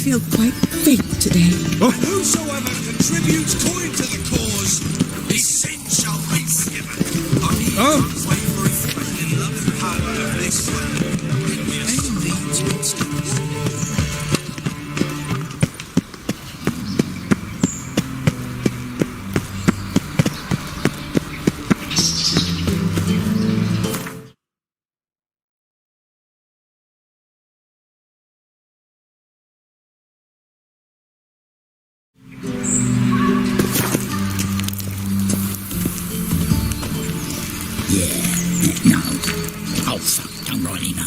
feel quite big today. Oh. And whosoever contributes coin to the cause, his sin shall be forgiven. In love and power of this No. Oh, fuck, don't really know.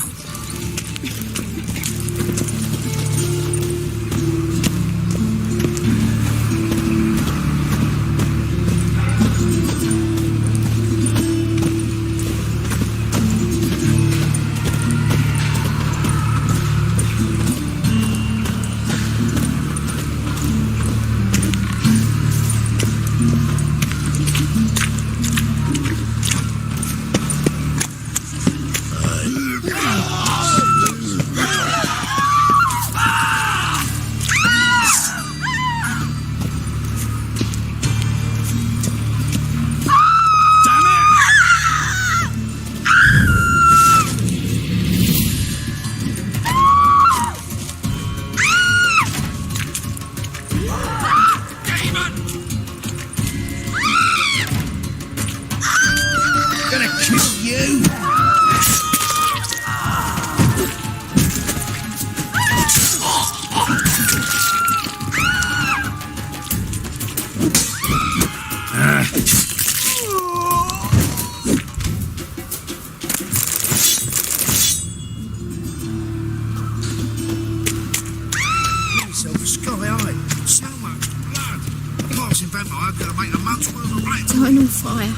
Eternal fire,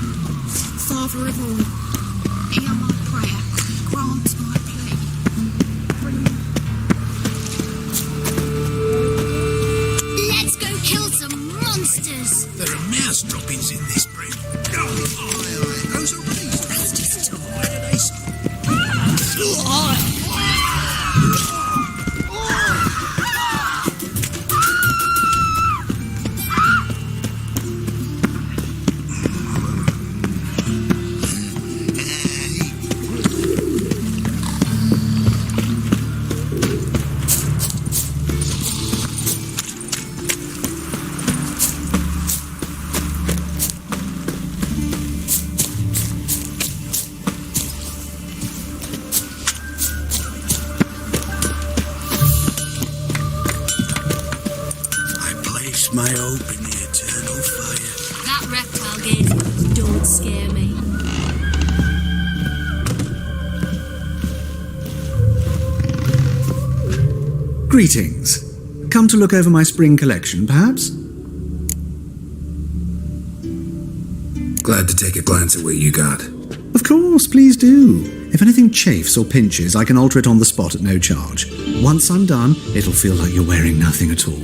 Father of all, hear my prayer, grant my plea. Let's go kill some monsters. There are mouse droppings in this bread. Those are raisins. That's just too high today. My hope in the eternal fire. That reptile gaze don't scare me. Greetings. Come to look over my spring collection, perhaps? Glad to take a glance at what you got. Of course, please do. If anything chafes or pinches, I can alter it on the spot at no charge. Once I'm done, it'll feel like you're wearing nothing at all.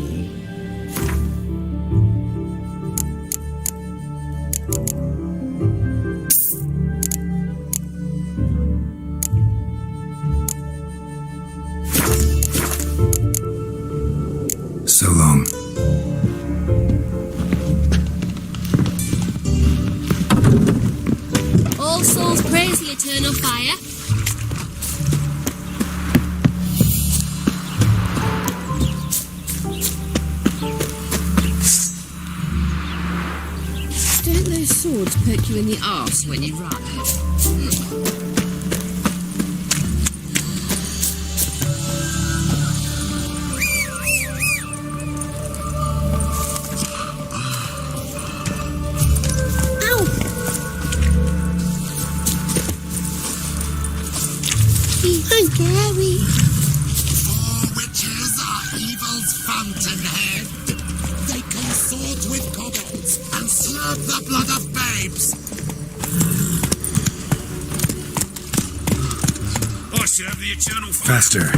So long. All souls praise the eternal fire. Don't those swords poke you in the arse when you run? Scary. Four witches are evil's fountainhead. They consort with kobolds and slurp the blood of babes. I serve the eternal fire. Faster.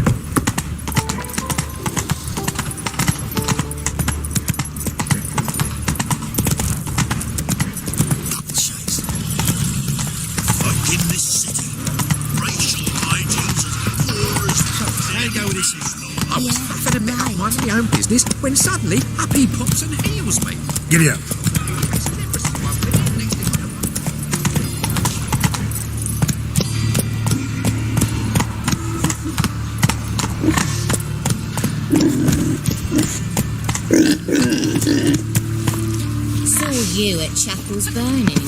minding my own business when suddenly up he pops and heals me. Giddy up. Saw you at Chapel's Burning.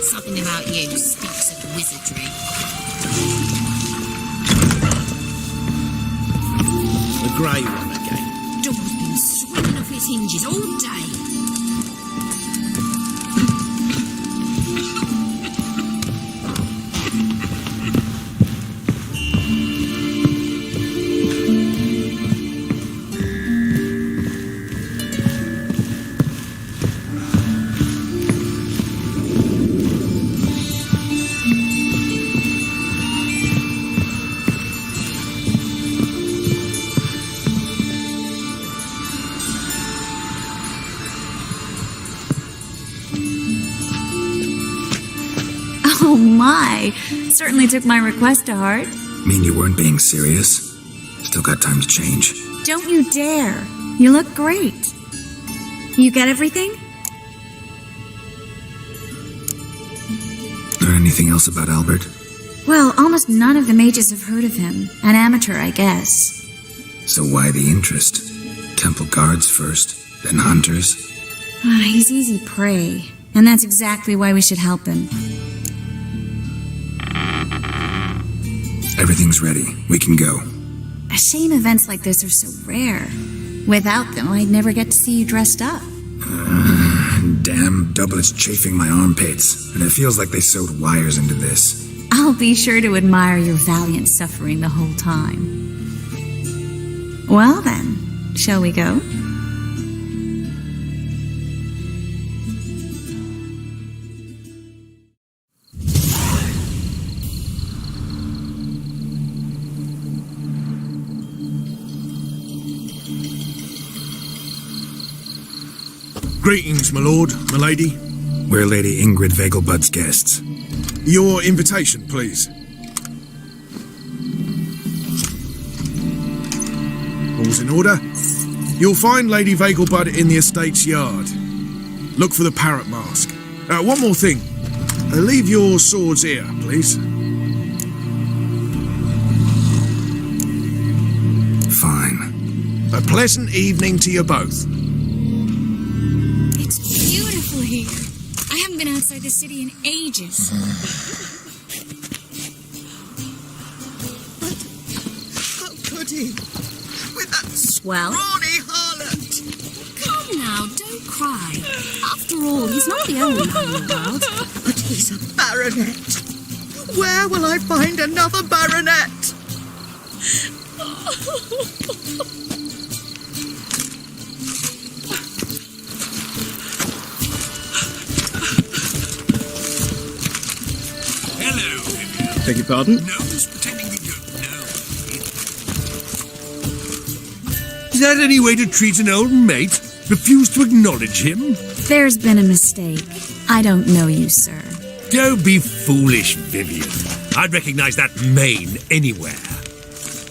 Something about you speaks of wizardry. The grey one again. Door's been swinging off its hinges all day. Oh my! Certainly took my request to heart. Mean you weren't being serious? Still got time to change. Don't you dare! You look great. You get everything? Learn anything else about Albert? Well, almost none of the mages have heard of him. An amateur, I guess. So why the interest? Temple guards first, then hunters. He's easy prey, and that's exactly why we should help him. Everything's ready. We can go. A shame events like this are so rare. Without them, I'd never get to see you dressed up. Damn doublets chafing my armpits, and it feels like they sewed wires into this. I'll be sure to admire your valiant suffering the whole time. Well then, shall we go? Greetings, my lord, my lady. We're Lady Ingrid Vegelbud's guests. Your invitation, please. All's in order. You'll find Lady Vegelbud in the estate's yard. Look for the parrot mask. One more thing. Leave your swords here, please. Fine. A pleasant evening to you both. It's beautiful here. I haven't been outside the city in ages. How could he? With that Swell. scrawny harlot! Come now, don't cry. After all, he's not the only man in the world. But he's a baronet. Where will I find another baronet? Hello. Beg your pardon? No, who's pretending to go? No. Is that any way to treat an old mate? Refuse to acknowledge him? There's been a mistake. I don't know you, sir. Don't be foolish, Vivian. I'd recognize that mane anywhere.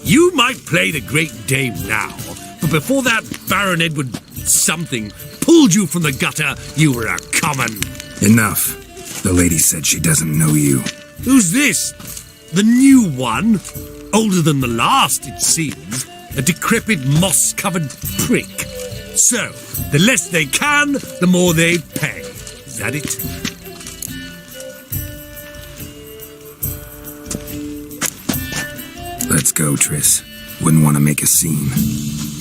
You might play the great dame now, but before that Baron Edward something pulled you from the gutter, you were a common. Enough. The lady said she doesn't know you. Who's this? The new one? Older than the last, it seems. A decrepit, moss-covered prick. So, the less they can, the more they pay. Is that it? Let's go, Triss. Wouldn't want to make a scene.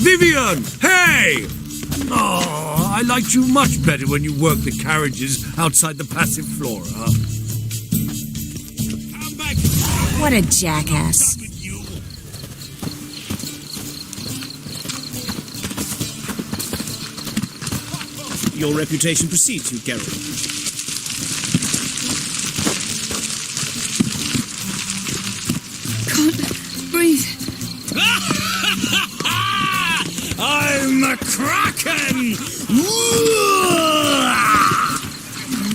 Vivian! Hey! Oh, I liked you much better when you worked the carriages outside the passive flora. Come back. What a jackass. With you. Your reputation precedes you, Geralt. Can't breathe. I'm a kraken!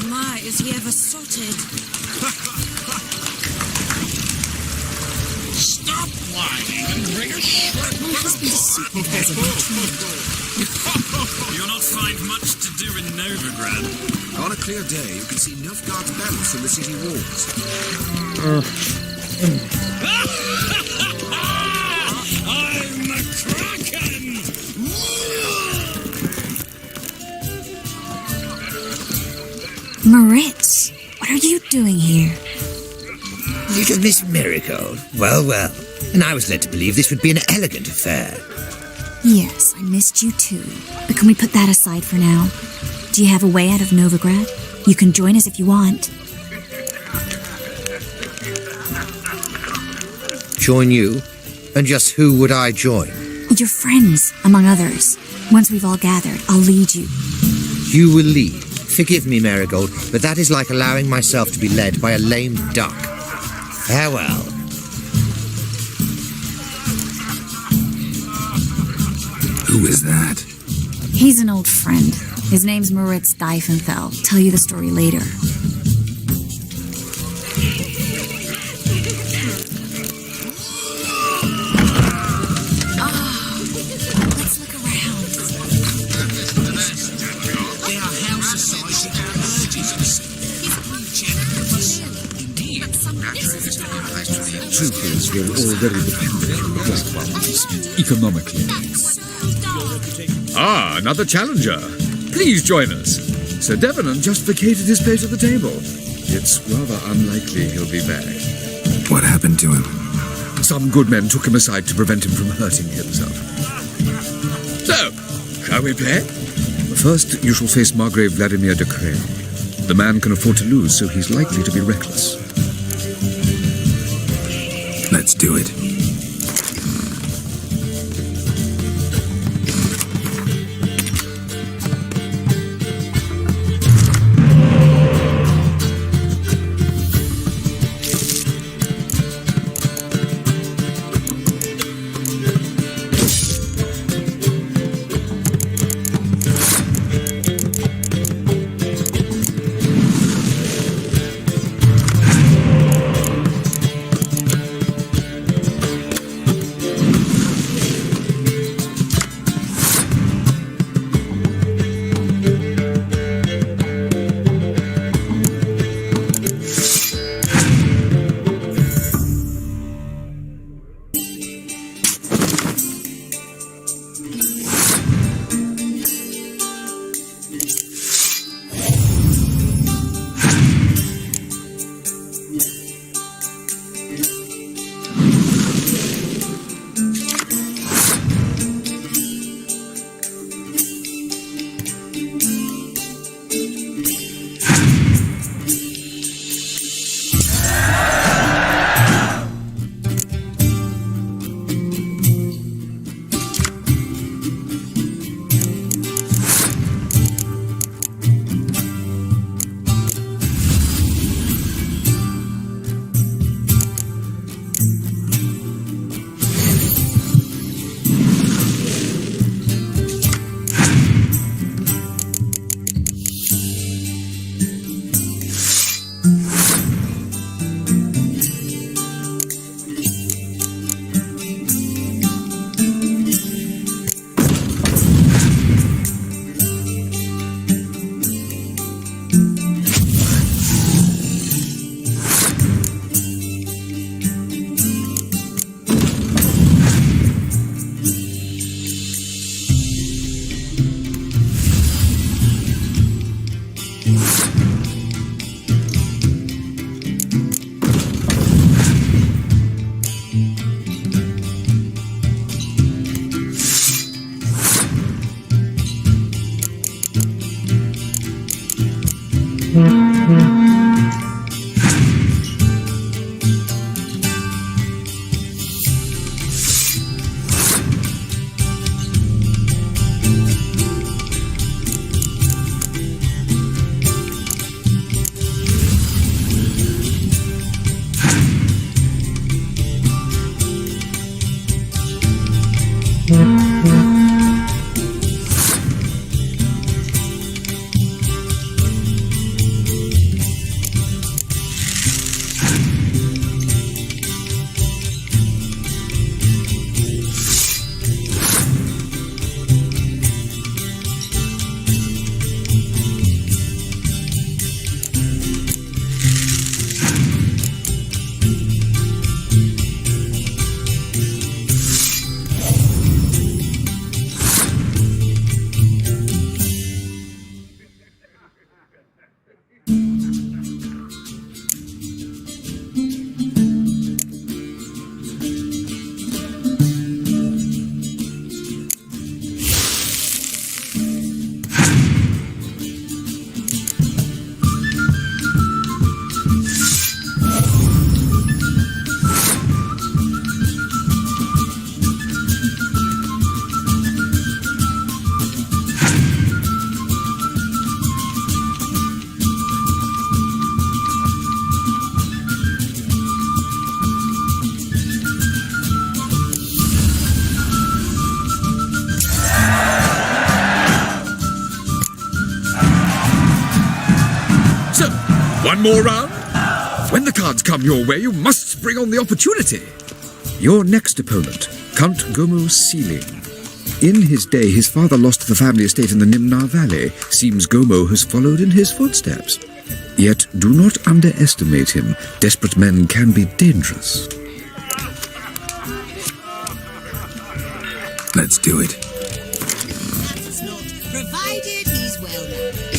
My, is he ever sotted? Stop whining and bring a shrimp. He must be You'll not find much to do in Novigrad. On a clear day, you can see Nilfgaard's bells from the city walls. I'm a kraken! Moritz, what are you doing here? Little Miss Marigold. Well, well. And I was led to believe this would be an elegant affair. Yes, I missed you too. But can we put that aside for now? Do you have a way out of Novigrad? You can join us if you want. Join you? And just who would I join? Your friends, among others. Once we've all gathered, I'll lead you. You will lead. Forgive me, Marigold, but that is like allowing myself to be led by a lame duck. Farewell. Who is that? He's an old friend. His name's Moritz Diefenfeld. Tell you the story later. Let's look around. There are house-sized urges. Troopers were all very dependent on the Black Ones, economically. Ah, another challenger. Please join us. Sir Devenant just vacated his place at the table. It's rather unlikely he'll be back. What happened to him? Some good men took him aside to prevent him from hurting himself. So, shall we play? First, you shall face Margrave Vladimir de Cray. The man can afford to lose, so he's likely to be reckless. Let's do it. One more round? When the cards come your way, you must spring on the opportunity. Your next opponent, Count Gomo Sealing. In his day, his father lost the family estate in the Nimnar Valley. Seems Gomo has followed in his footsteps. Yet do not underestimate him. Desperate men can be dangerous. Let's do it. Provided he's well known.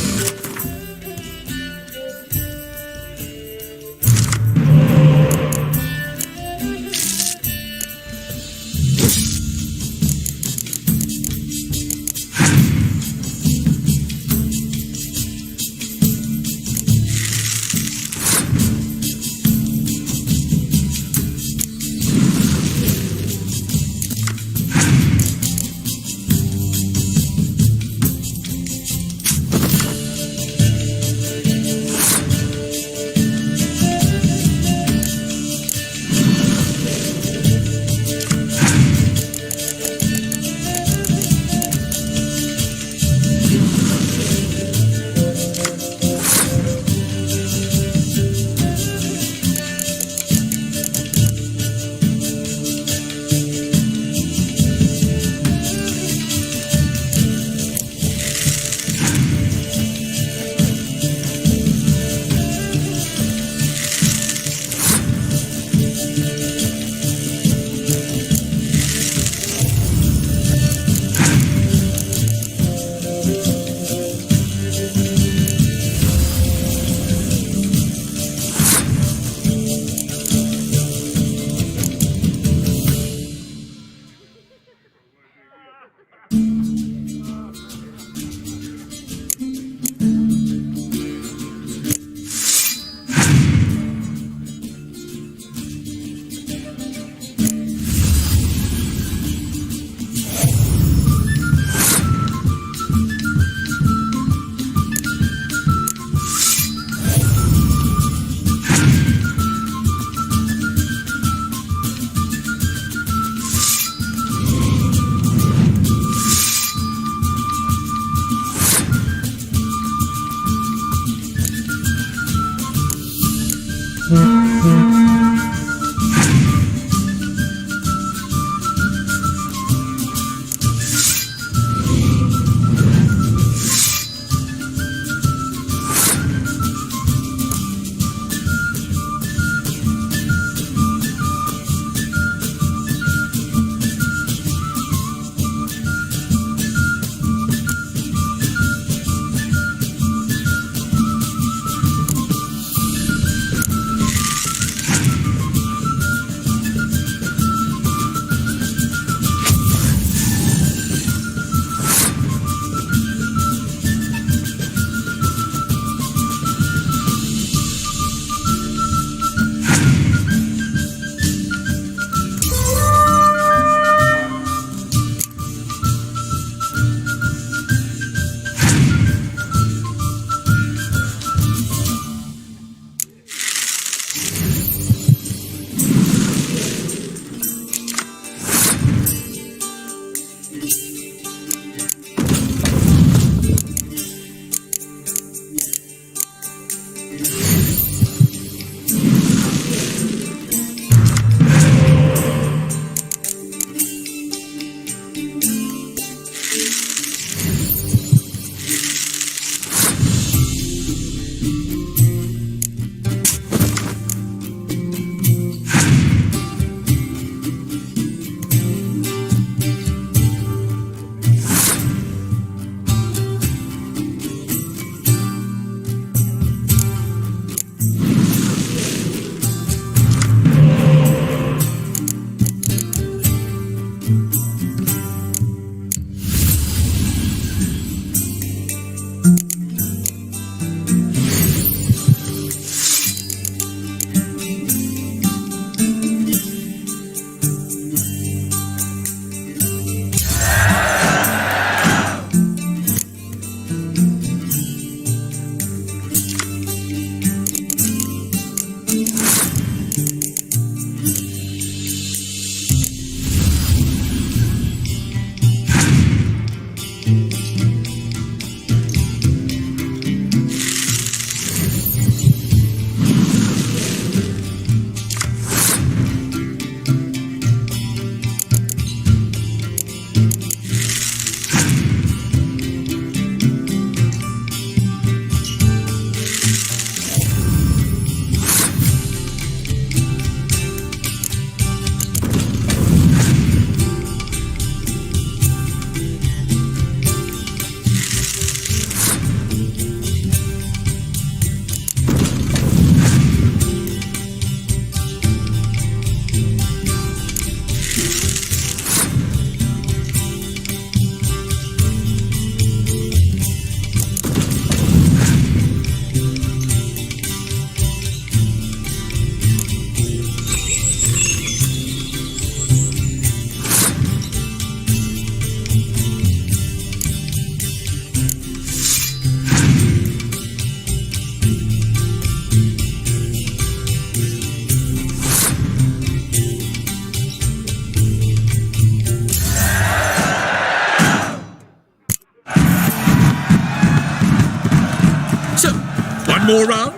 moron!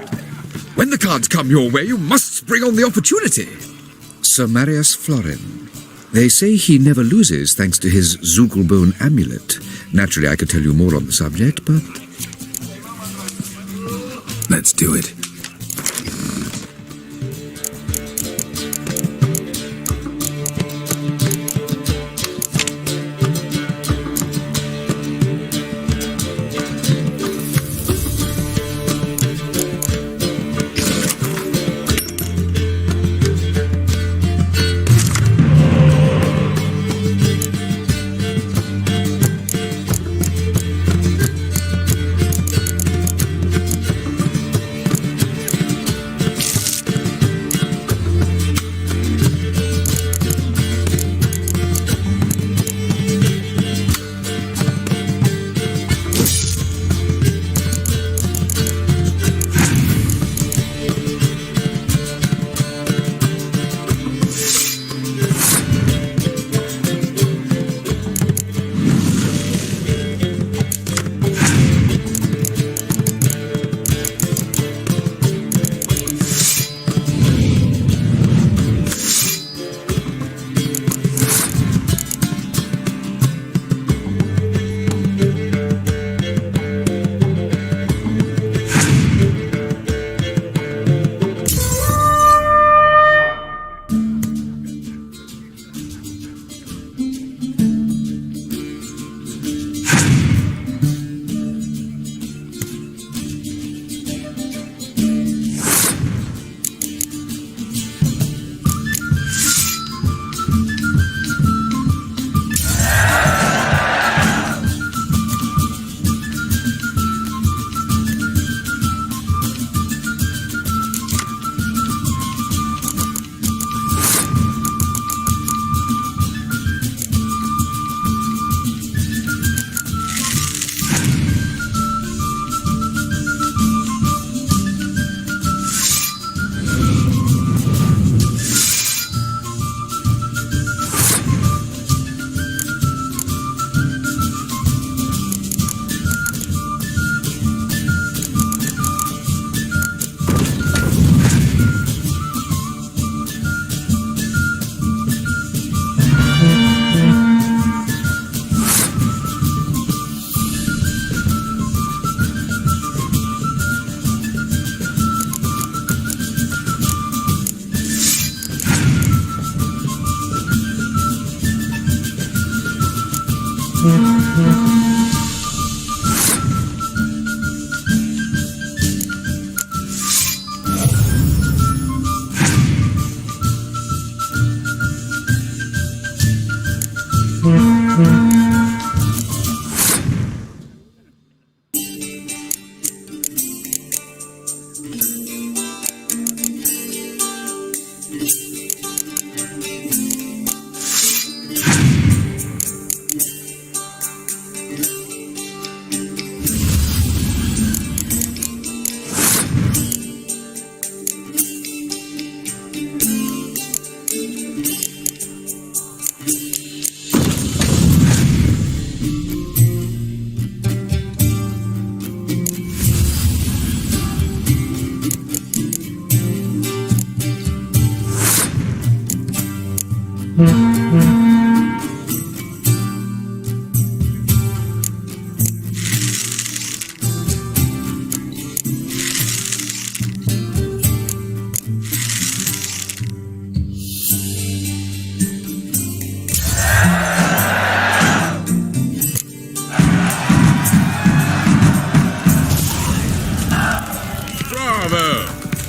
When the cards come your way, you must spring on the opportunity. Sir Marius Florin. They say he never loses thanks to his Zugelbone amulet. Naturally, I could tell you more on the subject, but... Let's do it.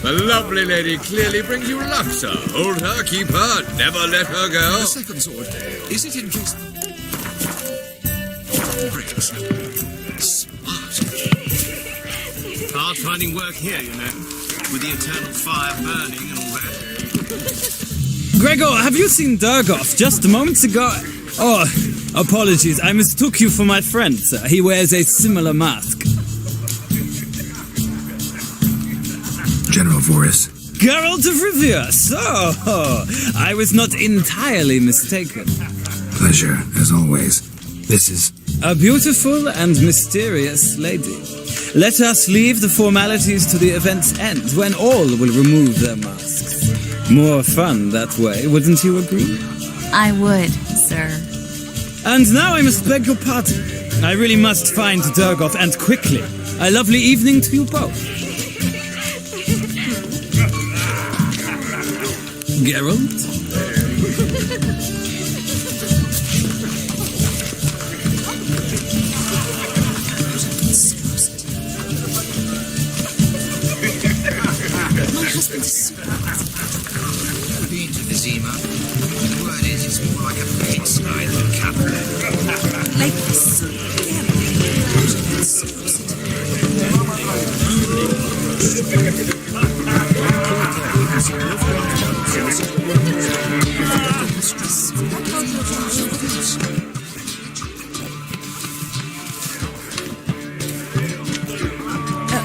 The lovely lady clearly brings you luck, sir. Hold her, keep her, never let her go. The second sword, is it in case... Smart. Hard finding work here, you know, with the eternal fire burning and all that. Gregor, have you seen Durgoff just moments ago? Oh, apologies, I mistook you for my friend, sir. He wears a similar mask. General Voris. Geralt of Rivia, so I was not entirely mistaken. Pleasure, as always. This is... a beautiful and mysterious lady. Let us leave the formalities to the event's end, when all will remove their masks. More fun that way, wouldn't you agree? I would, sir. And now I must beg your pardon. I really must find Durgoff, and quickly. A lovely evening to you both. Geralt? Been to Vizima. The word is, it's more like a pigsty than a capital. Like this.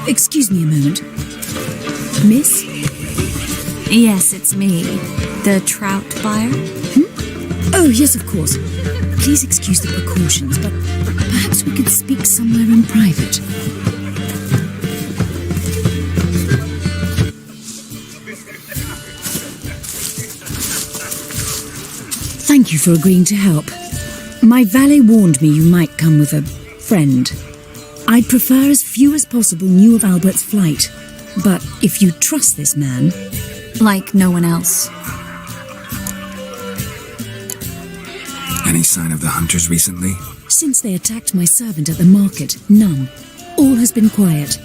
Excuse me a moment. Miss? Yes, it's me. The trout buyer? Oh, yes, of course. Please excuse the precautions, but perhaps we could speak somewhere in private. Thank you for agreeing to help. My valet warned me you might come with a friend. I'd prefer as few as possible knew of Albert's flight, but if you trust this man... Like no one else. Any sign of the hunters recently? Since they attacked my servant at the market, none. All has been quiet.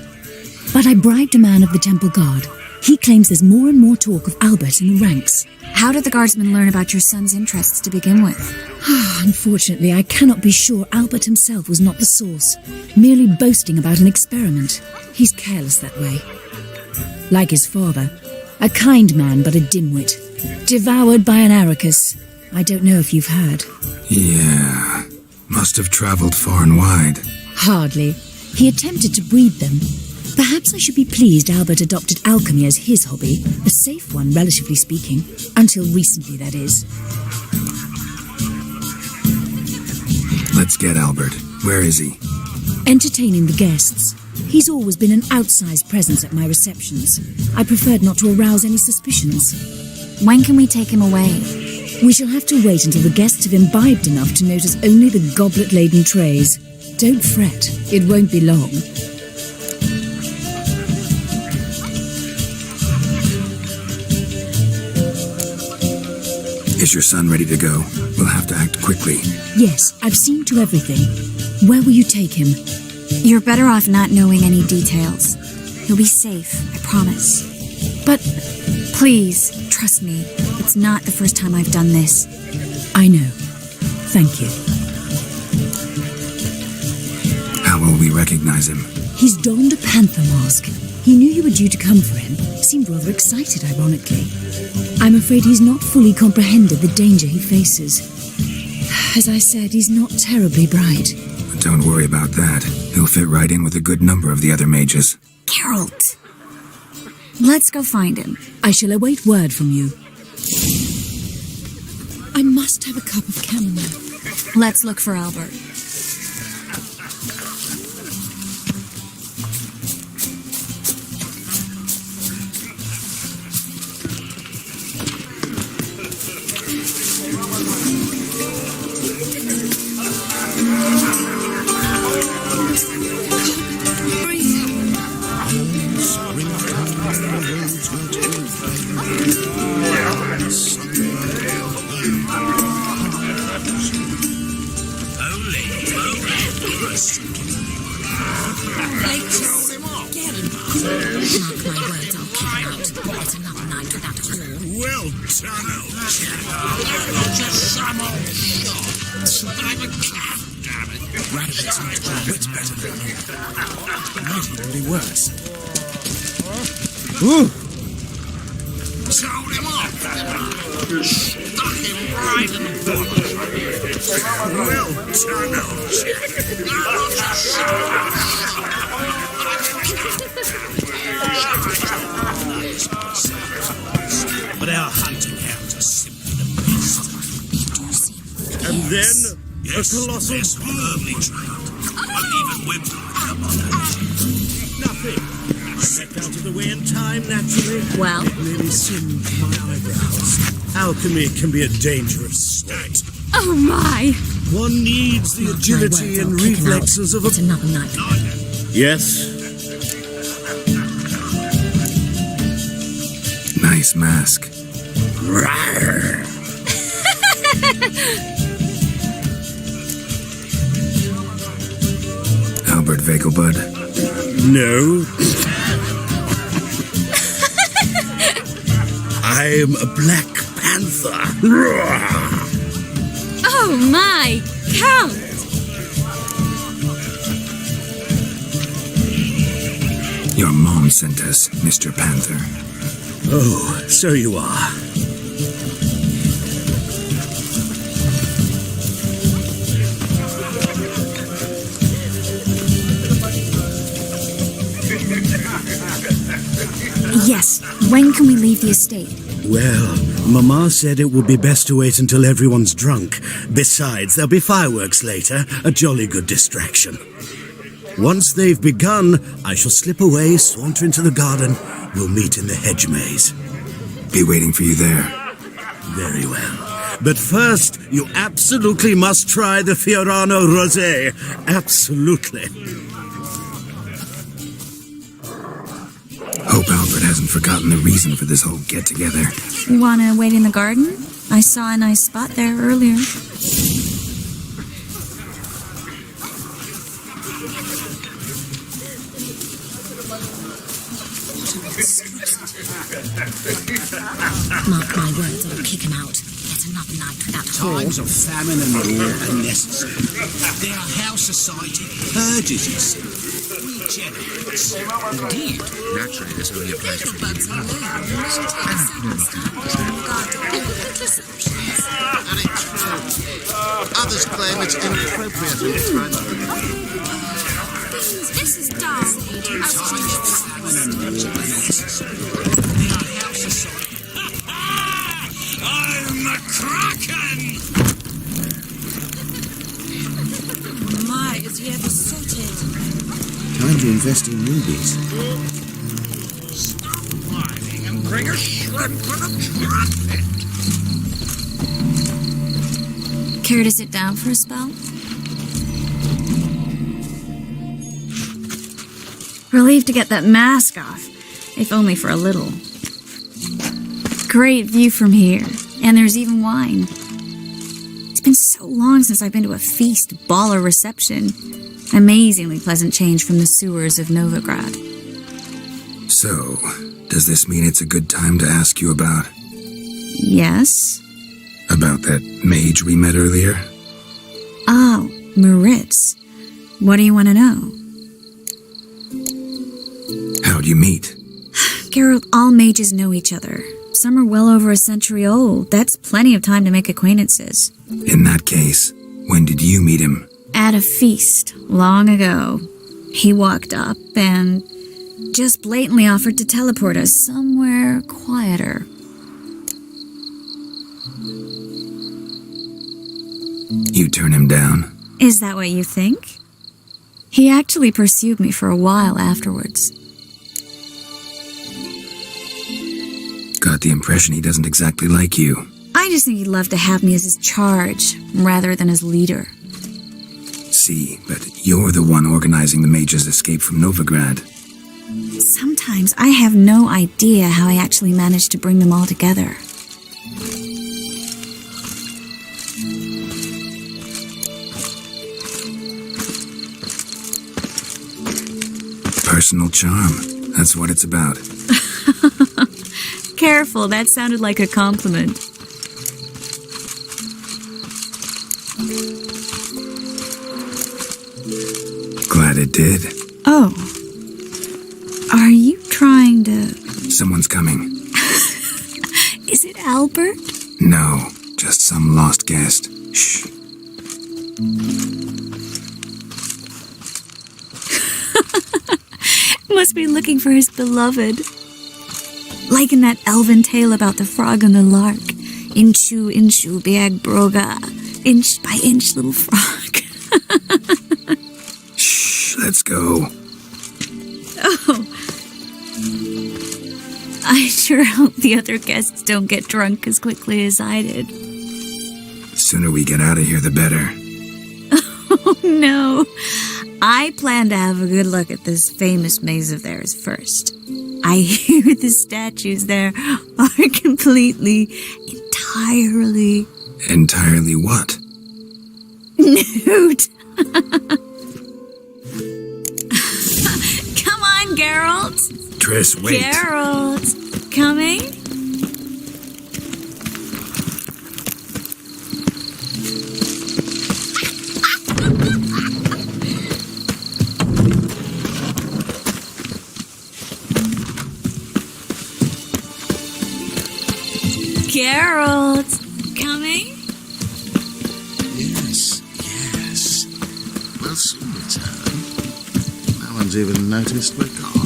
But I bribed a man of the temple guard. He claims there's more and more talk of Albert in the ranks. How did the guardsmen learn about your son's interests to begin with? Unfortunately, I cannot be sure Albert himself was not the source, merely boasting about an experiment. He's careless that way. Like his father, a kind man but a dimwit, devoured by an Arrakis. I don't know if you've heard. Yeah, must have traveled far and wide. Hardly. He attempted to breed them. Perhaps I should be pleased Albert adopted alchemy as his hobby, a safe one, relatively speaking. Until recently, that is. Let's get Albert. Where is he? Entertaining the guests. He's always been an outsized presence at my receptions. I preferred not to arouse any suspicions. When can we take him away? We shall have to wait until the guests have imbibed enough to notice only the goblet-laden trays. Don't fret, it won't be long. Is your son ready to go? We'll have to act quickly. Yes, I've seen to everything. Where will you take him? You're better off not knowing any details. He'll be safe, I promise. But... Please, trust me. It's not the first time I've done this. I know. Thank you. How will we recognize him? He's donned a panther mask. He knew you were due to come for him. Seemed rather excited, ironically. I'm afraid he's not fully comprehended the danger he faces. As I said, he's not terribly bright. But don't worry about that. He'll fit right in with a good number of the other mages. Geralt! Let's go find him. I shall await word from you. I must have a cup of chamomile. Let's look for Albert. But our hunting hounds are simply the best. And then a colossal lovely trout. But even with nothing. Stepped out of the way in time, naturally. Well? It nearly singed my eyebrows. Alchemy can be a dangerous sport. Oh my! One needs the agility and reflexes of a... It's another night. Yes? Nice mask. Albert Vegelbud? No. I am a Black Panther. Oh my! Count! Your mom sent us, Mr. Panther. Oh, so you are. Yes, when can we leave the estate? Well, Mama said it would be best to wait until everyone's drunk. Besides, there'll be fireworks later, a jolly good distraction. Once they've begun, I shall slip away, saunter into the garden. We'll meet in the hedge maze. Be waiting for you there. Very well. But first, you absolutely must try the Fiorano Rosé. Absolutely. Hope Albert hasn't forgotten the reason for this whole get-together. Wanna wait in the garden? I saw a nice spot there earlier. Mark my words, I'll kick him out. Yet another night without Times of famine and war are necessary. They are how society purges itself. Regenerates. Indeed. Naturally, this only applies to Others claim it's inappropriate and This is dull. I'm a Kraken! My, is he ever sorted? Time to invest in newbies. Stop whining and bring a shrimp and a trumpet! Care to sit down for a spell? Relieved to get that mask off, if only for a little. Great view from here, and there's even wine. It's been so long since I've been to a feast, ball, or reception. Amazingly pleasant change from the sewers of Novigrad. So, does this mean it's a good time to ask you about... Yes? About that mage we met earlier? Oh, Maritz. What do you want to know? How'd you meet? Geralt, all mages know each other. Some are well over a century old. That's plenty of time to make acquaintances. In that case, when did you meet him? At a feast, long ago. He walked up and just blatantly offered to teleport us somewhere quieter. You turn him down? Is that what you think? He actually pursued me for a while afterwards. Got the impression he doesn't exactly like you. I just think he'd love to have me as his charge, rather than as leader. See, but you're the one organizing the mage's escape from Novigrad. Sometimes I have no idea how I actually managed to bring them all together. Personal charm. That's what it's about. Careful, that sounded like a compliment. Glad it did. Oh. Are you trying to... Someone's coming. Is it Albert? No, just some lost guest. Shh. Must be looking for his beloved. Like in that elven tale about the frog and the lark. Inchu, inchu, biag broga. Inch by inch, little frog. Shh, let's go. Oh, I sure hope the other guests don't get drunk as quickly as I did. The sooner we get out of here, the better. Oh, no. I plan to have a good look at this famous maze of theirs first. I hear the statues there are completely, entirely... Entirely what? Nude. Come on, Geralt. Triss, wait. Geralt, coming? Geralt, coming? Yes. We'll soon return. No one's even noticed we're gone.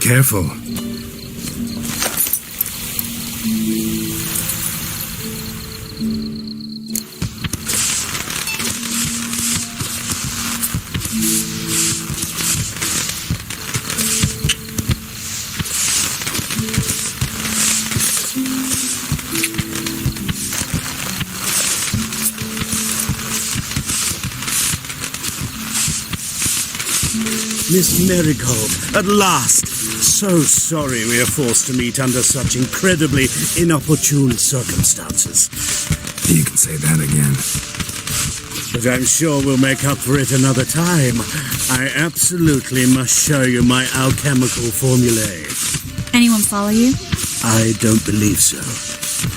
Careful. Miss Marigold, at last! So sorry we are forced to meet under such incredibly inopportune circumstances. You can say that again. But I'm sure we'll make up for it another time. I absolutely must show you my alchemical formulae. Anyone follow you? I don't believe so.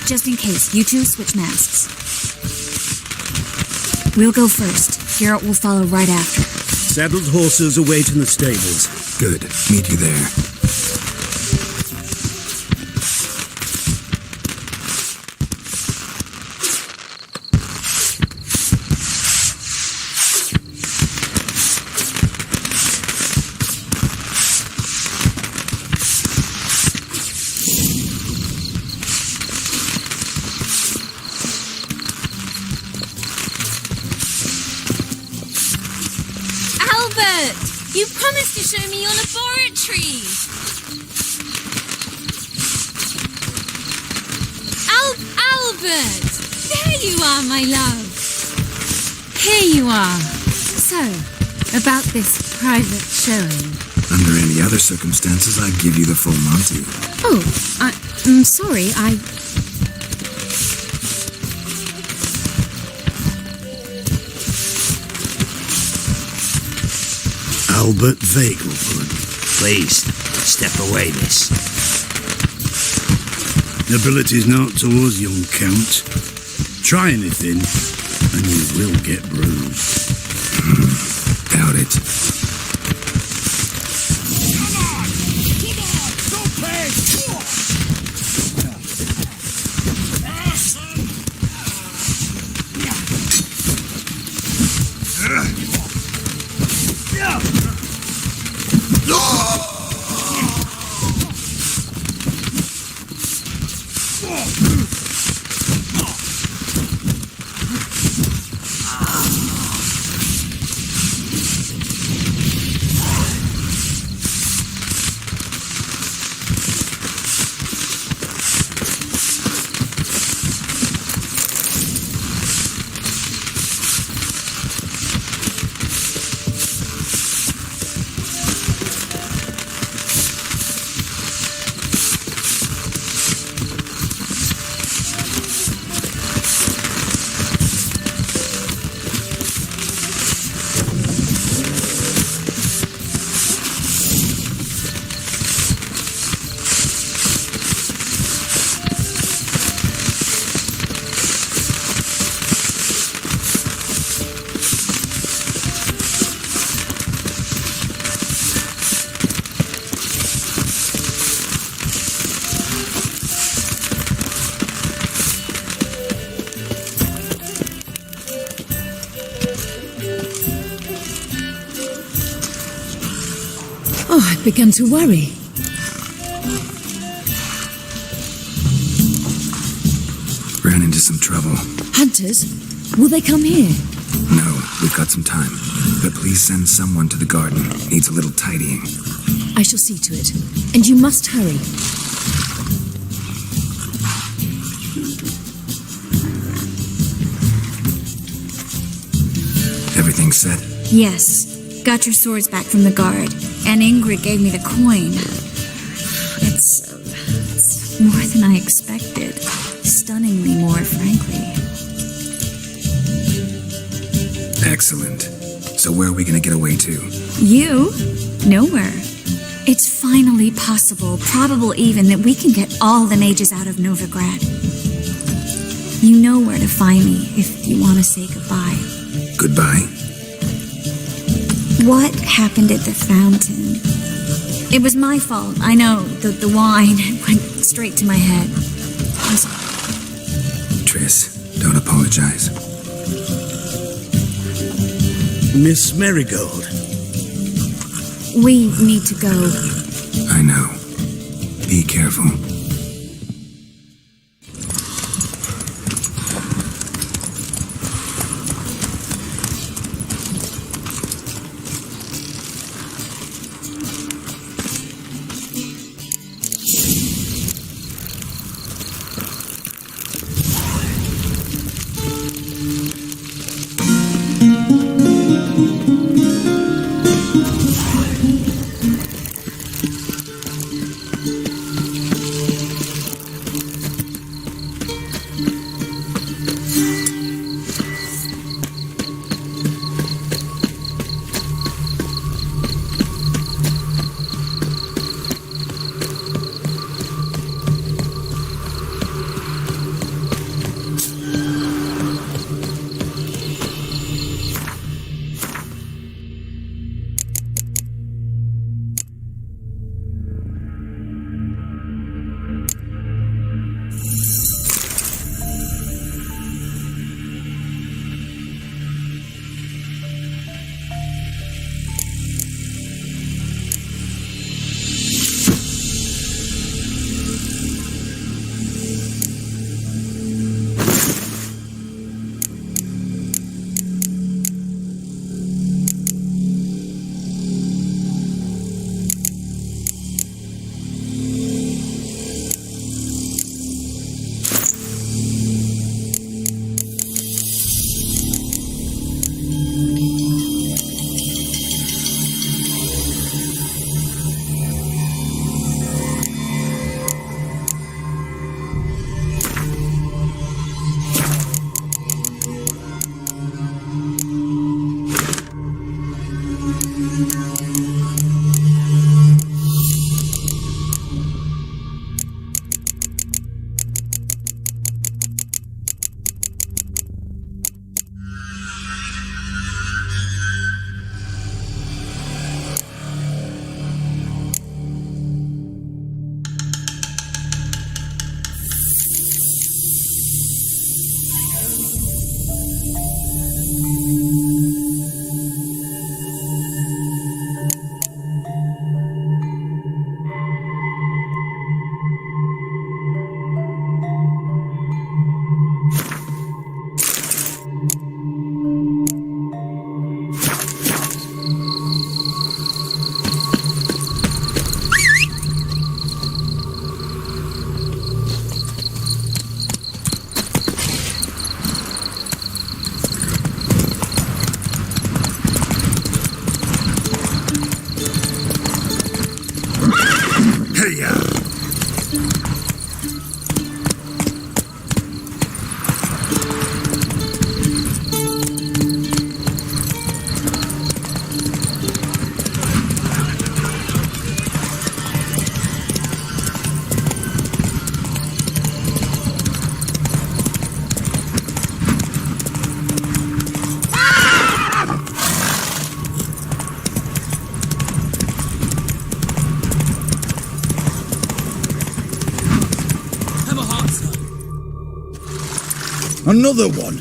Just in case, you two switch masks. We'll go first. Geralt will follow right after. Saddled horses await in the stables. Good. Meet you there. You promised to show me your laboratory! Albert! There you are, my love! Here you are. So, about this private showing. Under any other circumstances, I'd give you the full Monty. Oh, I'm sorry, Albert Vagelwood. Please, step away, miss. Nobility's not towards young Count. Try anything, and you will get bruised. Doubt it. Oh, I've begun to worry. trouble. Hunters? Will they come here? No, we've got some time. But please send someone to the garden. Needs a little tidying. I shall see to it. And you must hurry. Everything set? Yes. Got your swords back from the guard. And Ingrid gave me the coin. It's more than I expected. Stunningly more, frankly. Excellent. So where are we going to get away to? You? Nowhere. It's finally possible, probable even, that we can get all the mages out of Novigrad. You know where to find me if you want to say goodbye. Goodbye? What happened at the fountain? It was my fault, I know. The wine went straight to my head. I'm sorry. Triss, don't apologize. Miss Marigold. We need to go. I know. Be careful. Another one.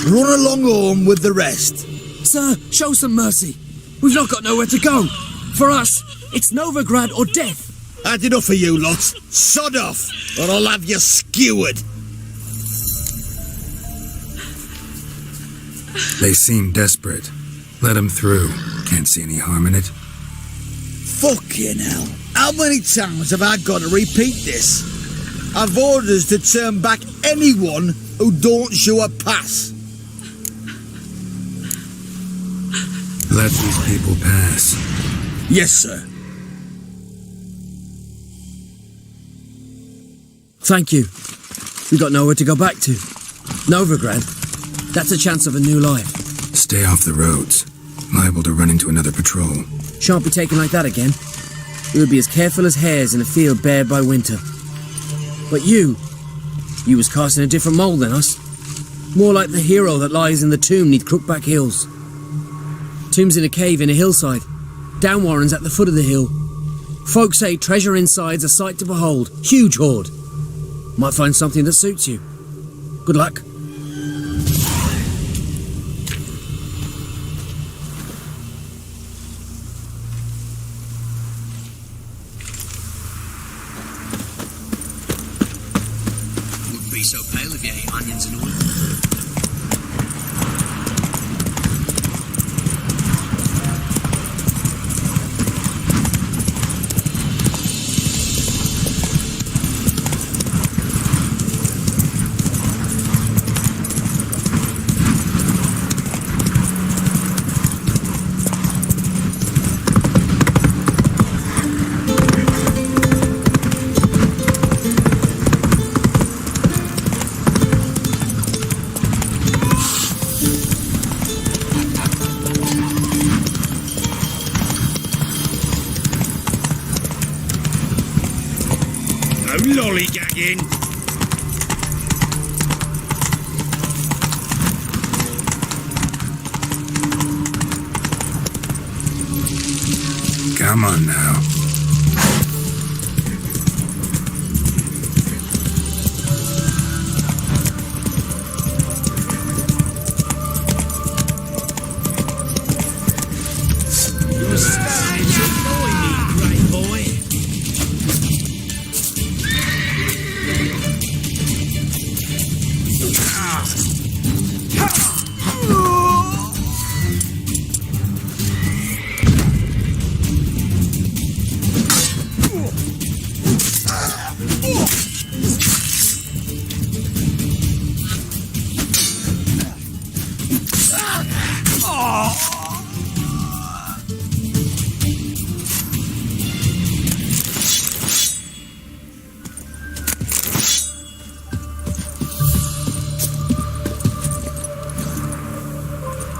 Run along home with the rest. Sir, show some mercy. We've not got nowhere to go. For us, it's Novigrad or death. Had enough of you lot. Sod off, or I'll have you skewered. They seem desperate. Let them through. Can't see any harm in it. Fucking hell. How many times have I got to repeat this? I've orders to turn back anyone who don't show a pass. Let these people pass. Yes, sir. Thank you. We got nowhere to go back to. Novigrad. That's a chance of a new life. Stay off the roads. Liable to run into another patrol. Shan't be taken like that again. We'll be as careful as hares in a field bared by winter. But you was cast in a different mould than us. More like the hero that lies in the tomb neath Crookback Hills. Tomb's in a cave in a hillside. Downwarren's at the foot of the hill. Folk say treasure inside's a sight to behold. Huge hoard. Might find something that suits you. Good luck. Wouldn't be so pale if you ate onions and oil. Lollygagging. Come on now.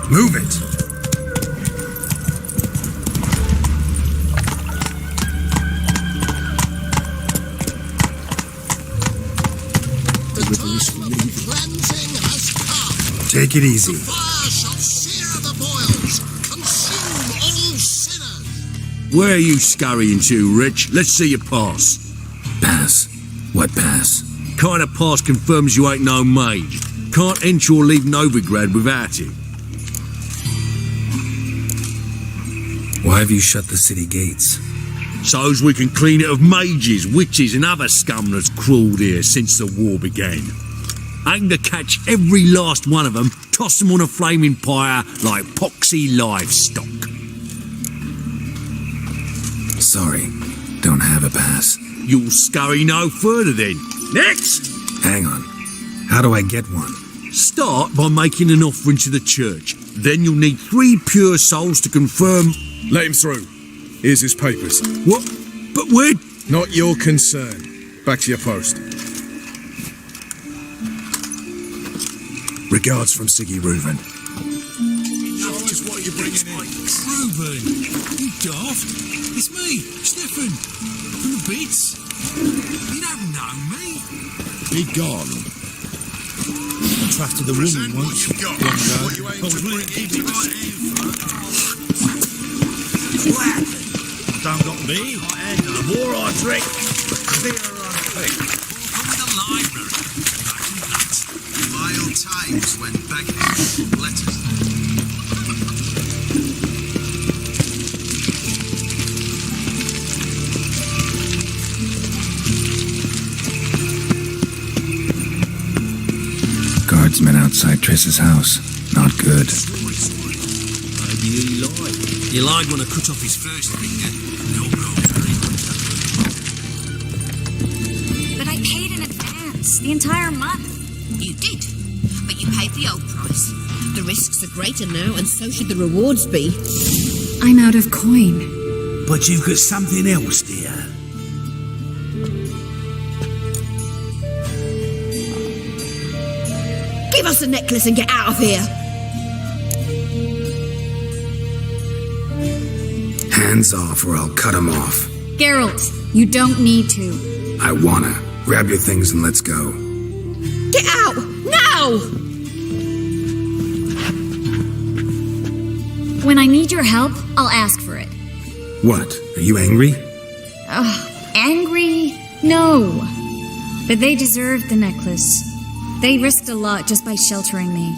Move it! Take it easy. The fire shall sear the boils, consume all sinners. Where are you scurrying to, Rich? Let's see your pass. Pass? What pass? Kind of pass confirms you ain't no mage. Can't enter or leave Novigrad without it. Why have you shut the city gates? So's we can clean it of mages, witches and other scum that's crawled here since the war began. Aim to catch every last one of them, toss them on a flaming pyre like poxy livestock. Sorry, don't have a pass. You'll scurry no further then. Next! Hang on. How do I get one? Start by making an offering to the church. Then you'll need 3 pure souls to confirm... Let him through. Here's his papers. What? But where... Not your concern. Back to your post. Regards from Siggy Reuven. Enough just what you're bringing in. Reuben, you daft. It's me, Stefan, from the Beats. You don't know me. Be gone. I trusted the woman once. What you ain't to bring in What happened? Don't got me. The more I drink, the clearer I think. From the library. Vile times when baggage letters. Guardsmen outside Triss's house. Not good. Maybe he lied. He lied when I cut off his first finger. But I paid in advance, the entire month. You did, but you paid the old price. The risks are greater now, and so should the rewards be. I'm out of coin. But you've got something else, dear. Give us the necklace and get out of here. Hands off or I'll cut them off. Geralt, you don't need to. I wanna. Grab your things and let's go. Get out! Now! When I need your help, I'll ask for it. What? Are you angry? Angry? No. But they deserved the necklace. They risked a lot just by sheltering me.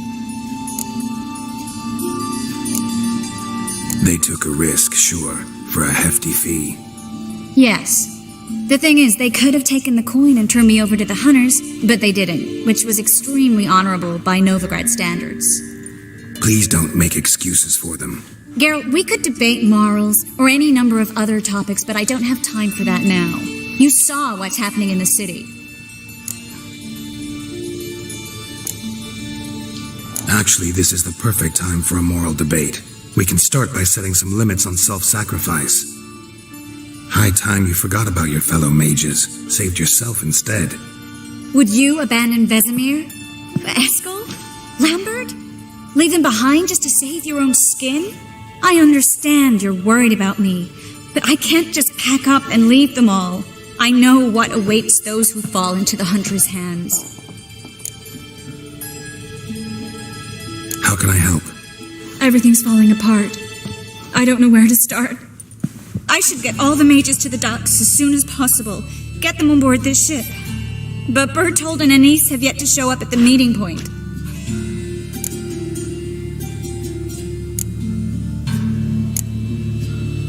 They took a risk, sure, for a hefty fee. Yes. The thing is, they could have taken the coin and turned me over to the hunters, but they didn't, which was extremely honorable by Novigrad standards. Please don't make excuses for them. Geralt, we could debate morals or any number of other topics, but I don't have time for that now. You saw what's happening in the city. Actually, this is the perfect time for a moral debate. We can start by setting some limits on self-sacrifice. High time you forgot about your fellow mages, saved yourself instead. Would you abandon Vesemir? Eskel? Lambert? Leave them behind just to save your own skin? I understand you're worried about me, but I can't just pack up and leave them all. I know what awaits those who fall into the hunter's hands. How can I help? Everything's falling apart. I don't know where to start. I should get all the mages to the docks as soon as possible. Get them on board this ship. But Bertold and Anise have yet to show up at the meeting point.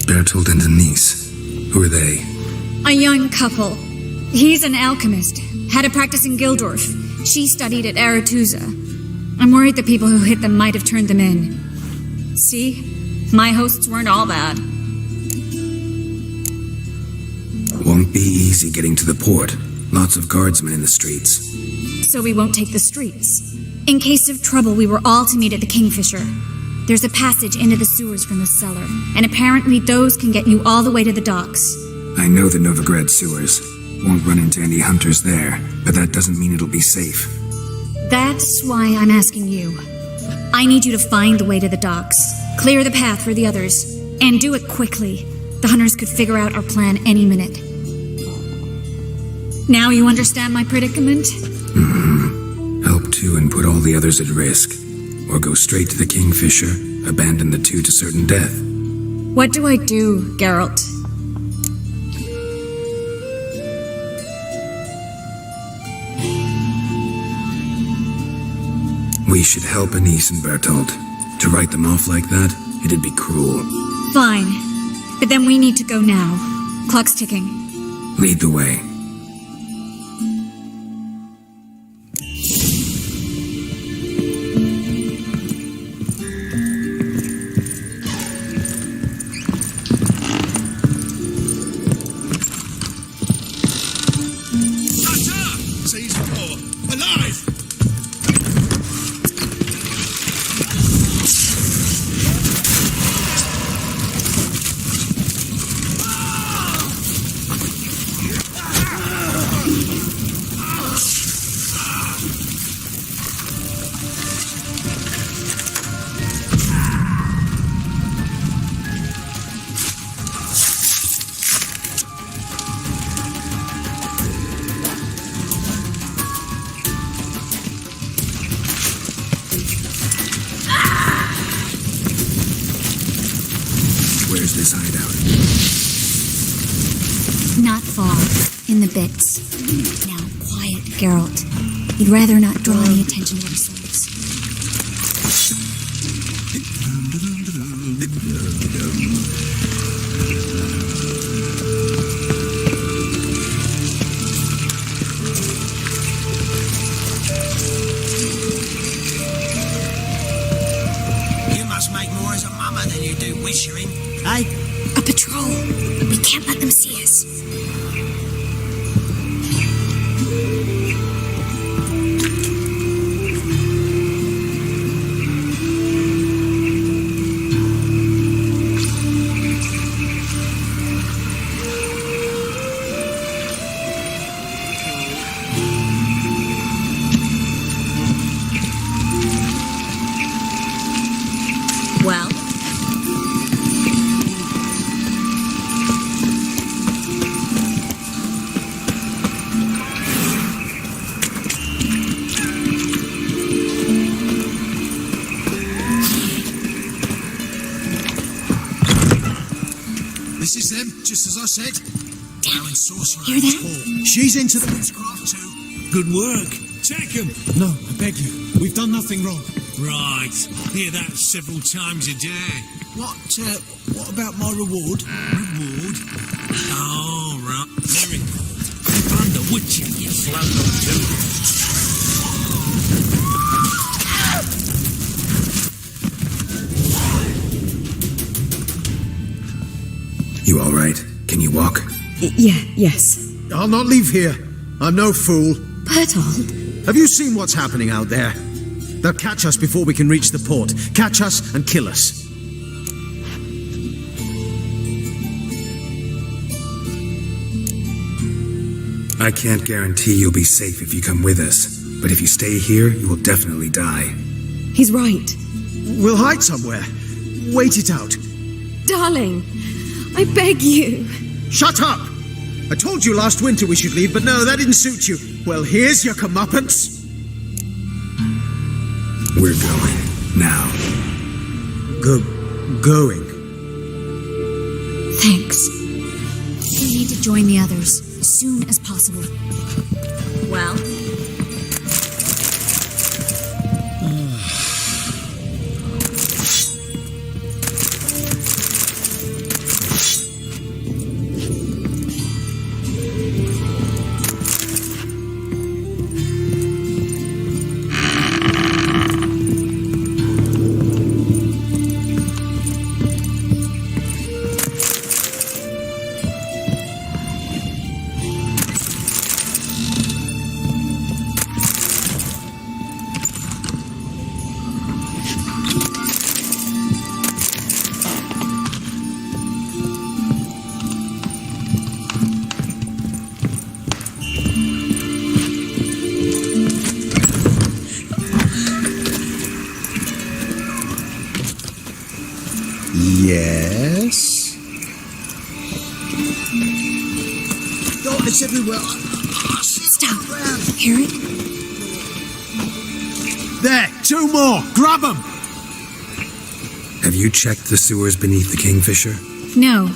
Bertold and Anise. Who are they? A young couple. He's an alchemist. Had a practice in Gildorf. She studied at Aretuza. I'm worried the people who hit them might have turned them in. See? My hosts weren't all bad. Won't be easy getting to the port. Lots of guardsmen in the streets. So we won't take the streets. In case of trouble, we were all to meet at the Kingfisher. There's a passage into the sewers from the cellar, and apparently those can get you all the way to the docks. I know the Novigrad sewers. Won't run into any hunters there, but that doesn't mean it'll be safe. That's why I'm asking you. I need you to find the way to the docks, clear the path for the others, and do it quickly. The hunters could figure out our plan any minute. Now you understand my predicament? Mm-hmm. Help two and put all the others at risk. Or go straight to the Kingfisher, abandon the two to certain death. What do I do, Geralt? We should help Anise and Bertold. To write them off like that, it'd be cruel. Fine. But then we need to go now. Clock's ticking. Lead the way. Where's this hideout? Not far. In the bits. Now, quiet, Geralt. We'd rather not draw any attention to ourselves. issuing? Aye? A patrol. We can't let them see us. Well, This is them, just as I said. Darren Sorcerer. Hear that? She's into the witchcraft too. Good work. Take him. No, I beg you. We've done nothing wrong. Right. Hear that several times a day. What about my reward? Reward? Oh, right. Marigold. If I'm the witcher, you float on too. You all right? Can you walk? Yes. I'll not leave here. I'm no fool. Bertold. Have you seen what's happening out there? They'll catch us before we can reach the port. Catch us and kill us. I can't guarantee you'll be safe if you come with us, but if you stay here, you will definitely die. He's right. We'll hide somewhere. Wait it out. Darling, I beg you. Shut up! I told you last winter we should leave, but no, that didn't suit you. Well, here's your comeuppance. We're going. Now. Going. Thanks. We need to join the others as soon as possible. well. Yes? Darkness everywhere. Stop. Hear it? There! 2 more! Grab them! Have you checked the sewers beneath the Kingfisher? No,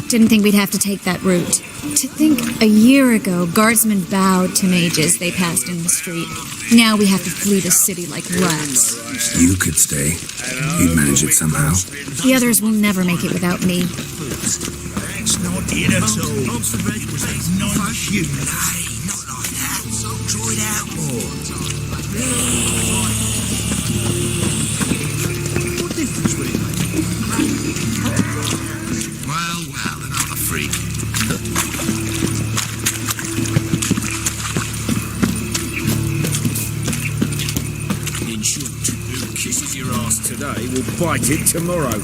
didn't think we'd have to take that route. To think a year ago, guardsmen bowed to mages they passed in the street. Now we have to flee the city like rats. You could stay. You'd manage it somehow. The others will never make it without me. It's not it at all. It's not you. Not like that. So draw it out more. What difference will it make? Well, another freak. In short, who kisses your ass today will bite it tomorrow.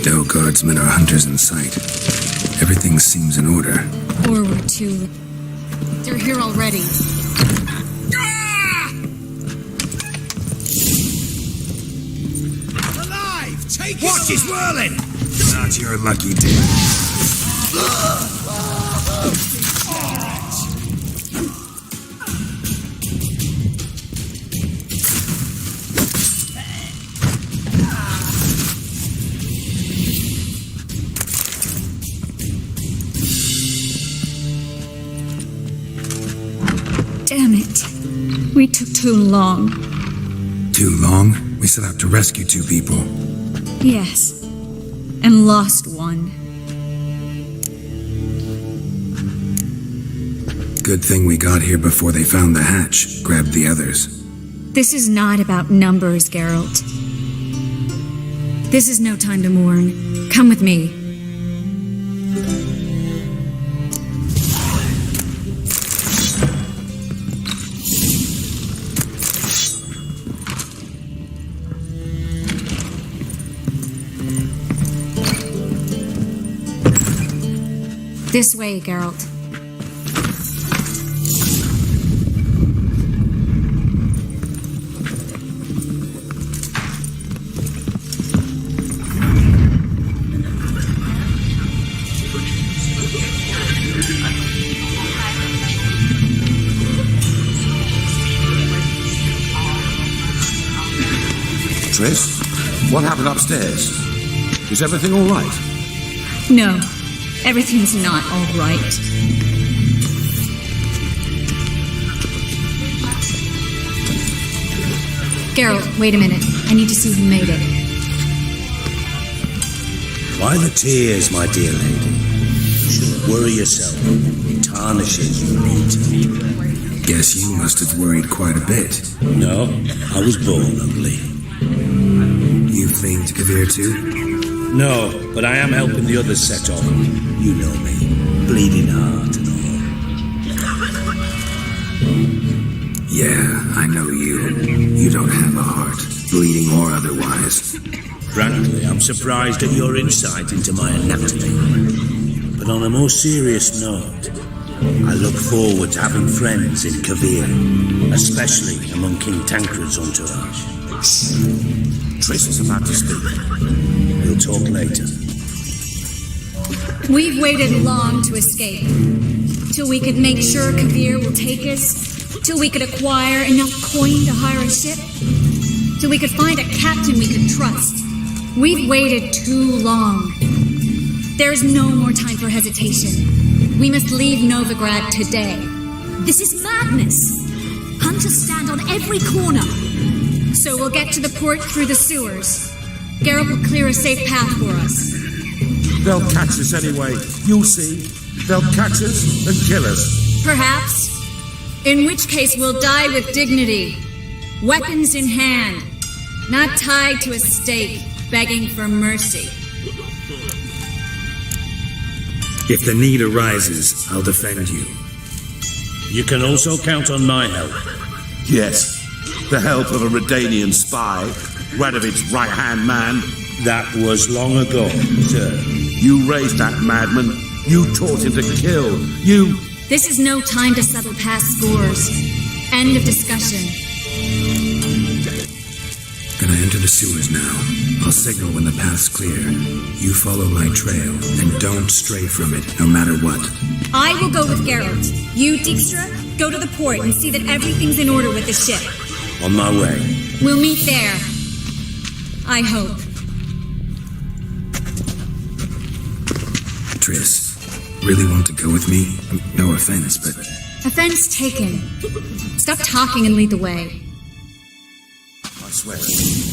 No guardsmen or hunters in sight. Everything seems in order. Or we're too... They're here already. Alive! Take it! Watch his whirling! Not your lucky day. Damn it. We took too long. Too long? We set out to rescue 2 people. Yes. and lost one. Good thing we got here before they found the hatch, grabbed the others. This is not about numbers, Geralt. This is no time to mourn. Come with me. This way, Geralt. Triss, what happened upstairs? Is everything all right? No, everything's not all right. Geralt, wait a minute. I need to see who made it. Why the tears, my dear lady? Shouldn't worry yourself. It tarnishes your beauty. Guess you must have worried quite a bit. No, I was born ugly. You fleeing to Kavir too? No, but I am helping the others set off. You know me. Bleeding heart and all. Yeah, I know you. You don't have a heart, bleeding or otherwise. Frankly, I'm surprised at your insight into my anatomy. But on a more serious note, I look forward to having friends in Kavir, especially among King Tancred's entourage. Triss is about to speak. We'll talk later. We've waited long to escape. Till we could make sure Kavir will take us. Till we could acquire enough coin to hire a ship. Till we could find a captain we could trust. We've waited too long. There's no more time for hesitation. We must leave Novigrad today. This is madness. Hunters stand on every corner. So we'll get to the port through the sewers. Geralt will clear a safe path for us. They'll catch us anyway. You'll see. They'll catch us and kill us. Perhaps. In which case we'll die with dignity. Weapons in hand. Not tied to a stake, begging for mercy. If the need arises, I'll defend you. You can also count on my help. Yes. The help of a Redanian spy, Radovic's right-hand man. That was long ago, sir. You raised that madman. You taught him to kill. You... This is no time to settle past scores. End of discussion. Gonna enter the sewers now. I'll signal when the path's clear. You follow my trail, and don't stray from it, no matter what. I will go with Geralt. You, Dijkstra, go to the port and see that everything's in order with the ship. On my way. We'll meet there. I hope. Triss, really want to go with me? No offense, but... Offense taken. Stop talking and lead the way. I swear,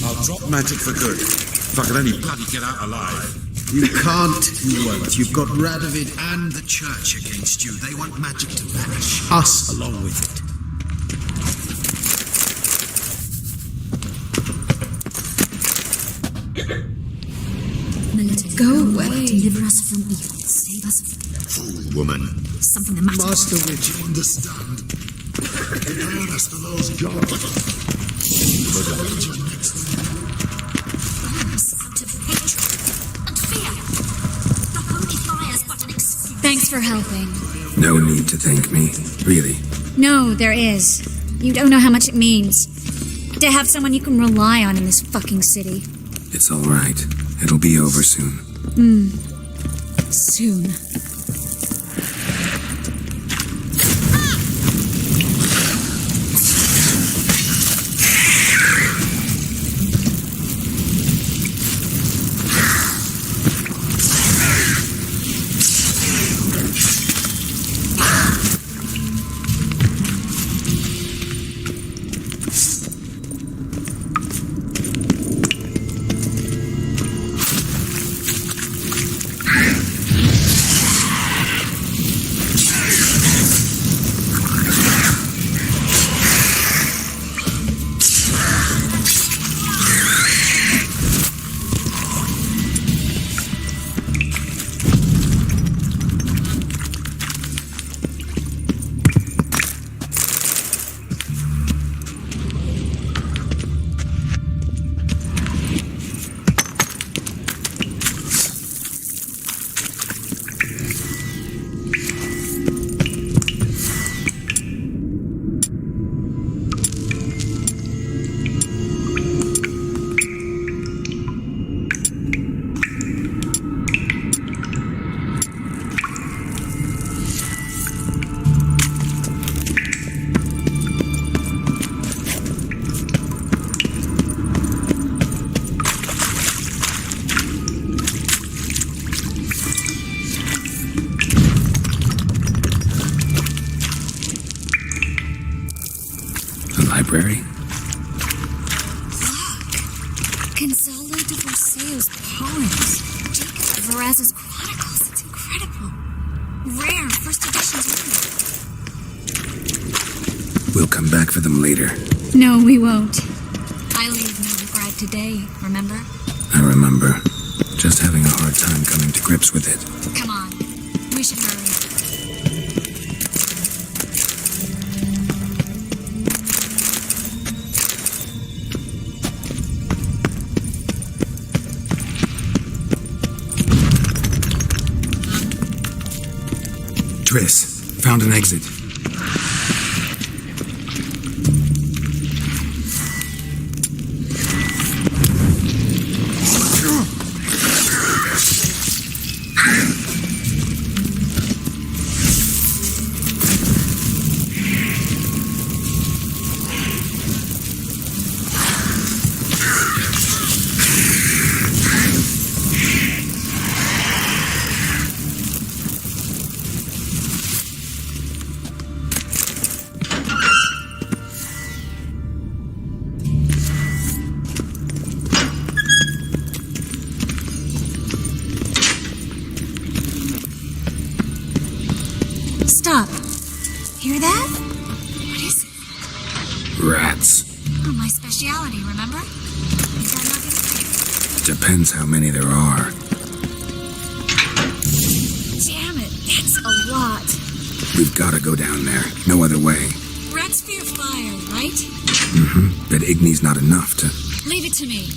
I'll drop magic for good. If I can only bloody get out alive. You can't, you won't. You've got Radovid and the church against you. They want magic to vanish. Us along with it. Melita, go away. Deliver us from evil. Save us from... Fool woman. Something the matter. Master Witch, You understand? In earnest, the Lord's God. Thanks for helping. No need to thank me, really. No, there is. You don't know how much it means. To have someone you can rely on in this fucking city. It's all right. It'll be over soon. Soon. library? Gonzalo de Borseo's poems. Jacob of Veraz's chronicles. It's incredible. Rare, first editions only. We'll come back for them later. No, we won't. I leave no regret today, remember? I remember. Just having a hard time coming to grips with it. Come on. We should hurry. Triss, found an exit. Stop. Hear that? What is it? Rats. Oh, my speciality, remember? Is that nothing? Depends how many there are. Damn it, that's a lot. We've got to go down there. No other way. Rats fear fire, right? Mm-hmm. But Igni's not enough to... Leave it to me.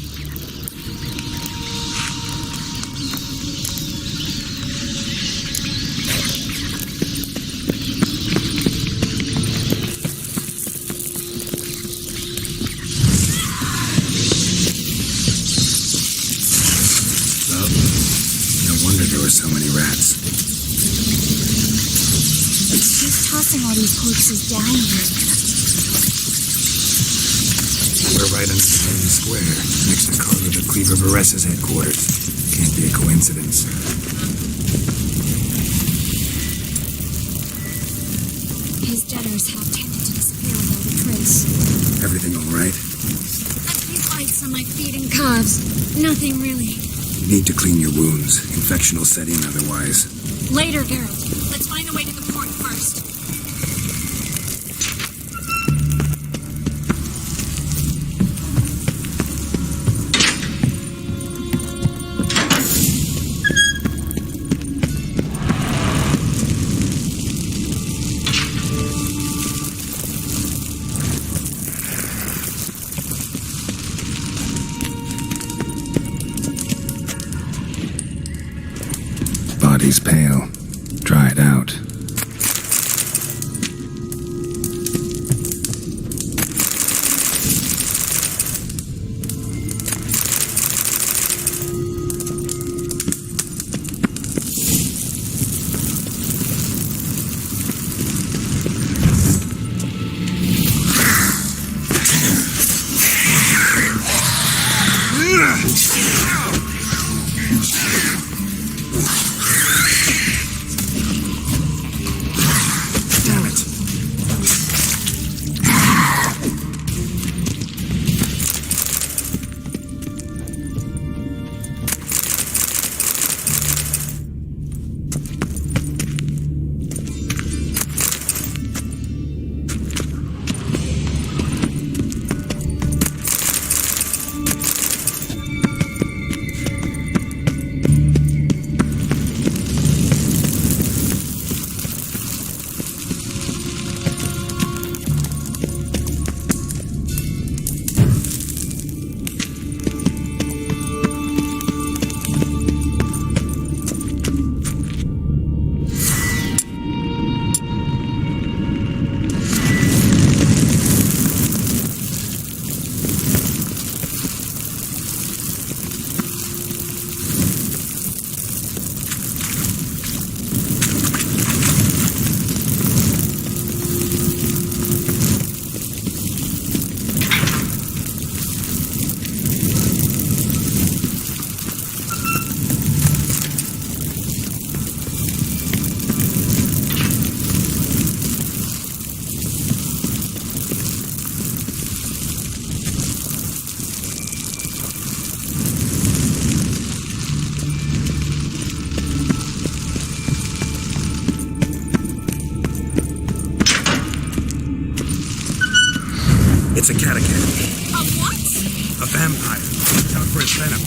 So many rats. Who's tossing all these corpses down here? We're right under the main square, next to Carlo the Cleaver Vares's headquarters. Can't be a coincidence. His debtors have tended to disappear without a trace. Everything all right? A few bites on my feet and calves. Nothing really. You need to clean your wounds. Infection will set in otherwise. Later, Geralt. Let's find a way to the port first. Body's pale, dried out. It's a catachan. A what? A vampire. Out for its venom.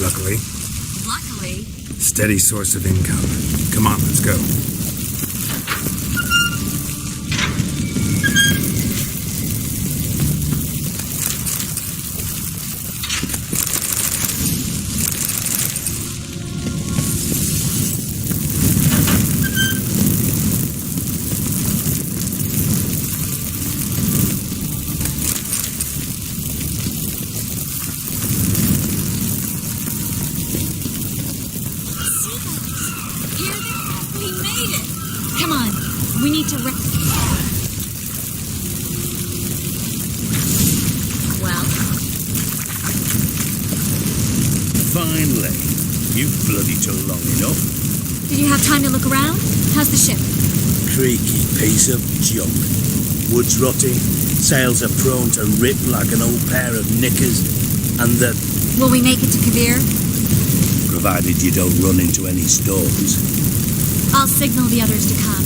Luckily. Luckily. Steady source of income. Come on, let's go. Finally. You bloody took long enough. Did you have time to look around? How's the ship? Creaky piece of junk. Wood's rotting, sails are prone to rip like an old pair of knickers, and the... Will we make it to Kavir? Provided you don't run into any storms. I'll signal the others to come.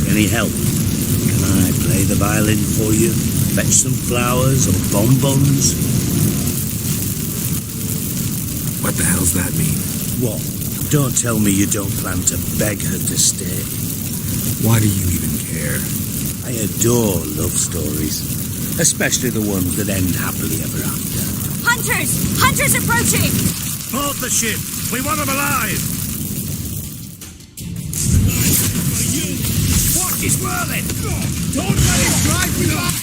Any help? Can I play the violin for you? Fetch some flowers or bonbons? What the hell's that mean? What? Don't tell me you don't plan to beg her to stay. Why do you even care? I adore love stories. Especially the ones that end happily ever after. Hunters! Hunters approaching! Board the ship! We want them alive! What is whirling? Don't let it drive you up!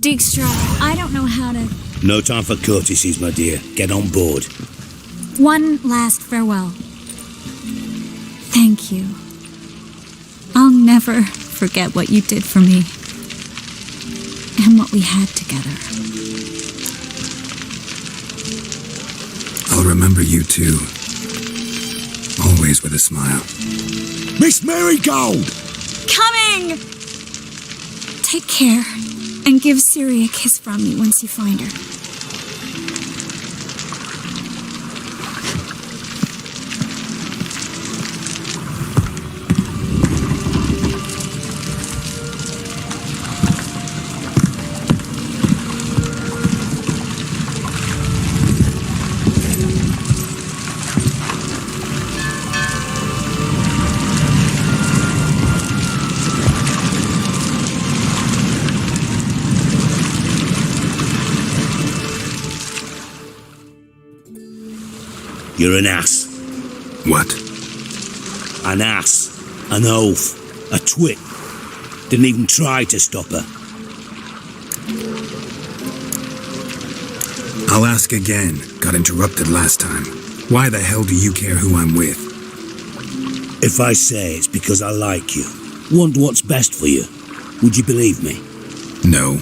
Dijkstra, I don't know how to... No time for courtesies, my dear. Get on board. One last farewell. Thank you. I'll never forget what you did for me. And what we had together. I'll remember you too. Always with a smile. Miss Marigold! Coming! Take care, and give Siri a kiss from me once you find her. You're an ass. What? An ass. An oaf. A twit. Didn't even try to stop her. I'll ask again. Got interrupted last time. Why the hell do you care who I'm with? If I say it's because I like you, want what's best for you, would you believe me? No.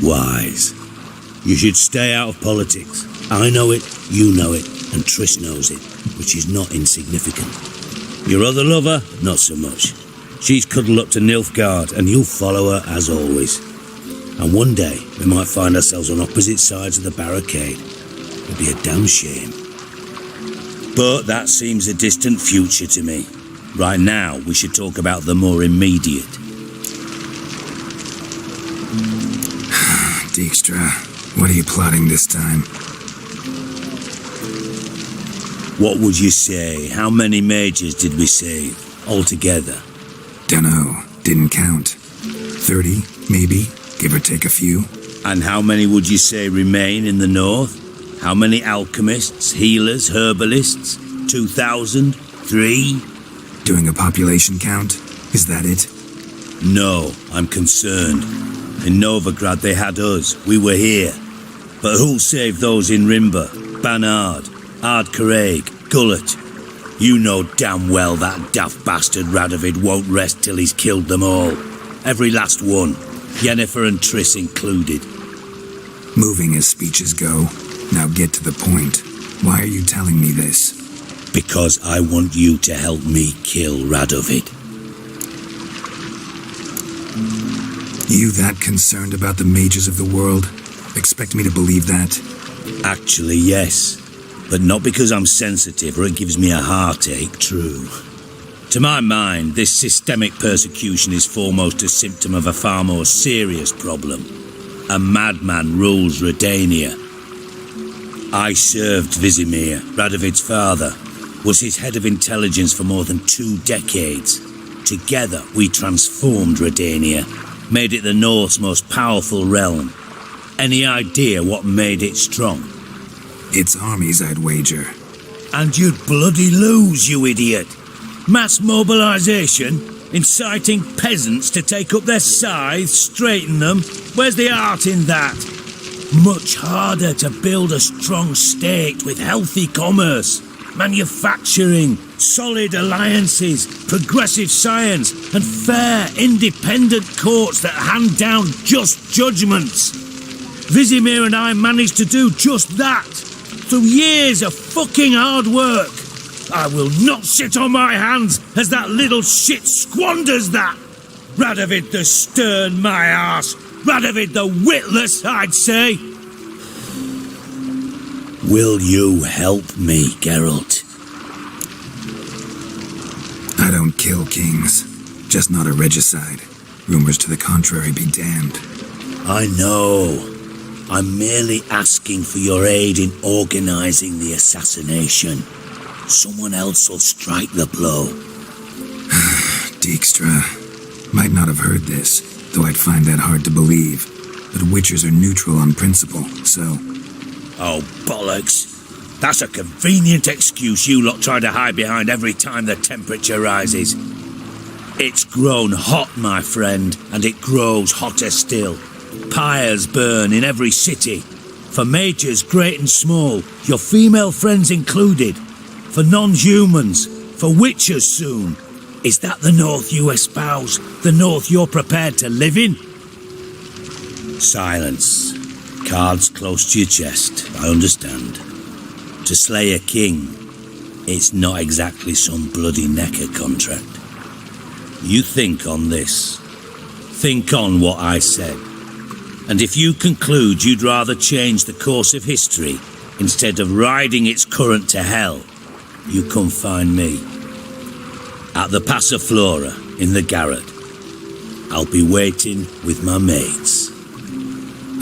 Wise. You should stay out of politics. I know it, you know it, and Triss knows it, which is not insignificant. Your other lover, not so much. She's cuddled up to Nilfgaard, and you'll follow her as always. And one day, we might find ourselves on opposite sides of the barricade. It'd be a damn shame. But that seems a distant future to me. Right now, we should talk about the more immediate. Dijkstra, what are you plotting this time? What would you say? How many mages did we save altogether? Dunno. Didn't count. 30, maybe, give or take a few. And how many would you say remain in the north? How many alchemists, healers, herbalists? 2,000? 3? Doing a population count? Is that it? No, I'm concerned. In Novigrad they had us. We were here. But who'll save those in Rimba? Banard, Ardcaraig, Gullet? You know damn well that daft bastard Radovid won't rest till he's killed them all. Every last one. Yennefer and Triss included. Moving as speeches go. Now get to the point. Why are you telling me this? Because I want you to help me kill Radovid. You that concerned about the mages of the world? Expect me to believe that? Actually, yes. But not because I'm sensitive or it gives me a heartache, true. To my mind, this systemic persecution is foremost a symptom of a far more serious problem. A madman rules Redania. I served Vizimir, Radovid's father, was his head of intelligence for more than 2 decades. Together, we transformed Redania, made it the North's most powerful realm. Any idea what made it strong? Its armies, I'd wager. And you'd bloody lose, you idiot. Mass mobilization, inciting peasants to take up their scythes, straighten them. Where's the art in that? Much harder to build a strong state with healthy commerce, manufacturing, solid alliances, progressive science, and fair, independent courts that hand down just judgments. Vizimir and I managed to do just that, through years of fucking hard work. I will not sit on my hands as that little shit squanders that. Radovid the stern, my arse. Radovid the witless, I'd say. Will you help me, Geralt? I don't kill kings. Just not a regicide. Rumors to the contrary be damned. I know. I'm merely asking for your aid in organizing the assassination. Someone else will strike the blow. Dijkstra. Might not have heard this, though I'd find that hard to believe. But witchers are neutral on principle, so... Oh, bollocks. That's a convenient excuse you lot try to hide behind every time the temperature rises. It's grown hot, my friend, and it grows hotter still. Pyres burn in every city. For mages great and small, your female friends included. For non-humans, for witchers soon. Is that the North you espouse? The North you're prepared to live in? Silence. Cards close to your chest, I understand. To slay a king, it's not exactly some bloody necker contract. You think on this. Think on what I said. And if you conclude you'd rather change the course of history instead of riding its current to hell, you come find me. At the Passiflora in the garret. I'll be waiting with my mates.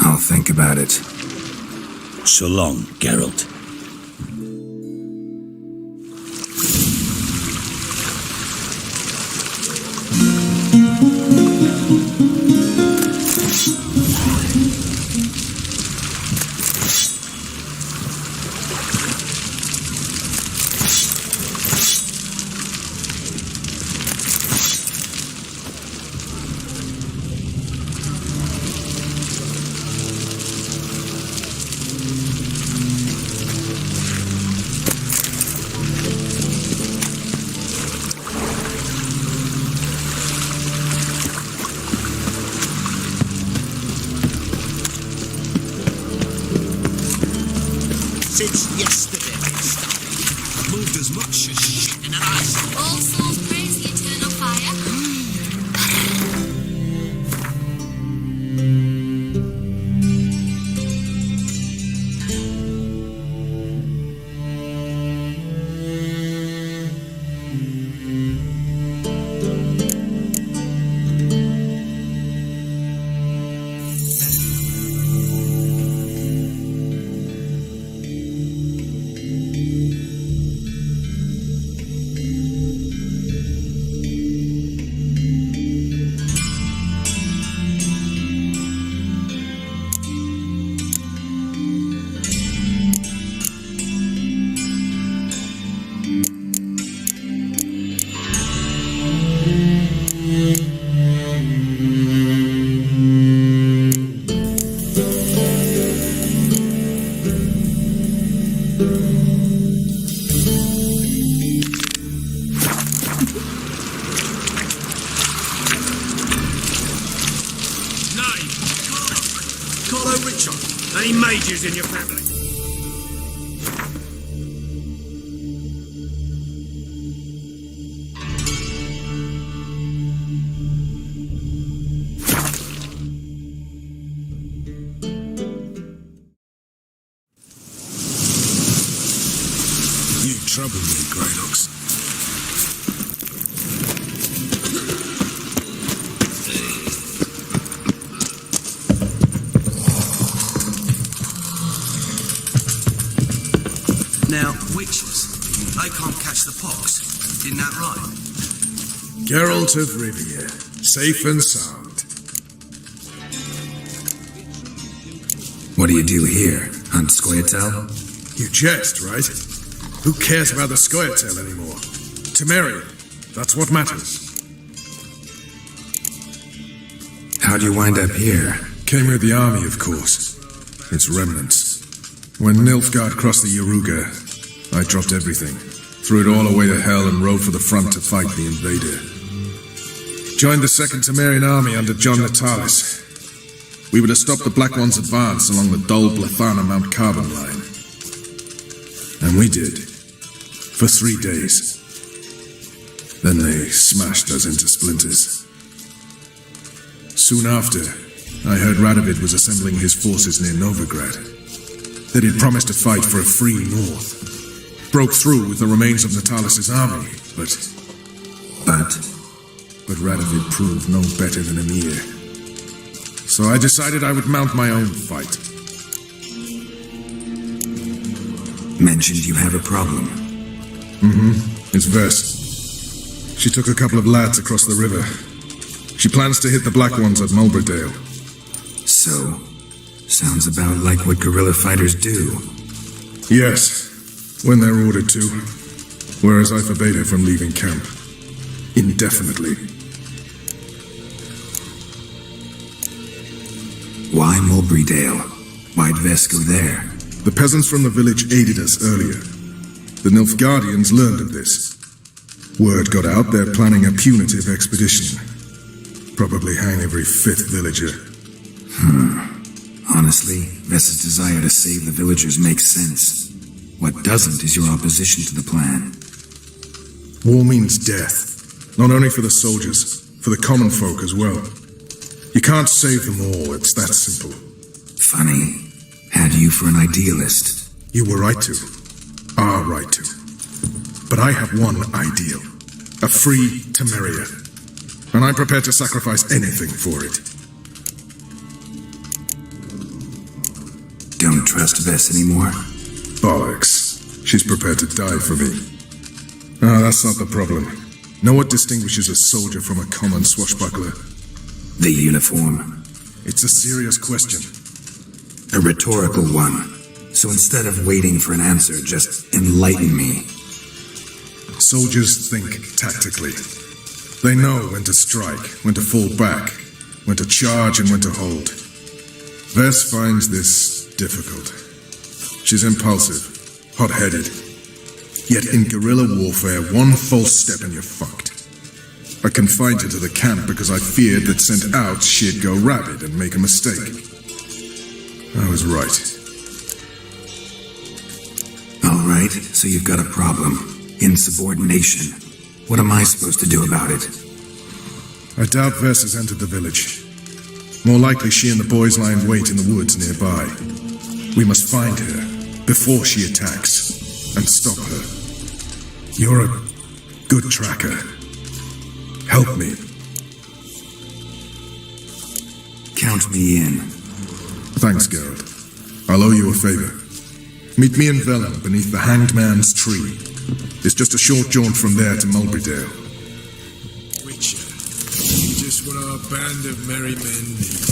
I'll think about it. So long, Geralt. Since yesterday I started. I've moved as much as shit in an ice. All souls praise the eternal fire. chop. Any mages in your family? You trouble me, Greylocks. Now, witches. They can't catch the pox. Isn't that right? Geralt of Rivia, safe and sound. What do you do here? Hunt Scoia'tael? You jest, right? Who cares about the Scoia'tael anymore? Temerian, that's what matters. How'd you wind up here? Came with the army, of course. Its remnants. When Nilfgaard crossed the Yaruga, I dropped everything, threw it all away to hell and rode for the front to fight the invader. Joined the Second Temerian army under John Natalis. We were to stop the Black One's advance along the Dol Blathana Mount Carbon line. And we did. For 3 days. Then they smashed us into splinters. Soon after, I heard Radovid was assembling his forces near Novigrad. That he'd promised to fight for a free north. Broke through with the remains of Natalis' army, but Radovid proved no better than Emir. So I decided I would mount my own fight. Mentioned you have a problem. It's Vess. She took a couple of lads across the river. She plans to hit the Black Ones at Mulberdale. So, sounds about like what guerrilla fighters do. Yes, when they're ordered to. Whereas I forbade her from leaving camp. Indefinitely. Why Mulberrydale? Why'd Vess go there? The peasants from the village aided us earlier. The Nilfgaardians learned of this. Word got out they're planning a punitive expedition. Probably hang every 5th villager. Honestly, Vess's desire to save the villagers makes sense. What doesn't is your opposition to the plan. War means death. Not only for the soldiers, for the common folk as well. You can't save them all, it's that simple. Funny. Had you for an idealist. You were right to. Are right to. But I have one ideal. A free Temeria. And I'm prepared to sacrifice anything for it. Don't trust Vess anymore? Bollocks. She's prepared to die for me. That's not the problem. Know what distinguishes a soldier from a common swashbuckler? The uniform. It's a serious question. A rhetorical one. So instead of waiting for an answer, just enlighten me. Soldiers think tactically. They know when to strike, when to fall back, when to charge and when to hold. Vess finds this difficult. She's impulsive, hot-headed. Yet in guerrilla warfare, one false step and you're fucked. I confined her to the camp because I feared that sent out she'd go rabid and make a mistake. I was right. All right, so you've got a problem. Insubordination. What am I supposed to do about it? I doubt Vess has entered the village. More likely she and the boys lie in wait in the woods nearby. We must find her before she attacks and stop her. You're a good tracker. Help me. Count me in. Thanks, Geralt. I'll owe you a favor. Meet me in Velen beneath the Hanged Man's tree. It's just a short jaunt from there to Mulberrydale. Witcher, just what our band of merry men need.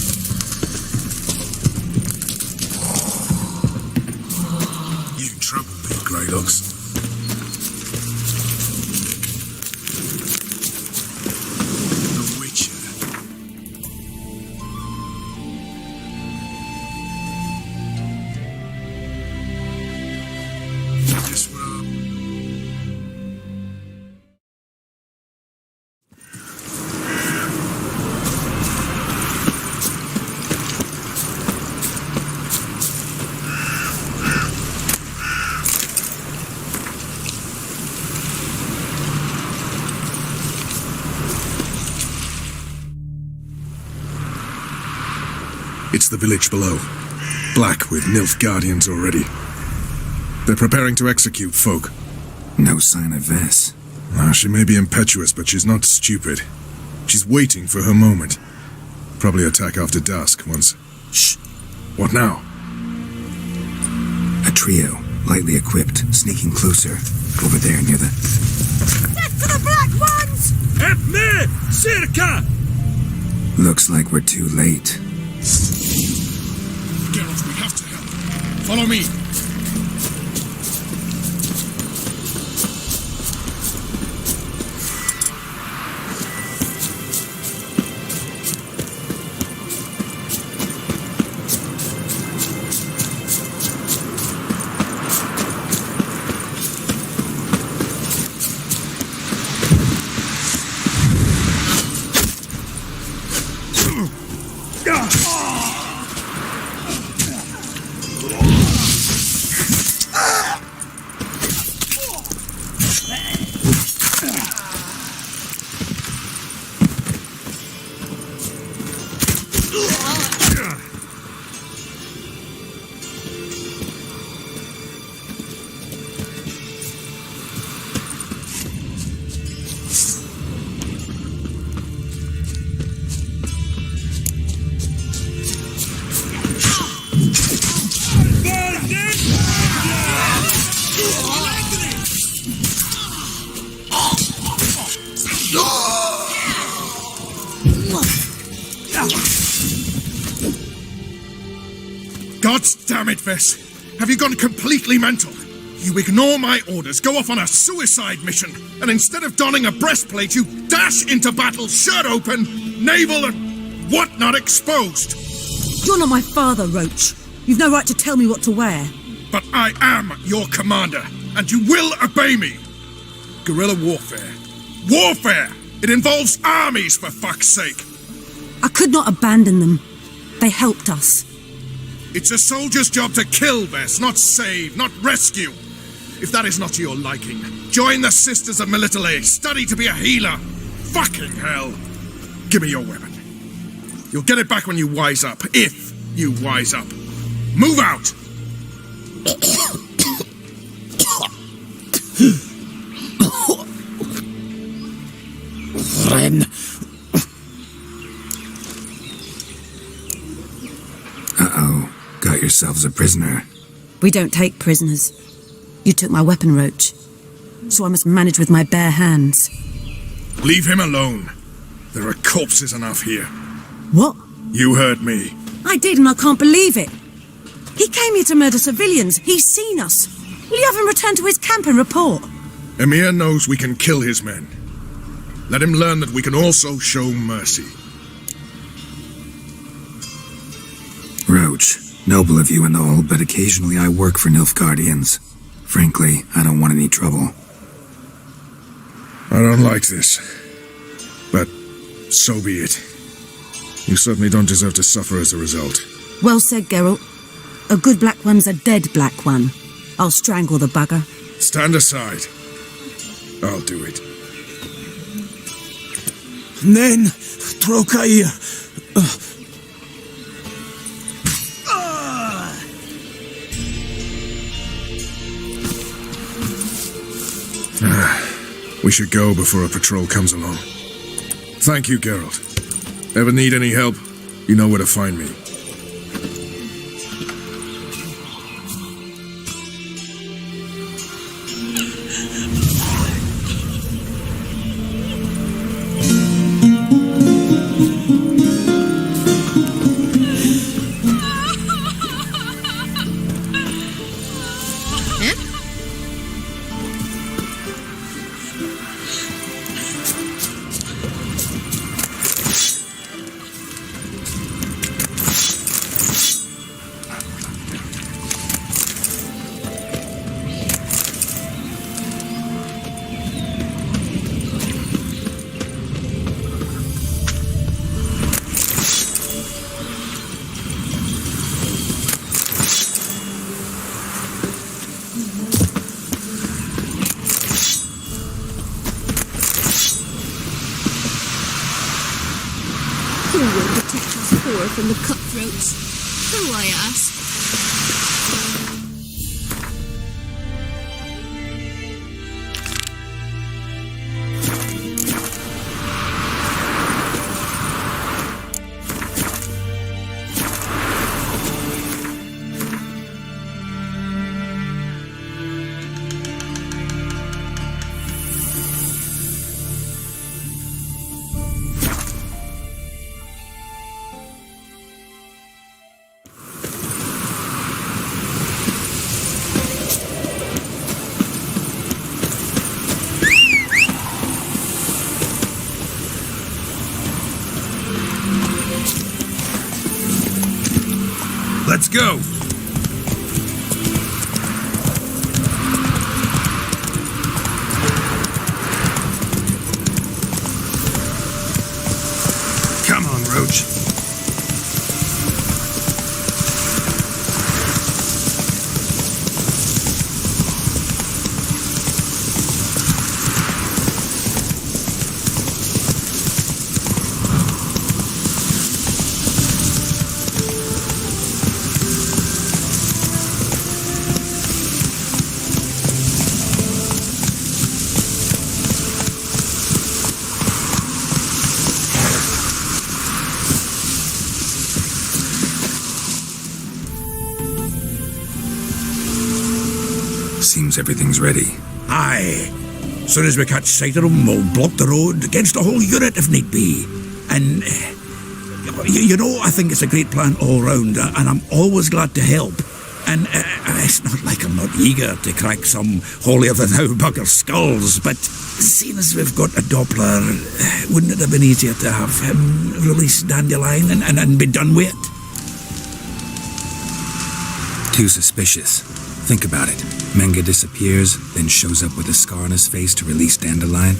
You trouble me, Greylocks. The Witcher. Just what our... It's the village below. Black with Nilf Guardians already. They're preparing to execute folk. No sign of Vess. She may be impetuous, but she's not stupid. She's waiting for her moment. Probably attack after dusk once... Shh! What now? A trio, lightly equipped, sneaking closer. Over there near the... Death to the Black Ones! Help me! Circa! Looks like we're too late. Geralt, we have to help. Follow me. God damn it, Vess! Have you gone completely mental? You ignore my orders, go off on a suicide mission, and instead of donning a breastplate, you dash into battle, shirt open, navel and whatnot exposed! You're not my father, Roach. You've no right to tell me what to wear. But I am your commander, and you will obey me! Guerrilla warfare. Warfare! It involves armies, for fuck's sake! I could not abandon them. They helped us. It's a soldier's job to kill, Vess, not save, not rescue. If that is not to your liking, join the Sisters of Melitele, study to be a healer. Fucking hell. Give me your weapon. You'll get it back when you wise up, if you wise up. Move out! Ren. Uh-oh. Got yourselves a prisoner. We don't take prisoners. You took my weapon, Roach. So I must manage with my bare hands. Leave him alone. There are corpses enough here. What? You heard me. I did, and I can't believe it. He came here to murder civilians. He's seen us. Will you have him return to his camp and report? Emir knows we can kill his men. Let him learn that we can also show mercy. Roach, noble of you and all, but occasionally I work for Nilfgaardians. Frankly, I don't want any trouble. I don't like this. But so be it. You certainly don't deserve to suffer as a result. Well said, Geralt. A good black one's a dead black one. I'll strangle the bugger. Stand aside. I'll do it. Nen, Trokair. We should go before a patrol comes along. Thank you, Geralt. Ever need any help, you know where to find me. from the cutthroats. Who, I ask? Let's go! Come on, Roach. Seems everything's ready. Aye. Soon as we catch sight of them, we'll block the road against the whole unit if need be. And, you know, I think it's a great plan all round, and I'm always glad to help. And it's not like I'm not eager to crack some holier-than-thou bugger skulls, but seeing as we've got a Doppler, wouldn't it have been easier to have him release Dandelion and be done with it? Too suspicious. Think about it. Menga disappears, then shows up with a scar on his face to release Dandelion.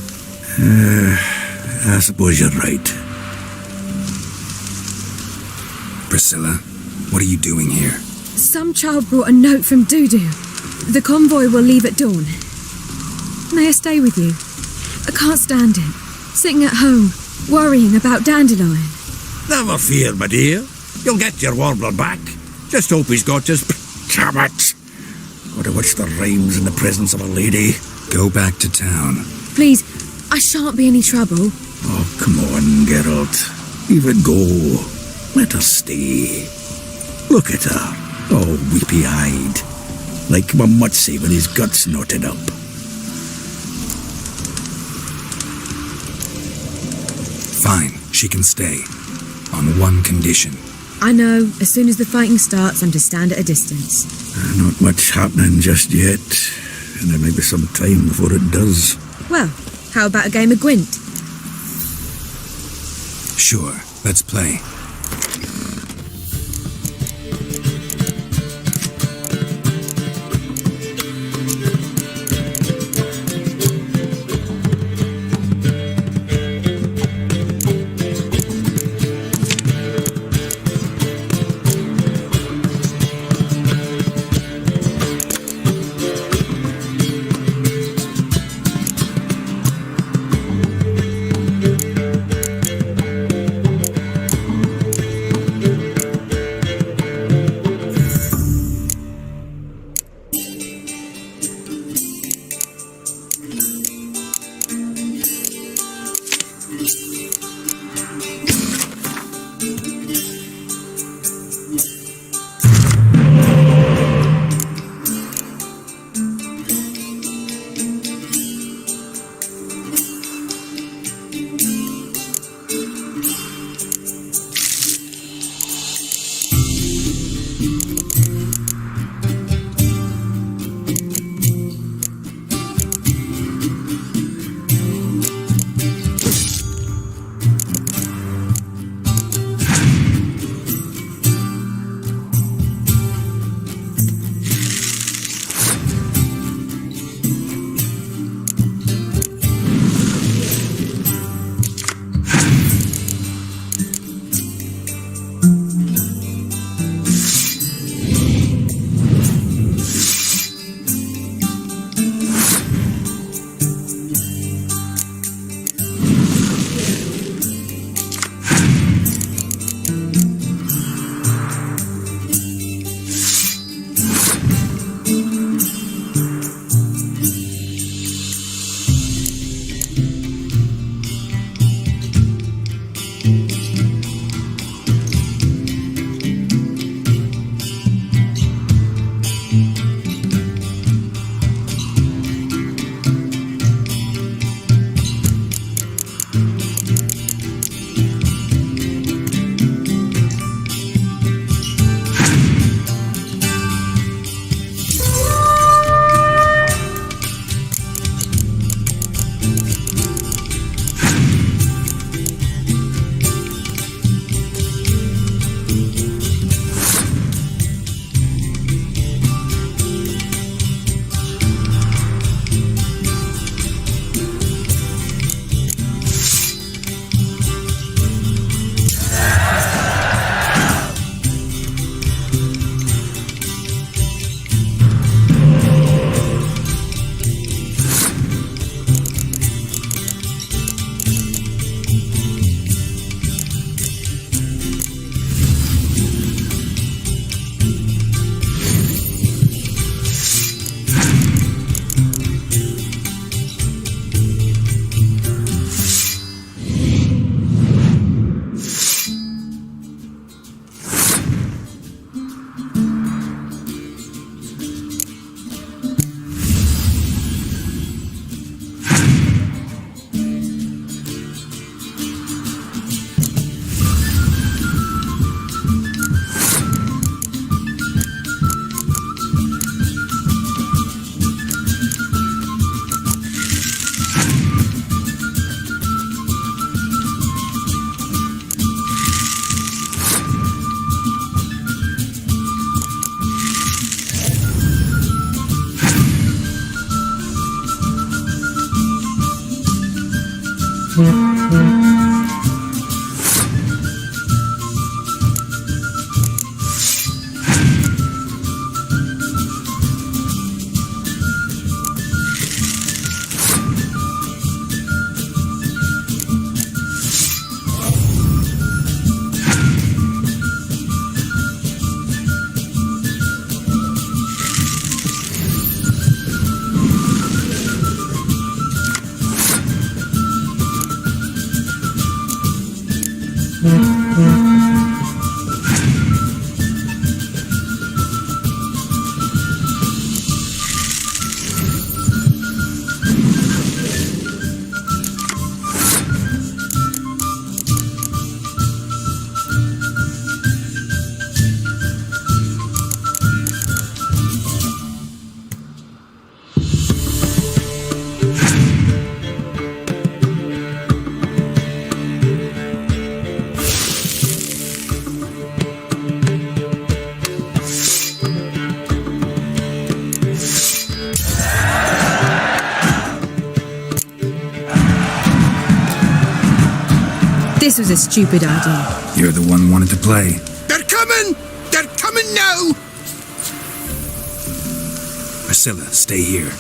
I suppose you're right. Priscilla, what are you doing here? Some child brought a note from Dudu. The convoy will leave at dawn. May I stay with you? I can't stand it. Sitting at home, worrying about Dandelion. Never fear, my dear. You'll get your warbler back. Just hope he's got his... Damn it! Gotta watch the rhymes in the presence of a lady. Go back to town. Please, I shan't be any trouble. Oh, come on, Geralt. Leave it go. Let her stay. Look at her, all weepy-eyed, like my Mutsy with his guts knotted up. Fine, she can stay. On one condition. I know, as soon as the fighting starts, I'm to stand at a distance. Not much happening just yet, and there may be some time before it does. Well, how about a game of Gwent? Sure, let's play. This was a stupid idea. You're the one wanted to play. They're coming! They're coming now! Priscilla, stay here.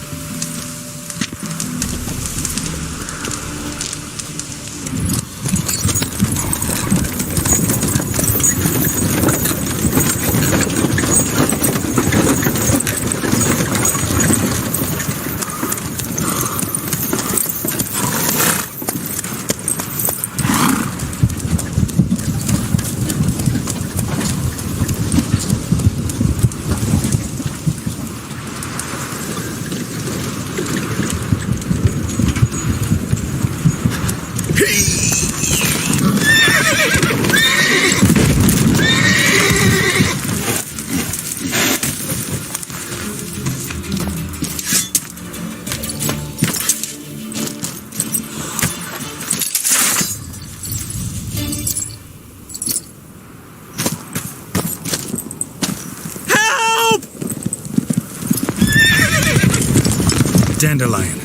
Dandelion.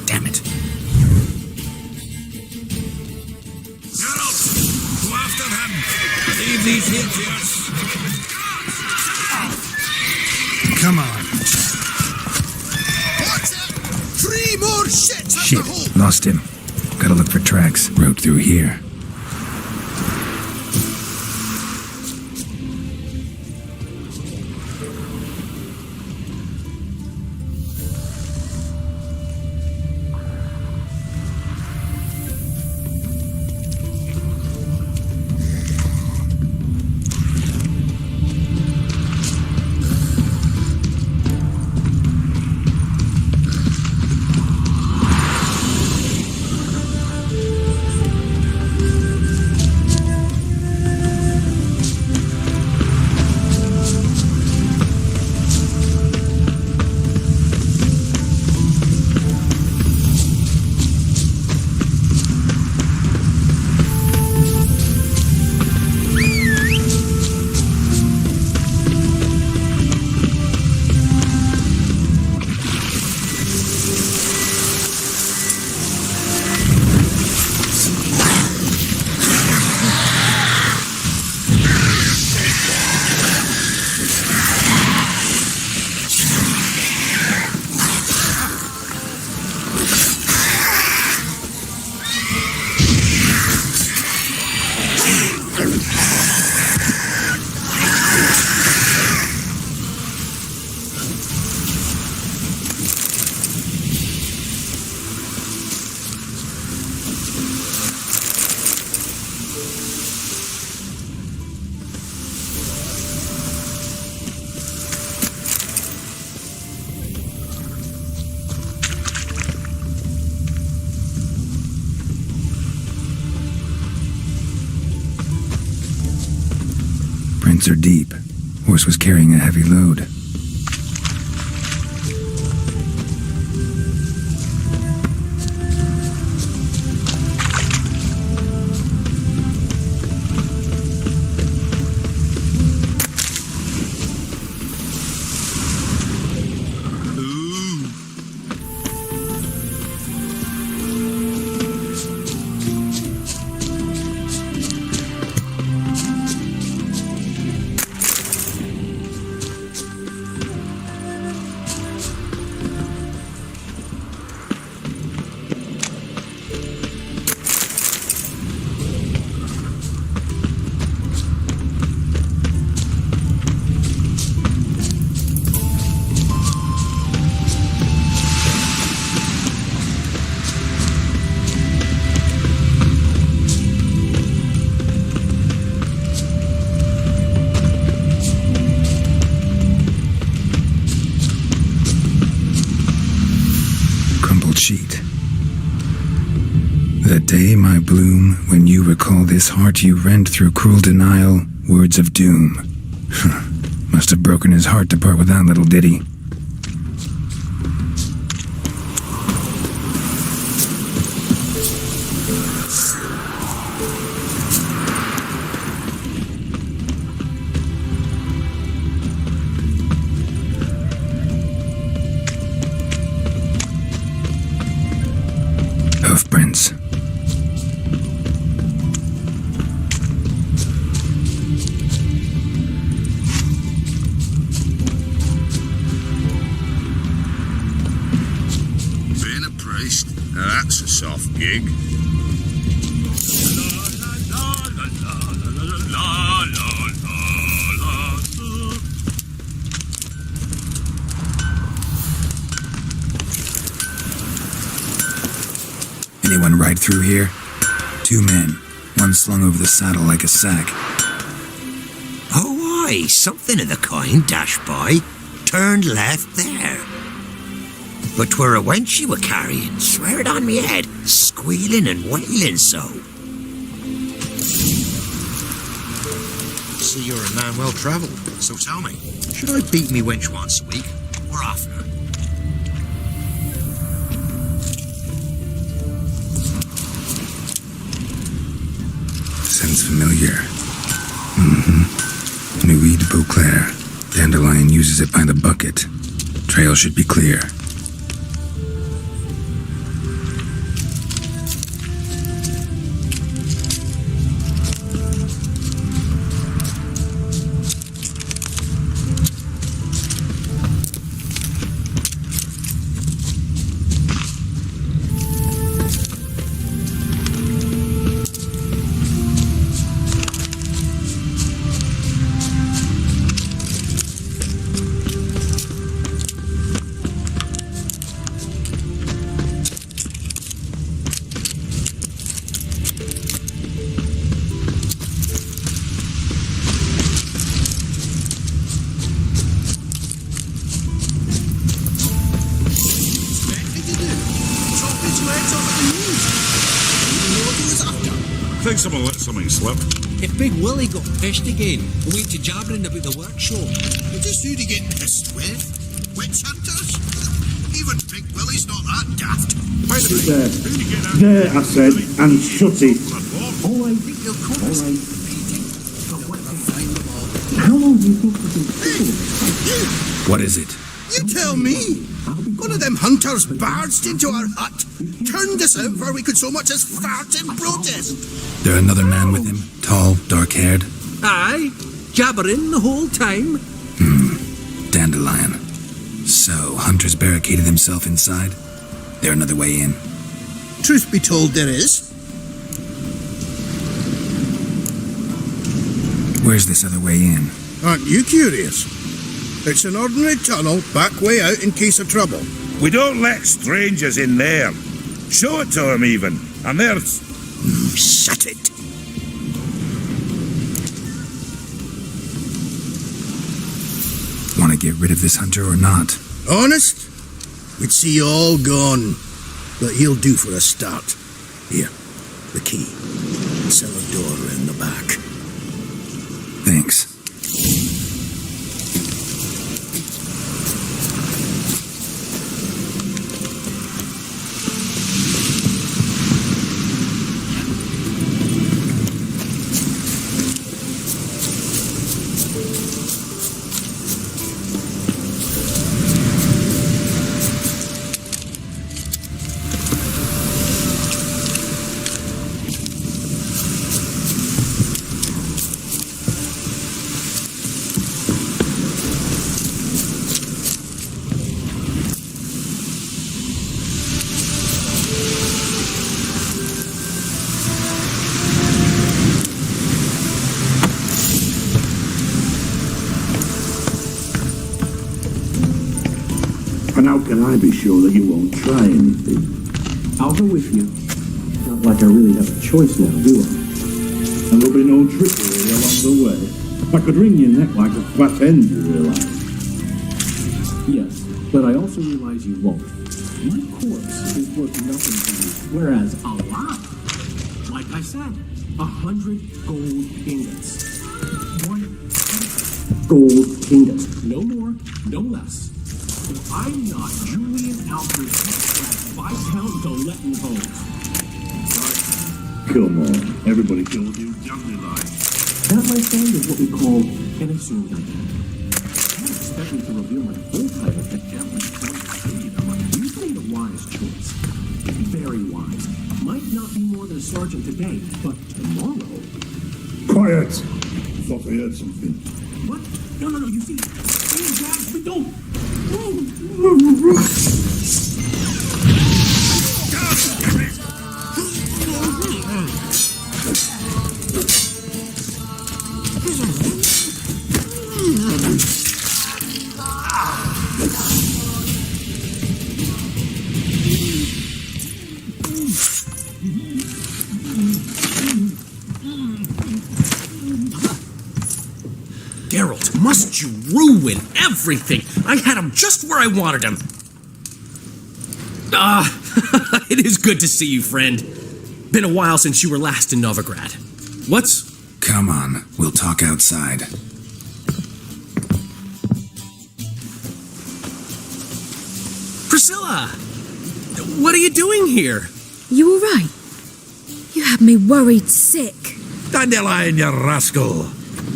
Damn it. Go after him! Leave these here to us! Come on. What's it? 3 more shits at Shit. the hole! Lost him. Gotta look for tracks. Road through here. Prints are deep. Horse was carrying a heavy load. cheat. The day, my bloom, when you recall this heart you rent through cruel denial, words of doom. Must have broken his heart to part with that little ditty. Hoofprints. Being a priest, now that's a soft gig. Anyone ride through here? 2 men, one slung over the saddle like a sack. Oh, aye, something of the kind dashed by. Turned left there. But 'twere a wench you were carrying, swear it on me head, squealing and wailing so. See, you're a man well travelled, so tell me, should I beat me wench once a week, or oftener? Sounds familiar. Nuit de Beauclair. Dandelion uses it by the bucket. Trail should be clear. Think someone let something slip. If Big Willie got pissed again, we went to jabbering about the workshop. It is who to get pissed with. Witch hunters? Even Big Willie's not that daft. There, I said, and shut it. All right. All right. How long do you think we can What is it? You tell me. One of them hunters barged into our hut, turned us out before we could so much as fart in protest. There another man with him? Tall, dark-haired? Aye, jabbering the whole time. Dandelion. So, hunters barricaded himself inside? There another way in? Truth be told, there is. Where's this other way in? Aren't you curious? It's an ordinary tunnel, back way out in case of trouble. We don't let strangers in there. Show it to them even. And there's... Shut it. Want to get rid of this hunter or not? Honest? We'd see you all gone. But he'll do for a start. Here, the key. Cellar door around the back. Thanks. And how can I be sure that you won't try anything? I'll go with you. Not like I really have a choice now, do I? And there'll be no trickery along the way. I could wring your neck like a fat hen, you realise? Yes, but I also realise you won't. My corpse is worth nothing to you, whereas alive, like I said, 100 gold ingots. 1 gold ingot. No more, no less. If I'm not Julian Alfred by count Doletan Holmes. Come on, everybody kills you, Dandelion. That, my friend, is what we call an assumed identity. Don't expect me to reveal my full title at every point you've made a wise choice. Very wise. Might not be more than a sergeant today, but tomorrow... Quiet! Thought I heard something. What? No, you see... Guys, we don't... Geralt, must you ruin everything? I had him just where I wanted him. It is good to see you, friend. Been a while since you were last in Novigrad. What's... Come on, we'll talk outside. Priscilla! What are you doing here? You all right? You had me worried sick. Dandelion, you rascal.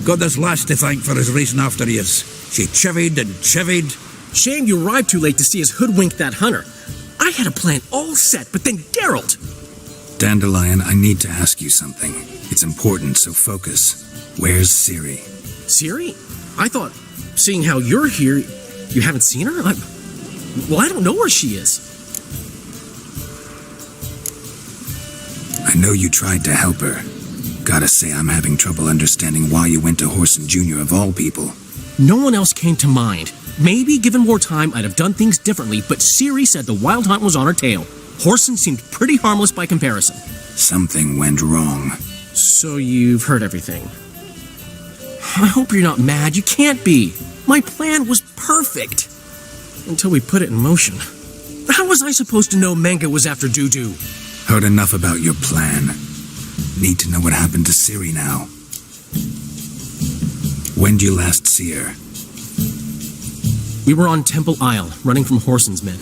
Got this lass to thank for his racing after yous. She chivied and chivied. Shame you arrived too late to see us hoodwink that hunter. I had a plan all set, but then Geralt... Dandelion, I need to ask you something. It's important, so focus. Where's Ciri? Ciri? I thought, seeing how you're here, you haven't seen her? I don't know where she is. I know you tried to help her. Gotta say, I'm having trouble understanding why you went to Whoreson Jr. of all people. No one else came to mind. Maybe, given more time, I'd have done things differently, but Ciri said the Wild Hunt was on her tail. Whoreson seemed pretty harmless by comparison. Something went wrong. So you've heard everything. I hope you're not mad. You can't be. My plan was perfect. Until we put it in motion. How was I supposed to know Manga was after Dudu? Heard enough about your plan. Need to know what happened to Ciri now. When'd you last see her? We were on Temple Isle, running from Whoreson's men.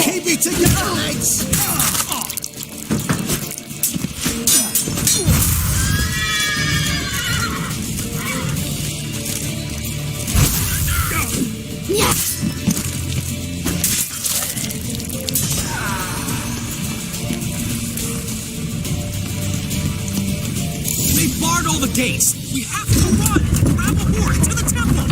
Keep it together, mates! They barred all the gates. We have to run. Grab a horse to the temple.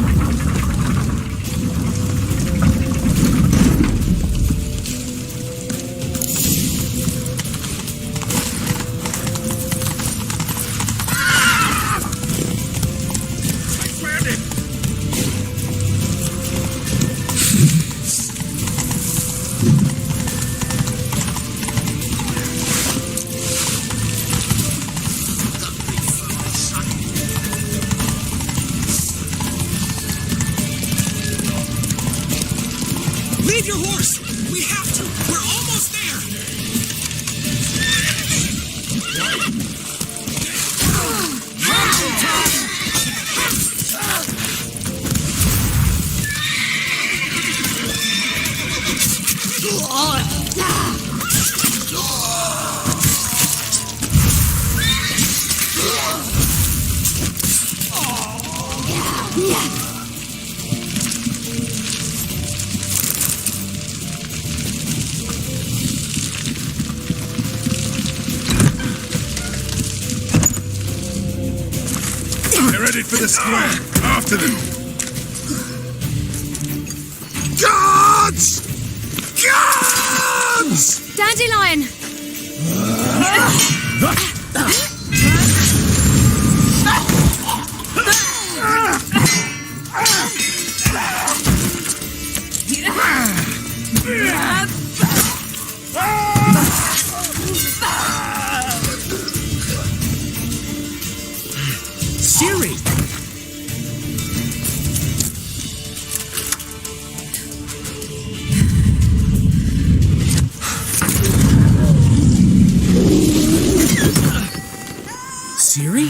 Leave your horse! We have to! We're almost there! for the square! After them! Guards! Guards! Dandelion! Siri! Siri?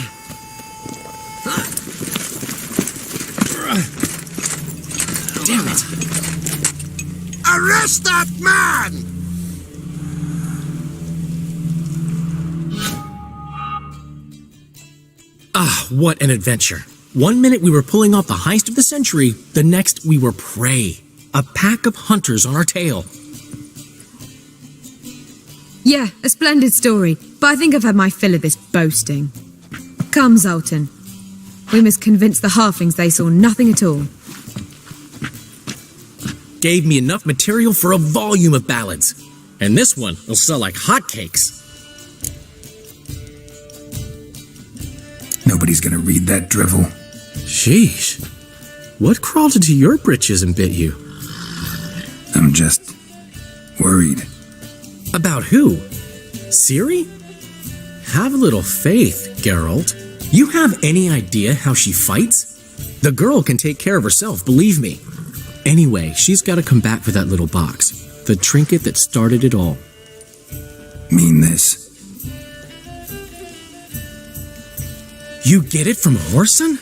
Damn it! Arrest that man! Ah, what an adventure. 1 minute we were pulling off the heist of the century, the next we were prey. A pack of hunters on our tail. Yeah, a splendid story, but I think I've had my fill of this boasting. Come, Zoltan. We must convince the halflings they saw nothing at all. Gave me enough material for a volume of ballads. And this one will sell like hotcakes. Nobody's gonna read that drivel. Sheesh. What crawled into your britches and bit you? I'm just worried. About who? Siri? Have a little faith, Geralt. You have any idea how she fights? The girl can take care of herself, believe me. Anyway, she's got to come back for that little box. The trinket that started it all. Mean this. You get it from Horson?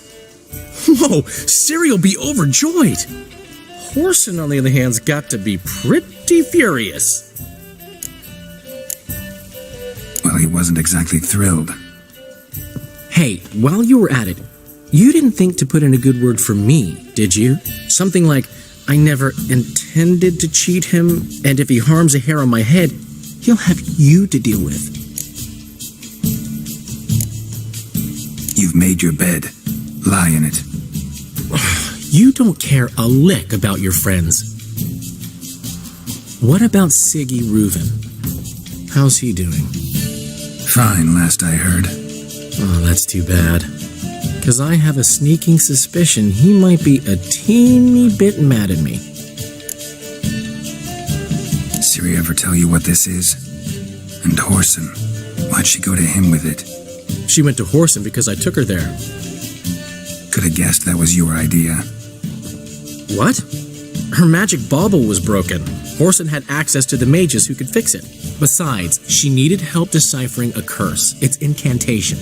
Whoa, Ciri'll be overjoyed. Horson, on the other hand's got to be pretty furious. Well, he wasn't exactly thrilled. Hey, while you were at it, you didn't think to put in a good word for me, did you? Something like, I never intended to cheat him, and if he harms a hair on my head, he'll have you to deal with. You've made your bed. Lie in it. You don't care a lick about your friends. What about Siggy Reuven? How's he doing? Fine, last I heard. Oh, that's too bad. Because I have a sneaking suspicion he might be a teeny bit mad at me. Ciri ever tell you what this is? And Horson, why'd she go to him with it? She went to Horson because I took her there. Could have guessed that was your idea. What? Her magic bauble was broken. Horson had access to the mages who could fix it. Besides, she needed help deciphering a curse. It's incantation.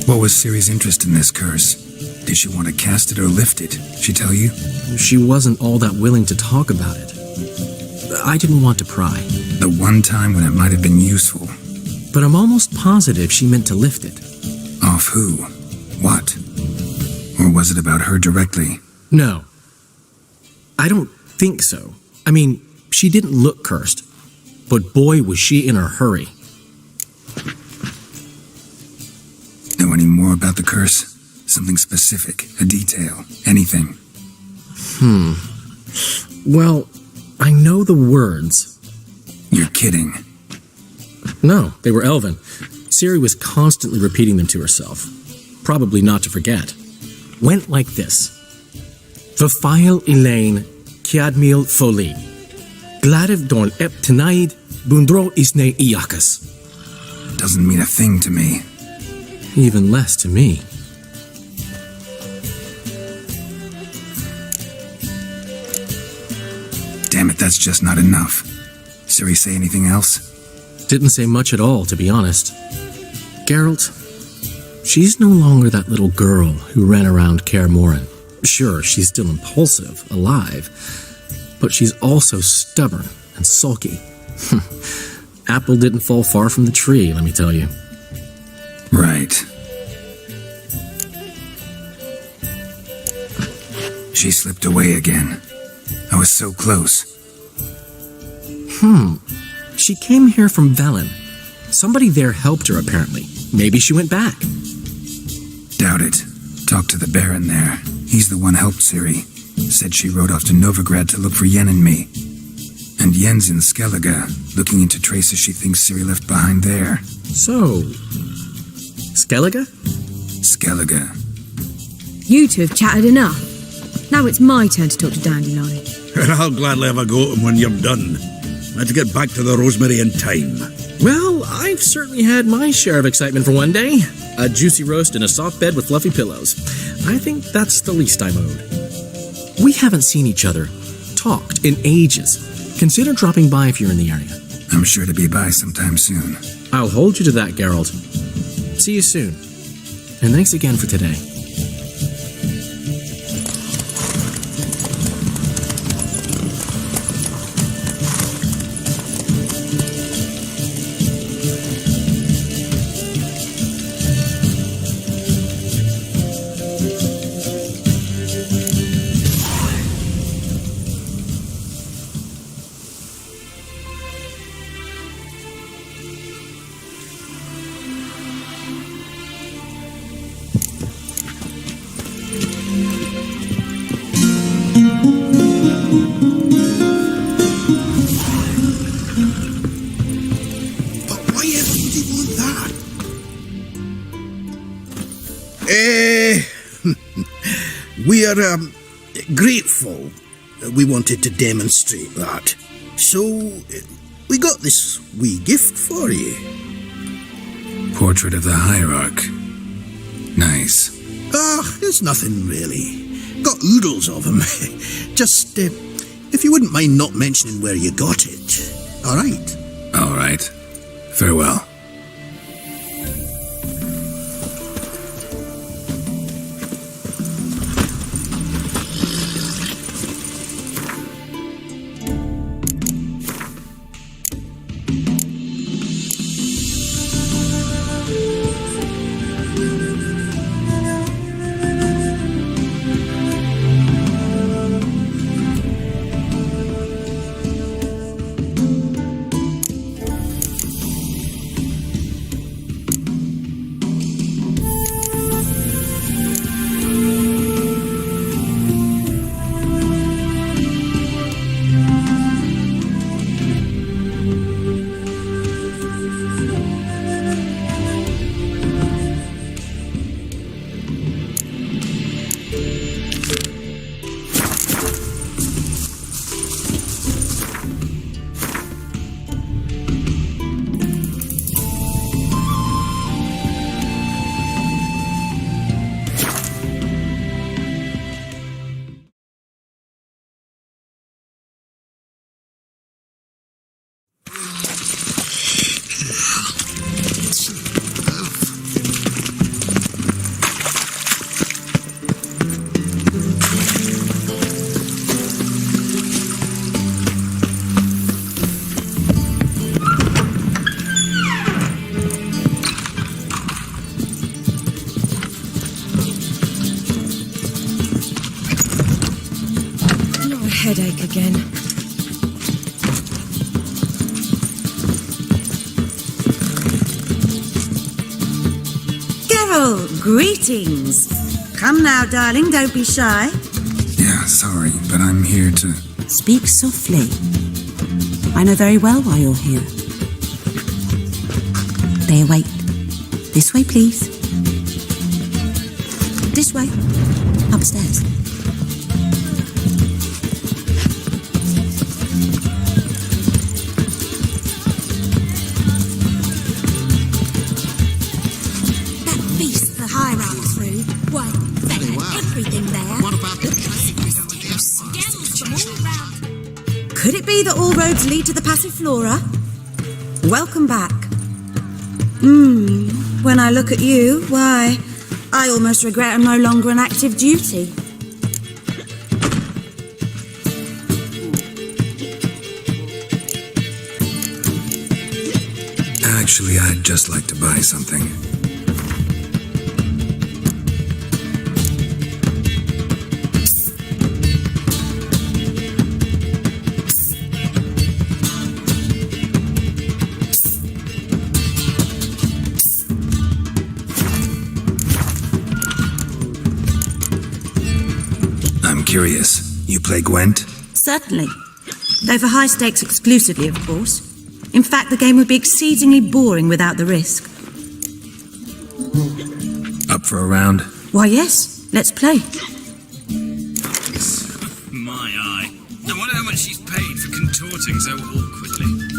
What was Ciri's interest in this curse? Did she want to cast it or lift it? She tell you? She wasn't all that willing to talk about it. I didn't want to pry. The one time when it might have been useful. But I'm almost positive she meant to lift it. Off who? What? Or was it about her directly? No. I don't think so. I mean, she didn't look cursed. But boy, was she in a hurry. Know any more about the curse? Something specific, a detail, anything? Well, I know the words. You're kidding. No, they were Elven. Ciri was constantly repeating them to herself. Probably not to forget. Went like this. Vafile Elaine Kiadmil Foli. Gladev Dorn Ep Tenaid Bundro Isne Iakas. Doesn't mean a thing to me. Even less to me. Damn it, that's just not enough. Ciri say anything else? Didn't say much at all, to be honest. Geralt, she's no longer that little girl who ran around Kaer Morhen. Sure, she's still impulsive, alive, but she's also stubborn and sulky. Apple didn't fall far from the tree, let me tell you. Right. She slipped away again. I was so close. She came here from Velen. Somebody there helped her, apparently. Maybe she went back. Doubt it. Talk to the Baron there. He's the one helped Ciri. Said she rode off to Novigrad to look for Yen and me. And Yen's in Skellige, looking into traces she thinks Ciri left behind there. So, Skellige? Skellige. You two have chatted enough. Now it's my turn to talk to Dandelion. I'll gladly have a go at him when you're done. Let's get back to the Rosemary in time. Well, I've certainly had my share of excitement for one day. A juicy roast in a soft bed with fluffy pillows. I think that's the least I'm owed. We haven't seen each other, talked, in ages. Consider dropping by if you're in the area. I'm sure to be by sometime soon. I'll hold you to that, Geralt. See you soon. And thanks again for today. We are grateful. We wanted to demonstrate that. So, we got this wee gift for you. Portrait of the Hierarch. Nice. It's nothing really. Got oodles of him. Just, if you wouldn't mind not mentioning where you got it. All right? All right. Farewell. Headache again. Geralt, greetings. Come now, darling, don't be shy. Yeah, sorry, but I'm here to... Speak softly. I know very well why you're here. They await. This way, please. This way. Upstairs. Could it be that all roads lead to the Passiflora? Welcome back. When I look at you, why, I almost regret I'm no longer on active duty. Actually, I'd just like to buy something. curious. You play Gwent? Certainly. Though for high stakes exclusively, of course. In fact, the game would be exceedingly boring without the risk. Up for a round? Why, yes. Let's play. My eye. I wonder how much she's paid for contorting so awkwardly.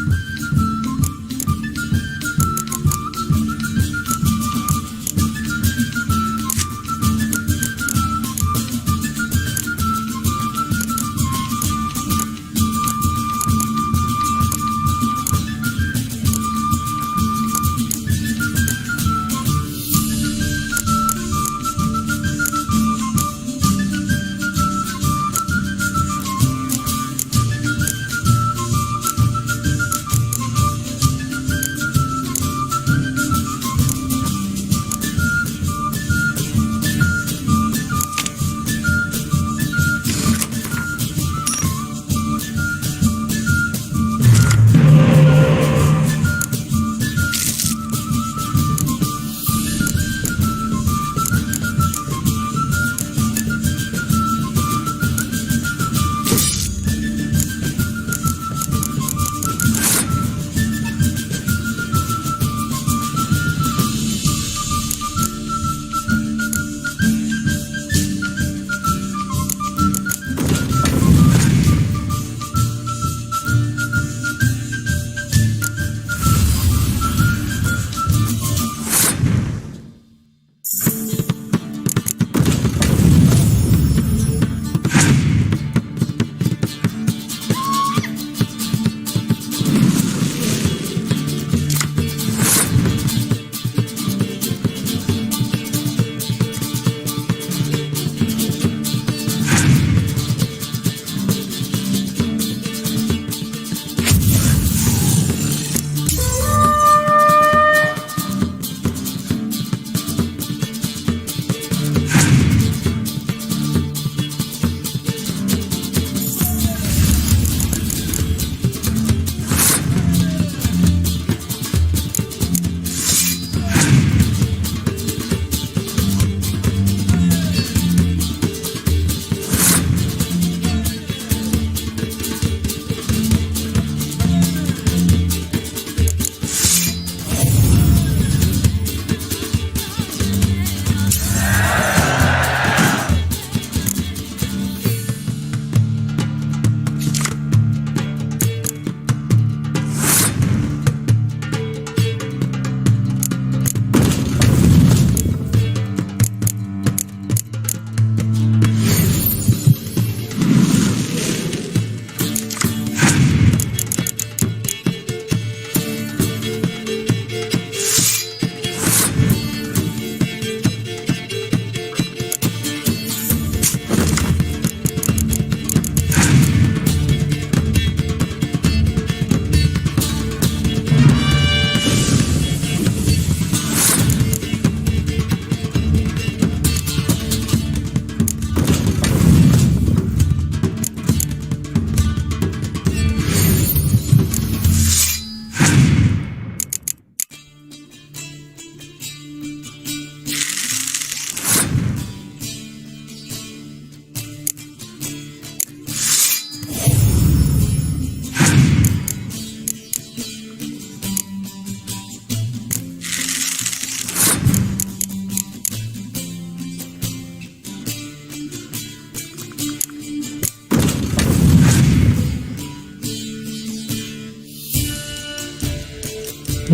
I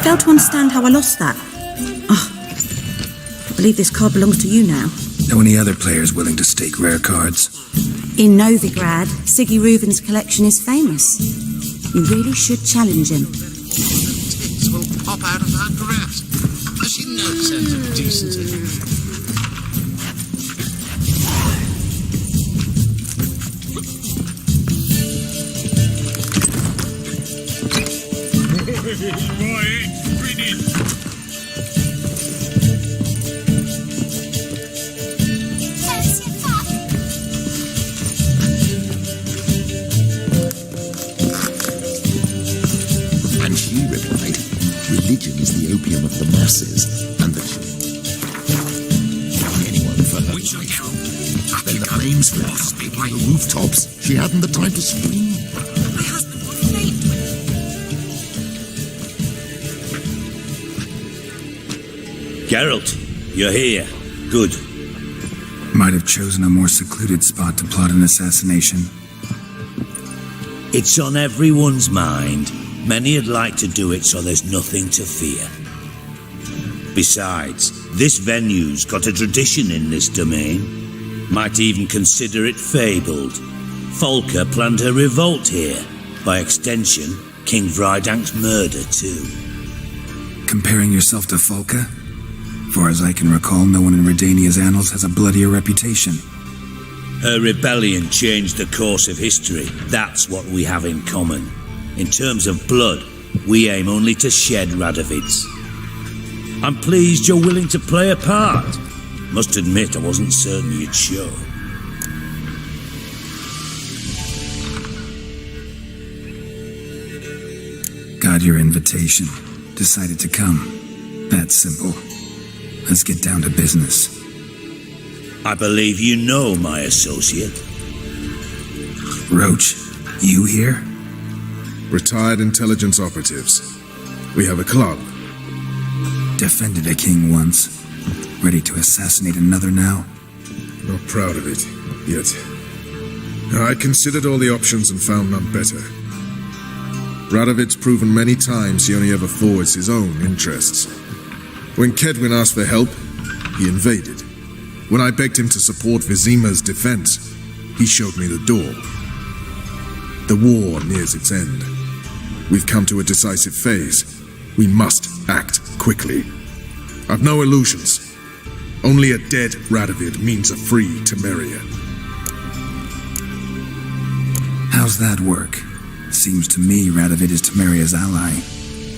fail to understand how I lost that. believe this card belongs to you now. Know any other players willing to stake rare cards? In Novigrad, Siggy Reuven's collection is famous. You really should challenge him. Tits will pop out of her dress. Has she no sense of decency? And she replied, religion is the opium of the masses, and that anyone for her life. Then the flames flashed by the rooftops. She hadn't the time to scream. My husband would faint when Geralt, you're here. Good. Might have chosen a more secluded spot to plot an assassination. It's on everyone's mind. Many would like to do it so there's nothing to fear. Besides, this venue's got a tradition in this domain. Might even consider it fabled. Folka planned her revolt here. By extension, King Vrydank's murder too. Comparing yourself to Folka? Far as I can recall, no one in Redania's annals has a bloodier reputation. Her rebellion changed the course of history. That's what we have in common. In terms of blood, we aim only to shed Radovid's. I'm pleased you're willing to play a part. Must admit I wasn't certain you'd show. Got your invitation. Decided to come. That's simple. Let's get down to business. I believe you know my associate. Roach, you here? Retired intelligence operatives. We have a club. Defended a king once. Ready to assassinate another now? Not proud of it, yet. I considered all the options and found none better. Radovid's proven many times he only ever forwards his own interests. When Kedwin asked for help, he invaded. When I begged him to support Vizima's defense, he showed me the door. The war nears its end. We've come to a decisive phase. We must act quickly. I've no illusions. Only a dead Radovid means a free Temeria. How's that work? Seems to me Radovid is Temeria's ally.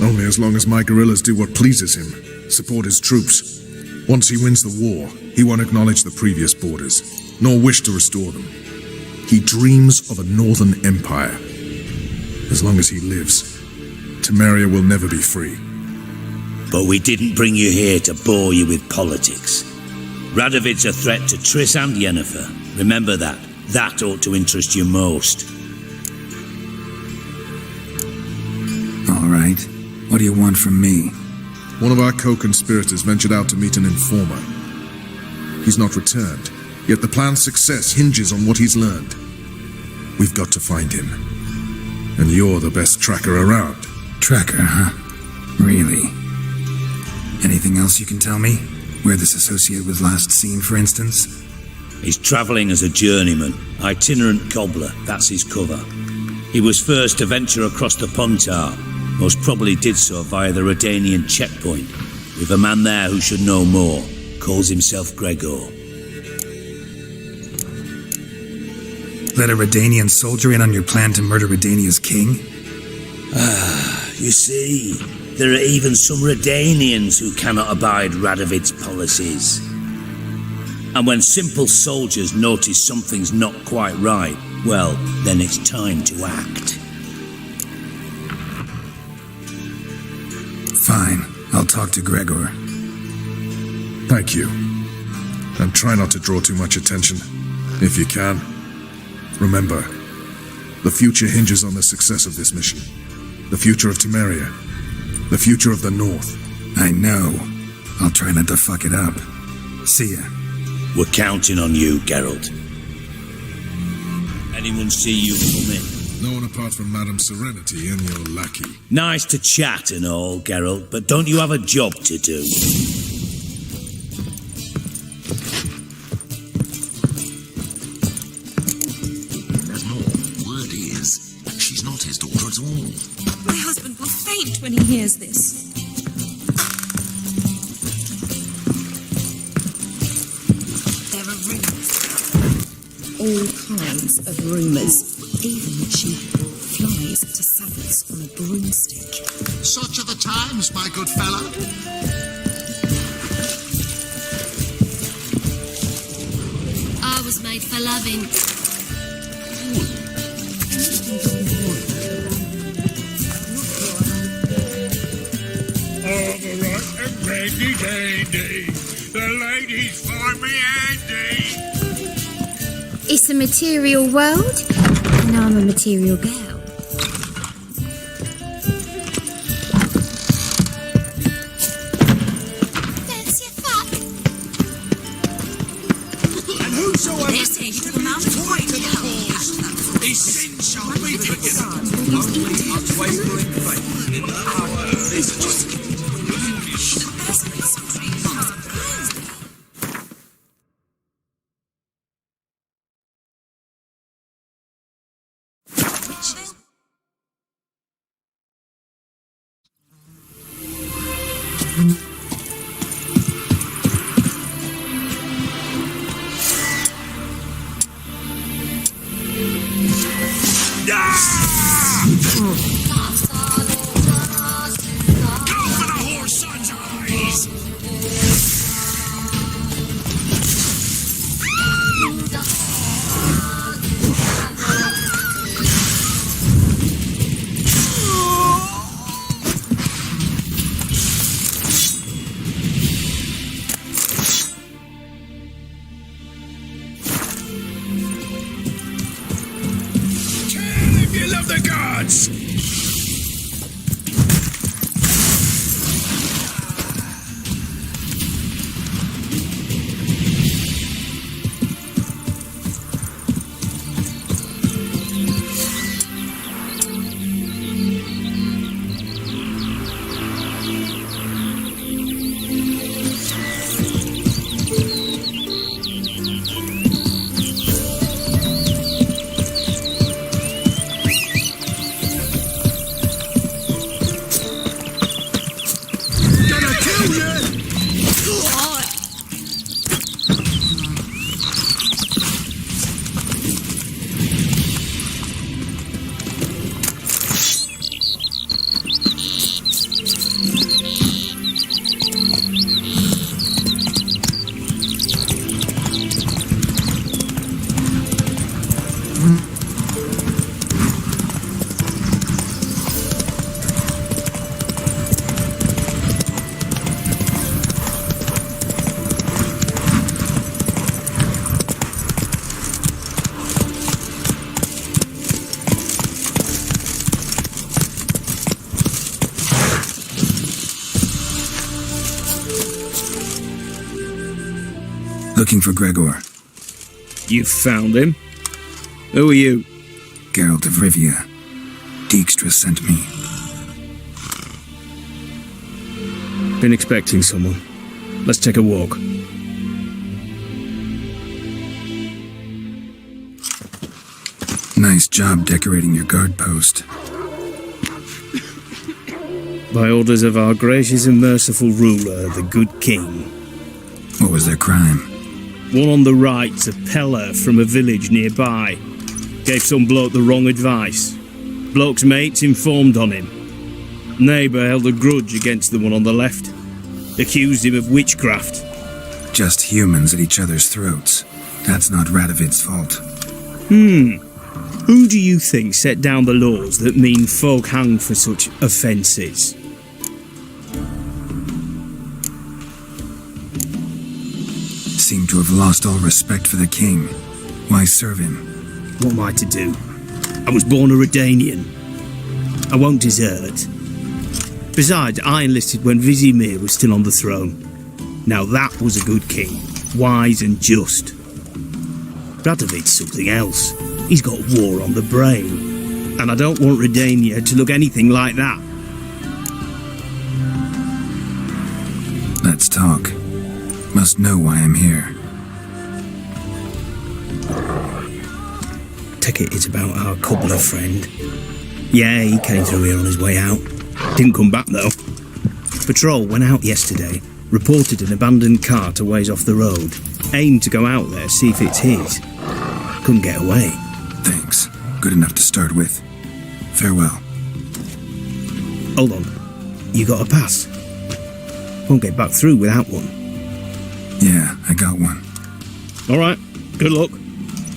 Only as long as my guerrillas do what pleases him. Support his troops. Once he wins the war, he won't acknowledge the previous borders, nor wish to restore them. He dreams of a northern empire. As long as he lives, Temeria will never be free. But we didn't bring you here to bore you with politics. Radovid's a threat to Triss and Yennefer. Remember that. That ought to interest you most. All right. What do you want from me? One of our co-conspirators ventured out to meet an informer. He's not returned, yet the plan's success hinges on what he's learned. We've got to find him. And you're the best tracker around. Tracker, huh? Really? Anything else you can tell me? Where this associate was last seen, for instance? He's travelling as a journeyman, itinerant cobbler, that's his cover. He was first to venture across the Pontar, most probably did so via the Redanian checkpoint. With a man there who should know more, calls himself Gregor. Let a Redanian soldier in on your plan to murder Redania's king? You see, there are even some Redanians who cannot abide Radovid's policies. And when simple soldiers notice something's not quite right, well, then it's time to act. Fine, I'll talk to Gregor. Thank you. And try not to draw too much attention, if you can. Remember, the future hinges on the success of this mission. The future of Temeria. The future of the North. I know. I'll try not to fuck it up. See ya. We're counting on you, Geralt. Anyone see you come in? No one apart from Madame Serenity and your lackey. Nice to chat and all, Geralt, but don't you have a job to do? at all. My husband will faint when he hears this. There are rumours. All kinds of rumours. Even that she flies to Sabbaths on a broomstick. Such are the times, my good fellow. I was made for loving. All the right and ready, dandy. The ladies find me handy. It's a material world, and I'm a material girl. And whosoever This is the mountain point to the cause, his sin shall be forgiven. Unwavering faith in the power of this just. Go for the whore's son's eyes! If you love the gods! Gonna kill you! Looking for Gregor. You found him? Who are you? Geralt of Rivia. Dijkstra sent me. Been expecting someone. Let's take a walk. Nice job decorating your guard post. By orders of our gracious and merciful ruler, the good king. What was their crime? One on the right's a peller from a village nearby. Gave some bloke the wrong advice. Bloke's mates informed on him. Neighbour held a grudge against the one on the left. Accused him of witchcraft. Just humans at each other's throats. That's not Radovid's fault. Who do you think set down the laws that mean folk hanged for such offences? Seem to have lost all respect for the king. Why serve him? What am I to do? I was born a Redanian. I won't desert. Besides, I enlisted when Vizimir was still on the throne. Now that was a good king, wise and just. Radovid's something else. He's got war on the brain. And I don't want Redania to look anything like that. Let's talk. Must know why I'm here. Take it it's about our cobbler friend. Yeah, he came through here on his way out. Didn't come back, though. Patrol went out yesterday, reported an abandoned cart a ways off the road. Aimed to go out there, see if it's his. Couldn't get away. Thanks. Good enough to start with. Farewell. Hold on. You got a pass? Won't get back through without one. Yeah, I got one. All right. Good luck.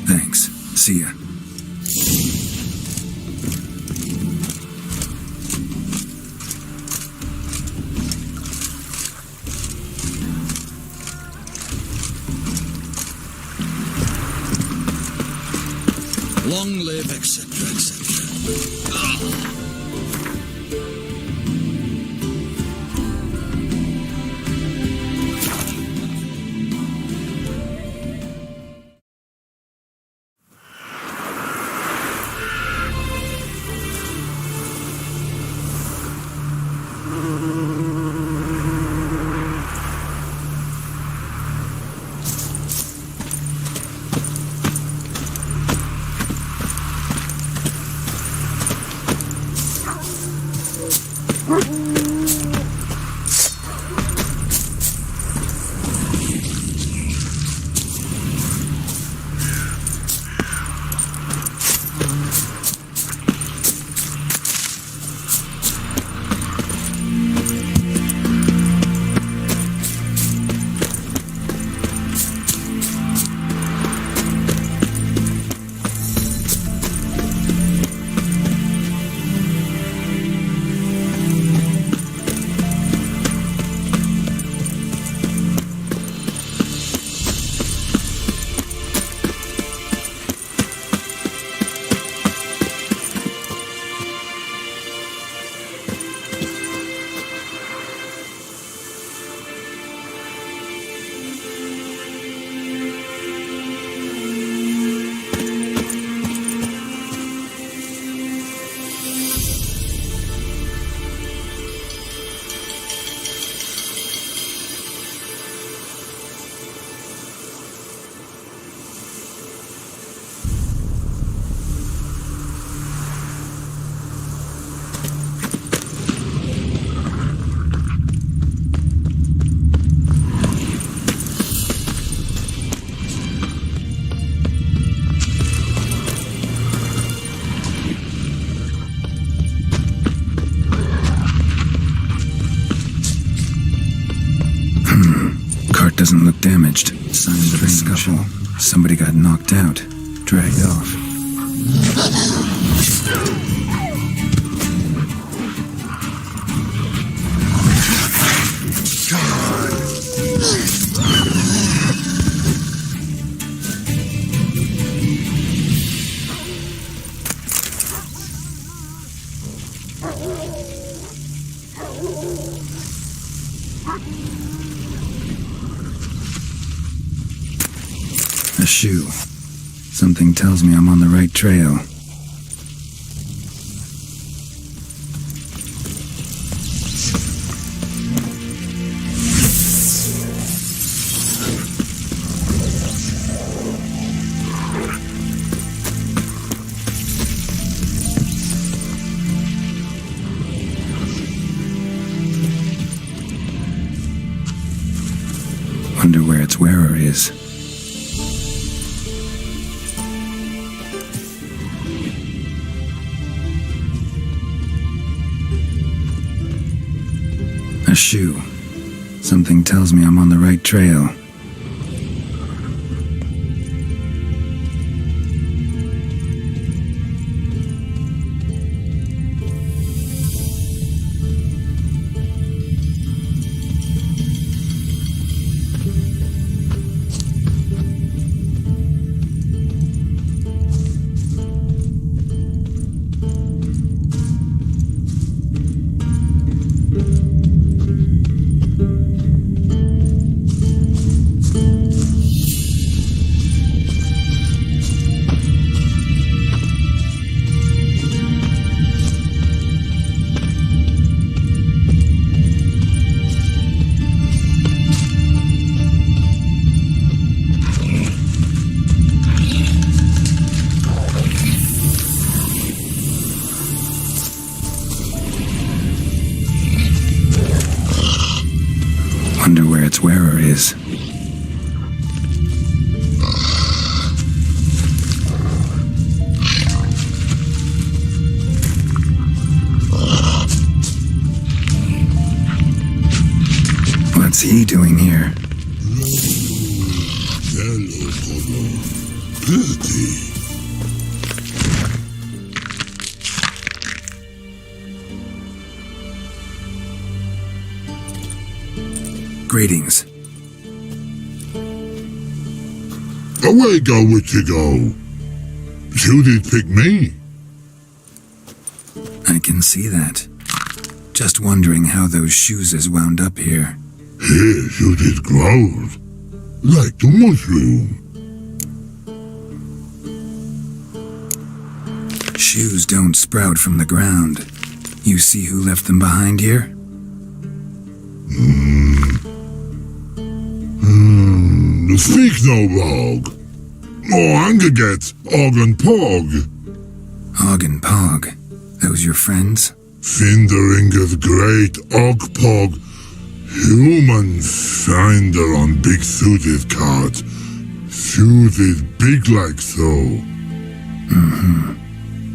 Thanks. See ya. Long live, etc., etc. Doesn't look damaged. Signs of a scuffle. Somebody got knocked out. Dragged off. A shoe. Something tells me I'm on the right trail. Wonder where its wearer is. A shoe. Something tells me I'm on the right trail. Hello, Pablo. Pretty. Greetings. Away go with you go. You did pick me. I can see that. Just wondering how those shoes has wound up here. Here you did grow. Like the mushroom. Shoes don't sprout from the ground. You see who left them behind here? Speak no log. Oh, Angaget, Og and Pog. Og and Pog. Those your friends? Finderingeth great Og Pog. Human finder on big suited cart. Suited big like so.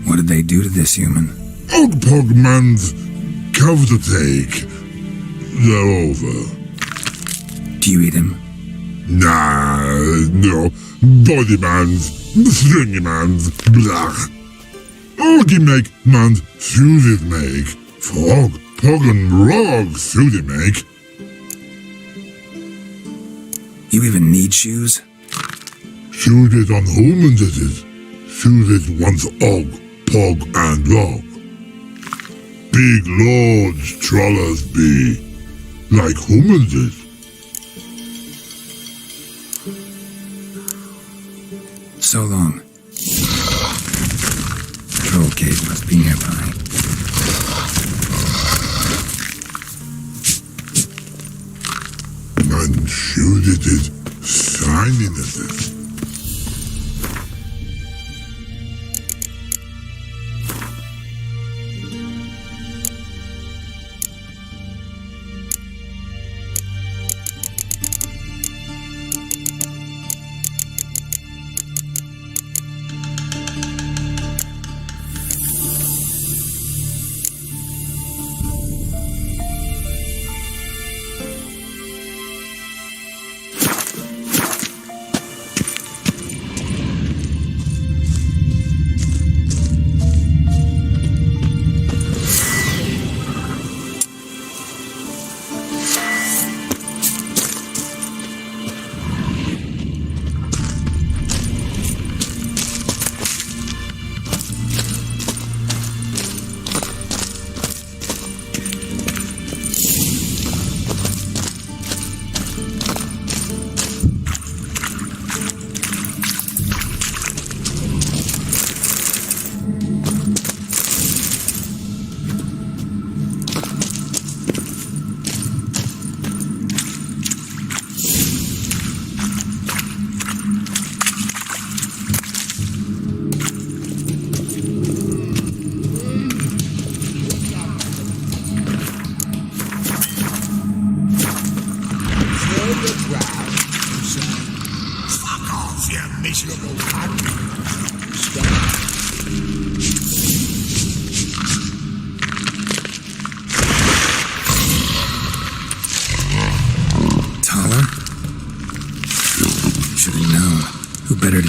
What did they do to this human? Og Pog man's cover to take. They're over. Do you eat him? Nah, no. Body man's, stringy man's, blah. Oggy make man's suited make. Frog, Pog and Rog suited make. You even need shoes? Suited on humans it is. Suited once Og, Pog and Log. Big lords trollers be. Like humans is. So long. Troll cave must be nearby. And suited is shining at it.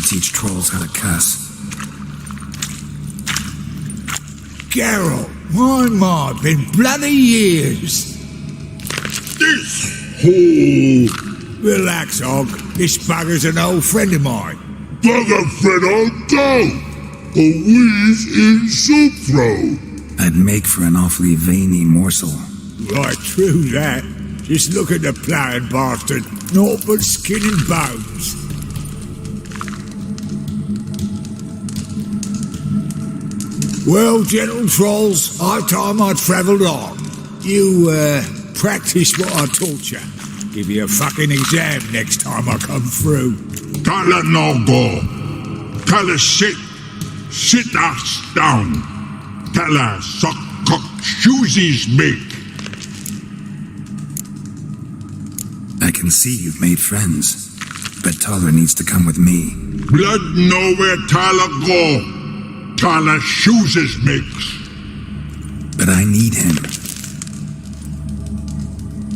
Teach trolls how to cuss. Geralt, my, been bloody years. This hole. Relax, Og. This bugger's an old friend of mine. Bugger friend I'll go. A wheeze in soup throw. I'd make for an awfully veiny morsel. Right, true that. Just look at the ploughing bastard. Naught but skin and bones. Well, gentle trolls, high time I travelled on. You, practice what I taught you. Give you a fucking exam next time I come through. Kala no go. Kala sit. Sit us down. Kala suck cock shoesies make. I can see you've made friends, but Taller needs to come with me. Blood nowhere Taller go. Taller shoeses makes. But I need him.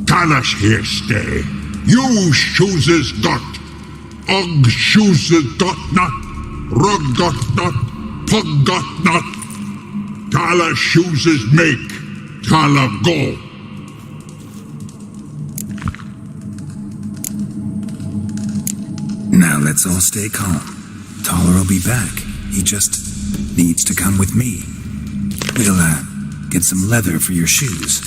Talla's here stay. You shoeses got. Og shoeses got not, rug got not, pug got not. Tala shoeses make, Tala go. Now let's all stay calm. Taller will be back. He just needs to come with me. We'll, get some leather for your shoes.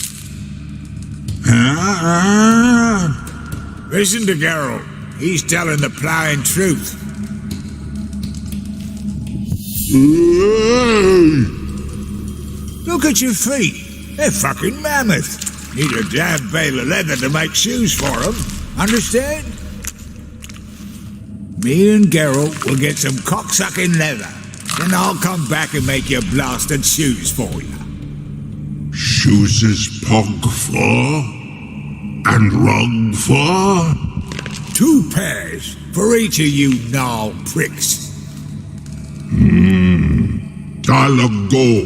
Listen to Geralt. He's telling the plowing truth. Look at your feet. They're fucking mammoth. Need a damn bale of leather to make shoes for them. Understand? Me and Geralt will get some cocksucking leather. Then I'll come back and make your blasted shoes for you. Shoeses pug for? And rug for? 2 pairs for each of you gnarled pricks. Tala go,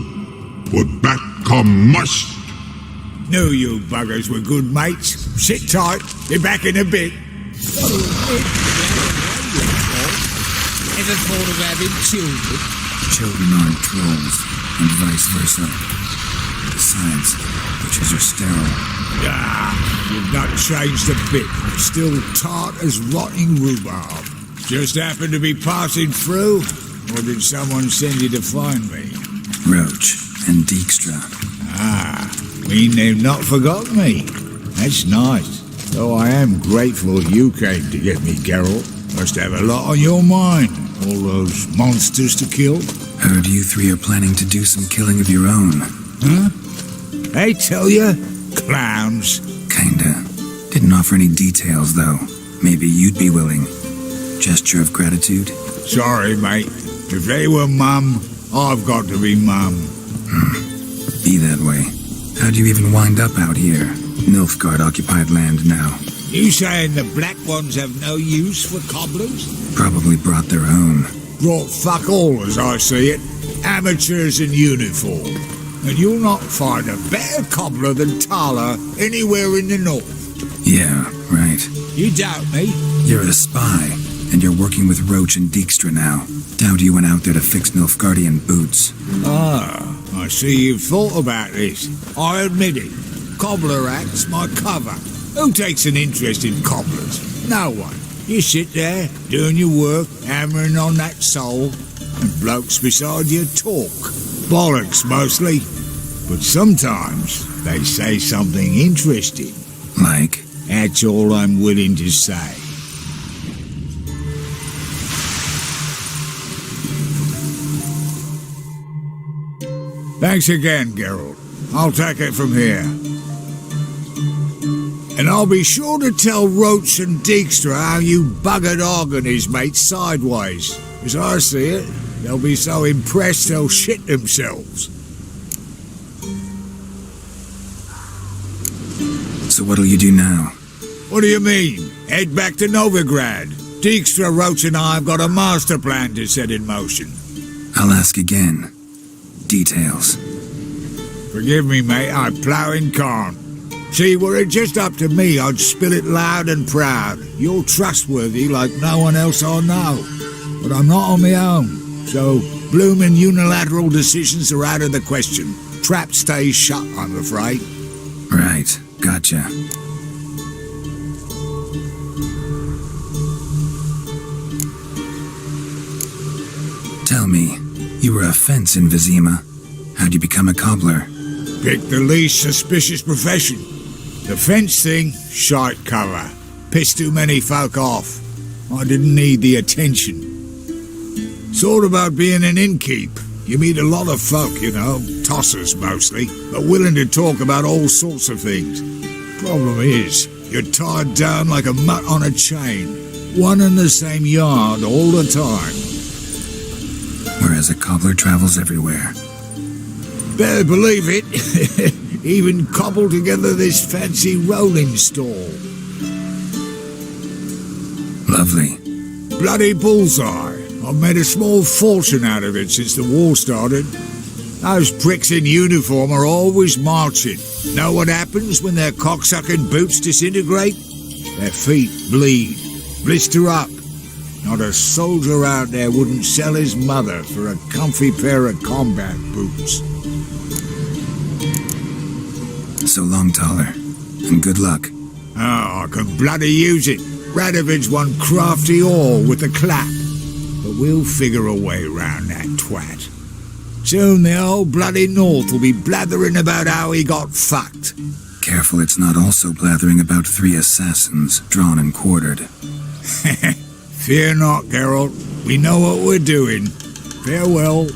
but back come must. Knew you buggers were good mates. Sit tight, be back in a bit. Ever thought of having children? Children aren't trolls, and vice versa. Besides, witches are sterile. You've not changed a bit. Still tart as rotting rhubarb. Just happened to be passing through? Or did someone send you to find me? Roach and Dijkstra. Mean they've not forgotten me. That's nice. Though I am grateful you came to get me, Geralt. Must have a lot on your mind. All those monsters to kill. Heard you 3 are planning to do some killing of your own. Huh? I tell you, clowns. Kinda. Didn't offer any details, though. Maybe you'd be willing. Gesture of gratitude? Sorry, mate. If they were mum, I've got to be mum. Be that way. How'd you even wind up out here? Nilfgaard-occupied land now. You saying the black ones have no use for cobblers? Probably brought their own. Brought fuck all, as I see it. Amateurs in uniform. And you'll not find a better cobbler than Tala anywhere in the north. Yeah, right. You doubt me? You're a spy, and you're working with Roach and Dijkstra now. Doubt you went out there to fix Nilfgaardian boots. I see you've thought about this. I admit it. Cobbler act's my cover. Who takes an interest in cobblers? No one. You sit there, doing your work, hammering on that sole, and blokes beside you talk. Bollocks, mostly. But sometimes they say something interesting. Like? That's all I'm willing to say. Thanks again, Geralt. I'll take it from here. And I'll be sure to tell Roach and Dijkstra how you buggered Og and his mates sideways. As I see it, they'll be so impressed they'll shit themselves. So what'll you do now? What do you mean? Head back to Novigrad. Dijkstra, Roach and I have got a master plan to set in motion. I'll ask again. Details. Forgive me, mate, I ploughing can't. See, were it just up to me, I'd spill it loud and proud. You're trustworthy like no one else I know. But I'm not on my own, so bloomin' unilateral decisions are out of the question. Trap stays shut, I'm afraid. Right, gotcha. Tell me, you were a fence in Vizima. How'd you become a cobbler? Picked the least suspicious profession. The fence thing, shite cover. Pissed too many folk off. I didn't need the attention. Sort about being an innkeep. You meet a lot of folk, you know, tossers mostly, but willing to talk about all sorts of things. Problem is, you're tied down like a mutt on a chain. One and the same yard all the time. Whereas a cobbler travels everywhere. Better believe it. Even cobbled together this fancy rolling stall. Lovely. Bloody bullseye. I've made a small fortune out of it since the war started. Those pricks in uniform are always marching. Know what happens when their cocksucking boots disintegrate? Their feet bleed, blister up, Not a soldier out there wouldn't sell his mother for a comfy pair of combat boots. So long, Taller, and good luck. Oh, I can bloody use it. Radovid's one crafty all with the clap. But we'll figure a way round that twat. Soon the whole bloody North will be blathering about how he got fucked. Careful it's not also blathering about 3 assassins drawn and quartered. Fear not, Geralt. We know what we're doing. Farewell.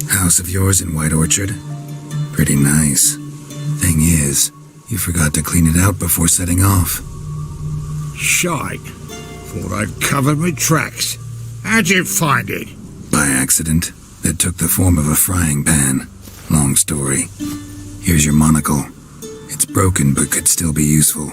House of yours in White Orchard? Pretty nice. Thing is, you forgot to clean it out before setting off. Shite. Thought I'd covered my tracks. How'd you find it? By accident. It took the form of a frying pan. Long story. Here's your monocle. It's broken but could still be useful.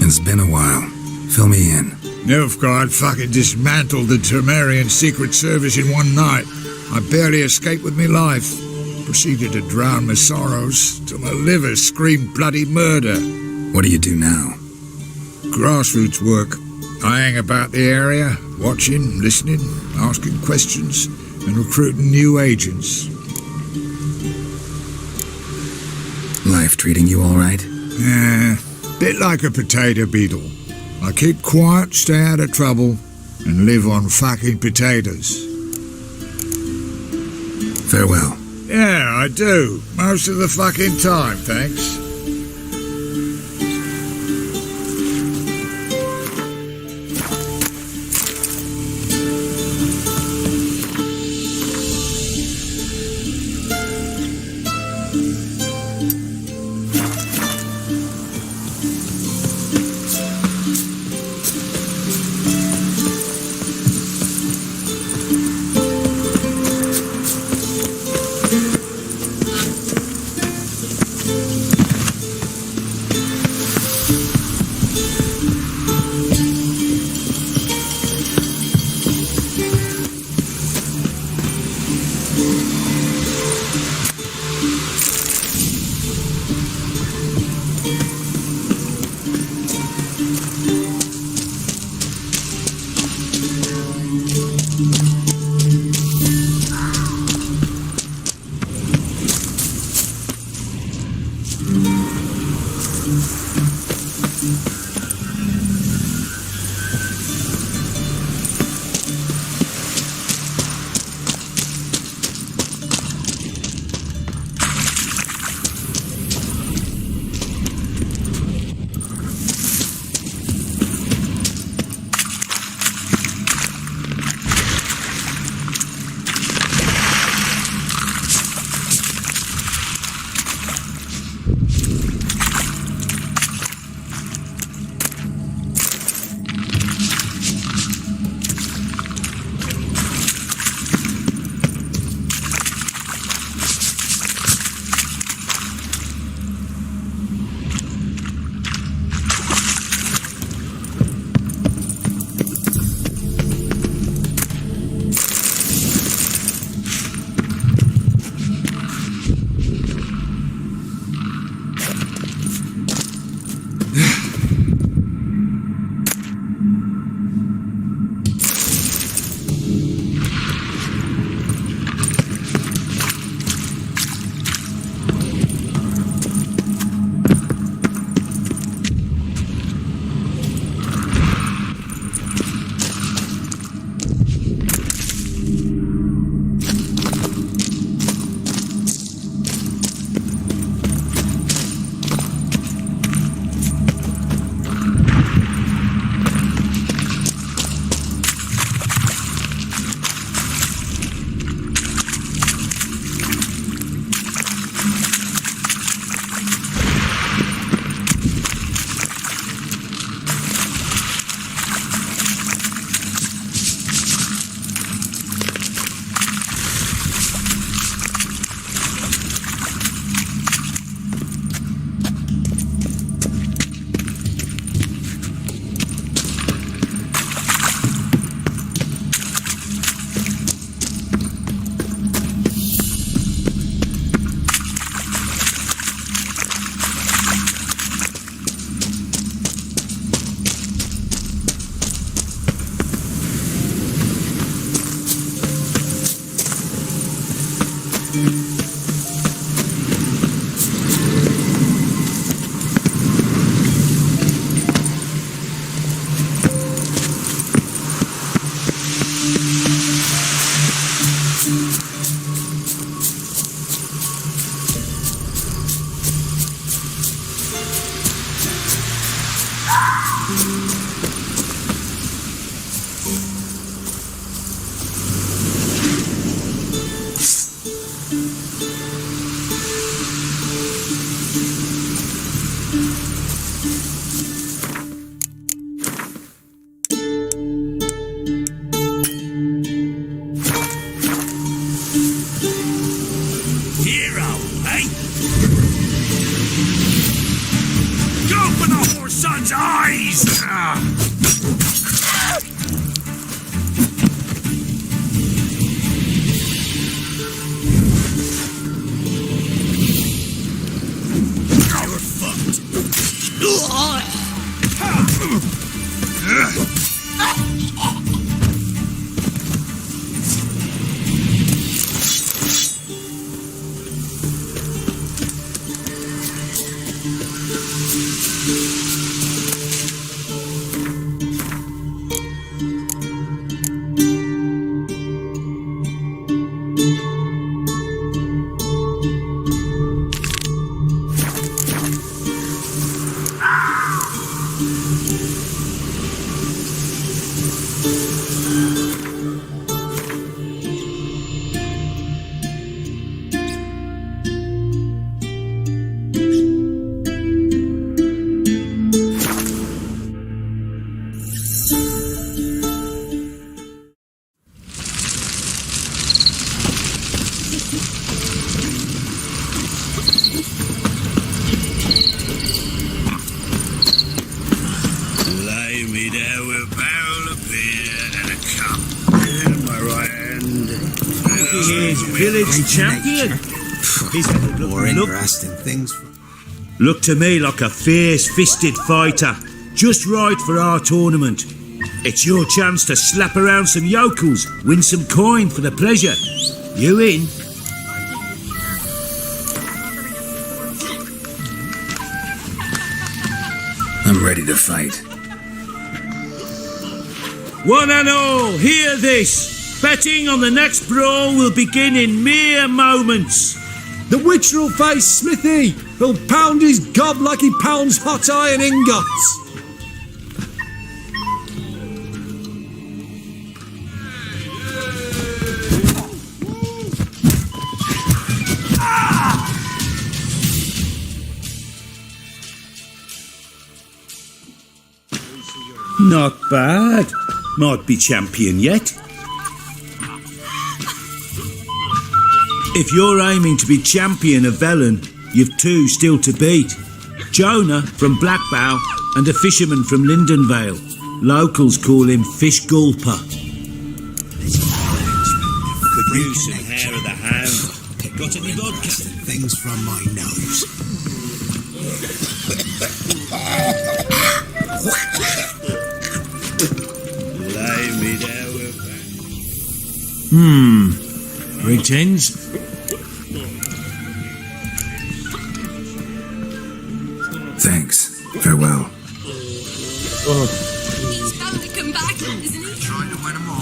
It's been a while. Fill me in. Nilfgaard fucking dismantled the Temerian Secret Service in one night. I barely escaped with my life. Proceeded to drown my sorrows till my liver screamed bloody murder. What do you do now? Grassroots work. I hang about the area, watching, listening, asking questions, and recruiting new agents. Life treating you all right? Bit like a potato beetle. I keep quiet, stay out of trouble, and live on fucking potatoes. Farewell. Yeah, I do. Most of the fucking time, thanks. Hero, eh? Go for the whore's son's eyes! You're fucked. Lay me there with a barrel of beer and a cup in my right hand. He's village champion. More interesting things. Look to me like a fierce-fisted fighter. Just right for our tournament. It's your chance to slap around some yokels, win some coin for the pleasure. You in? I'm ready to fight. One and all, hear this. Betting on the next brawl will begin in mere moments. The Witcher will face Smithy. He'll pound his gob like he pounds hot iron ingots. Not bad. Might be champion yet. If you're aiming to be champion of Velen, you've two still to beat. Jonah from Blackbow and a fisherman from Lindenvale. Locals call him Fish Gulper. Could use some hair of the hound. Got any vodka? Things from my nose. Lay me there with Greetings. Thanks. Farewell. He's bound to come back, isn't he? Trying to win them all.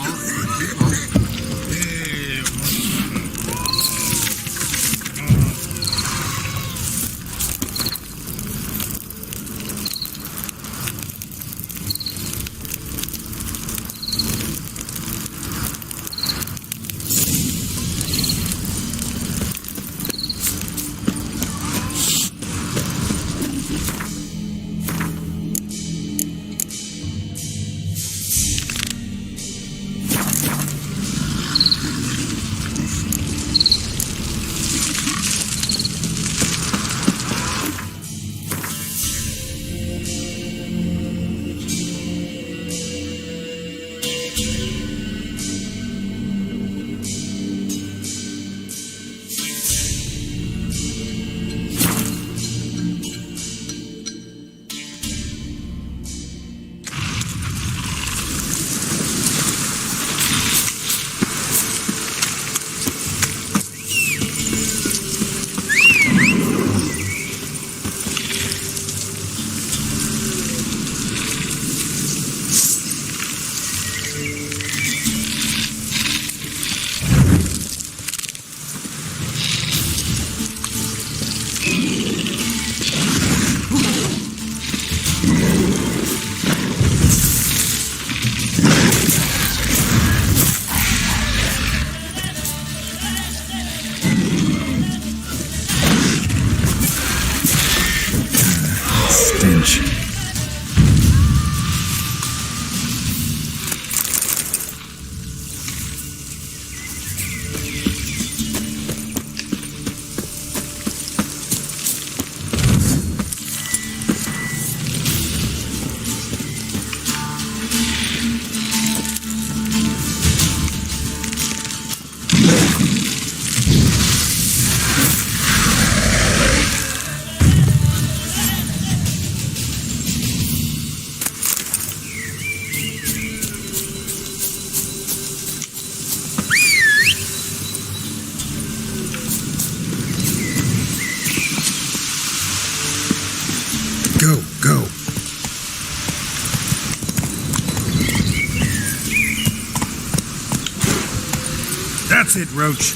That's it, Roach.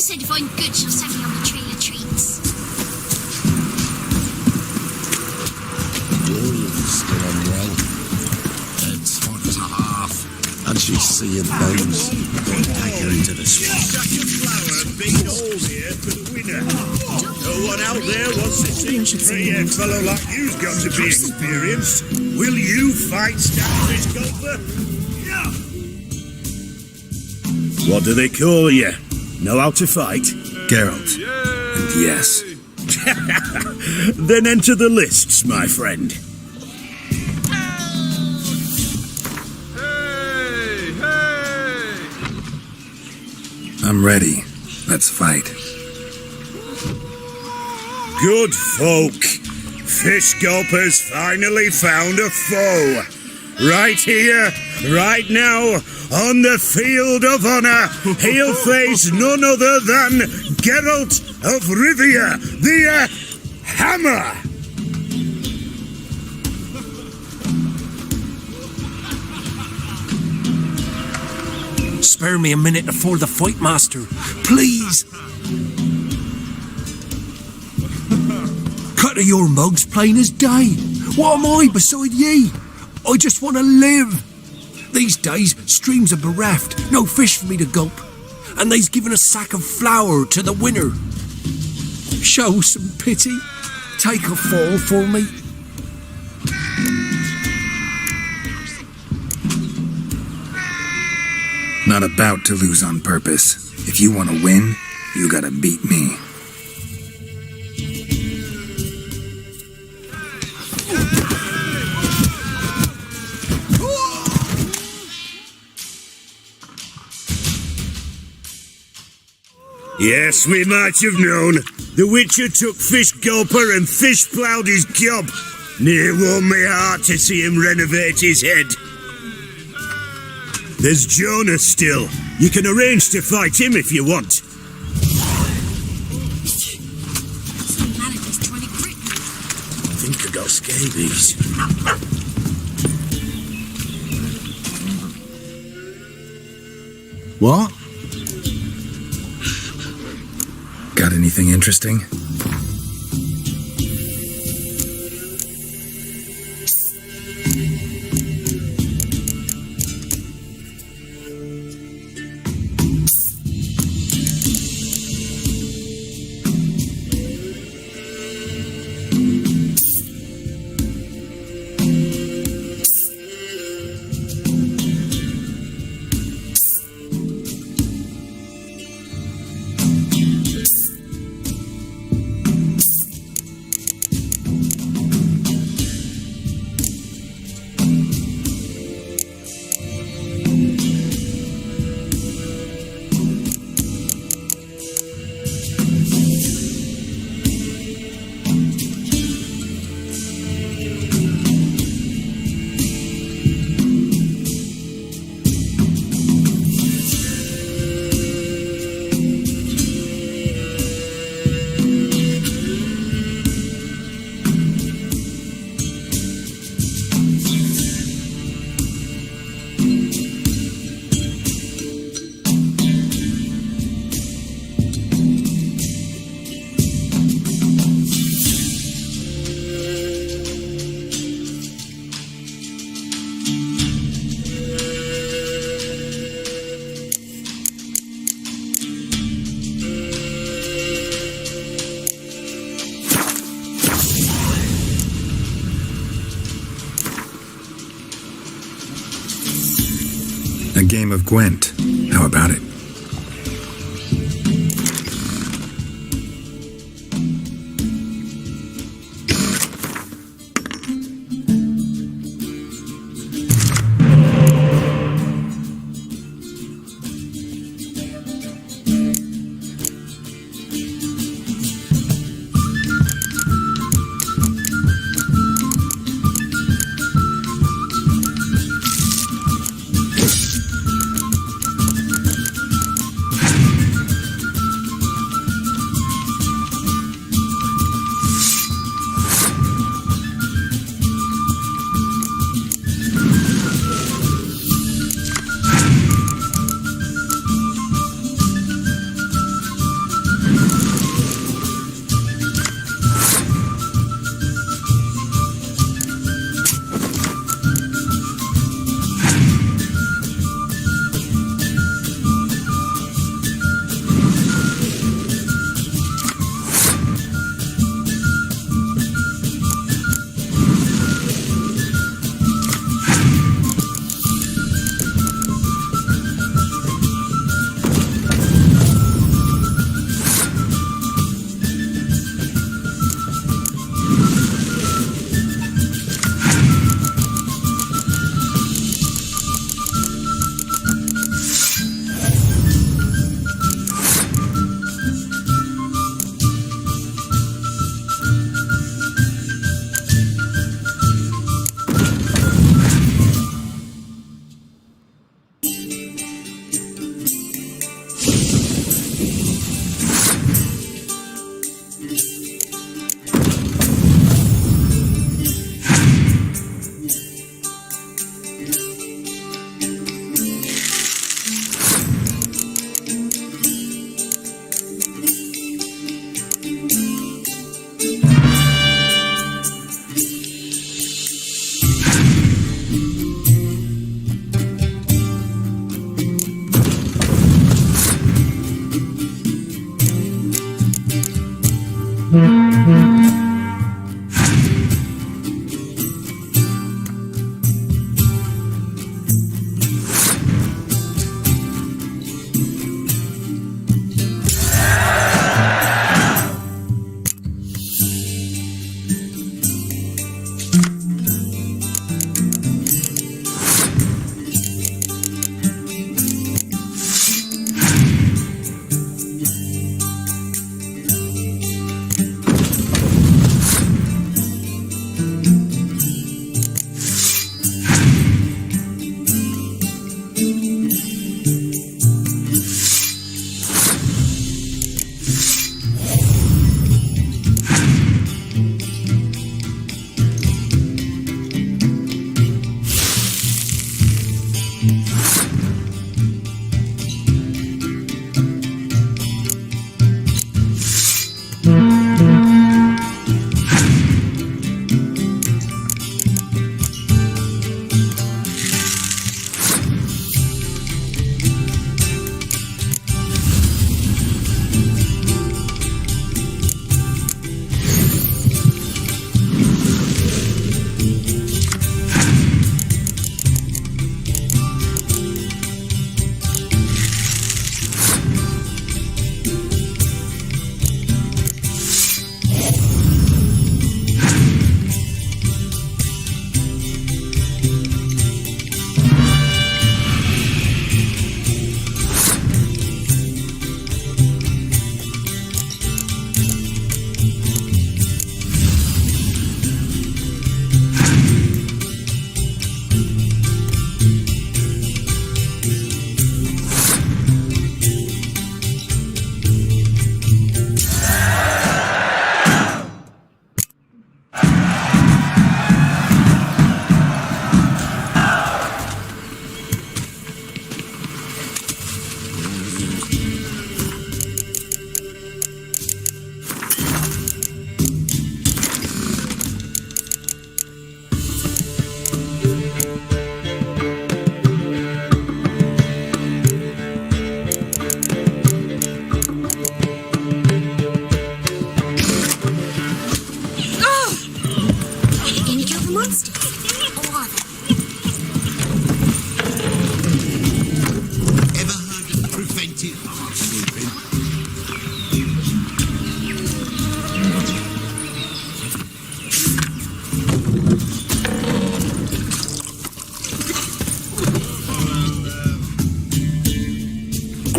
said if I'm good, she'll send me on the trail of treats. Still unwell. Head's hot as a half, and she's seeing things. Take her into the swamp. Big hole here for the winner. No one out there wants to see a three-head fellow like you's got to be experienced. Will you fight Stanfish Golfer? Yeah. What do they call you? Know how to fight? Geralt. And yes. Then enter the lists, my friend. I'm ready. Let's fight. Good folk. Fish Gulper's finally found a foe. Right here, right now, on the field of honor, he'll face none other than Geralt of Rivia, the Hammer. Spare me a minute before the fight, Master. Please. Cut of your mugs plain as day. What am I beside ye? I just want to live. These days, streams are bereft. No fish for me to gulp. And they's given a sack of flour to the winner. Show some pity. Take a fall for me. Not about to lose on purpose. If you want to win, you gotta beat me. Yes, we might have known. The Witcher took Fish Gulper and fish ploughed his gob. Near warmed me heart to see him renovate his head. There's Jonah still. You can arrange to fight him if you want. Some manager's trying to grip me. I think I got scabies. What? Got anything interesting? A game of Gwent. How about it?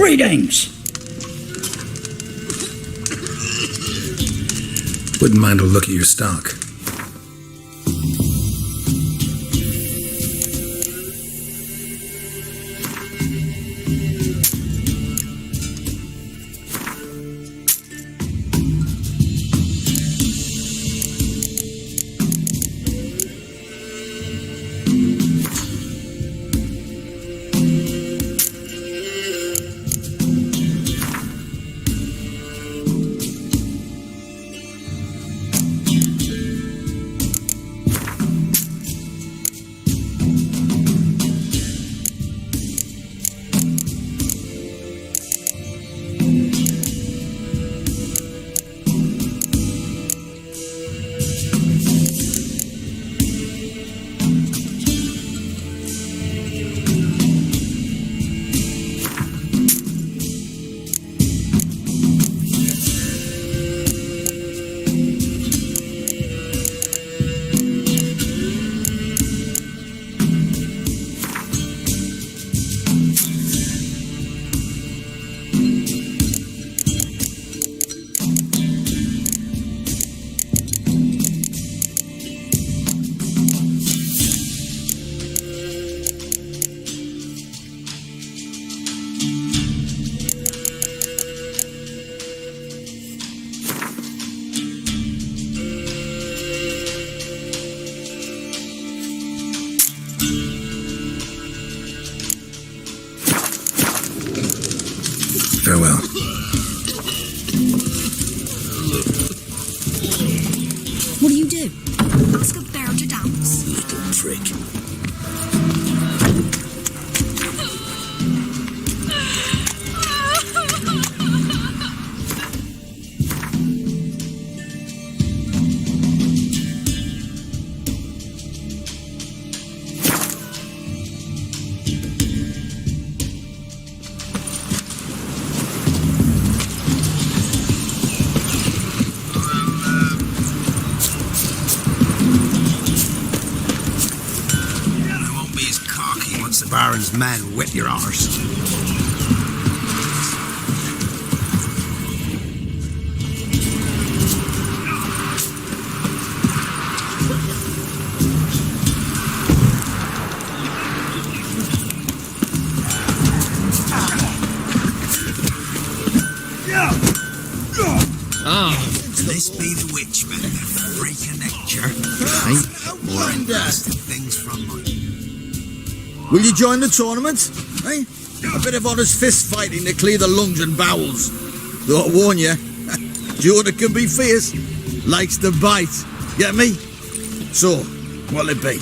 Greetings. Wouldn't mind a look at your stock. Farewell. What do you do? Ask a bear to dance. Little trick. The Baron's men whip your arse. This be the witchman, freak of nature. More interesting things from mine. Will you join the tournament? Eh? A bit of honest fist fighting to clear the lungs and bowels. Though I warn you, Jonah can be fierce. Likes to bite. Get me? So, what'll it be?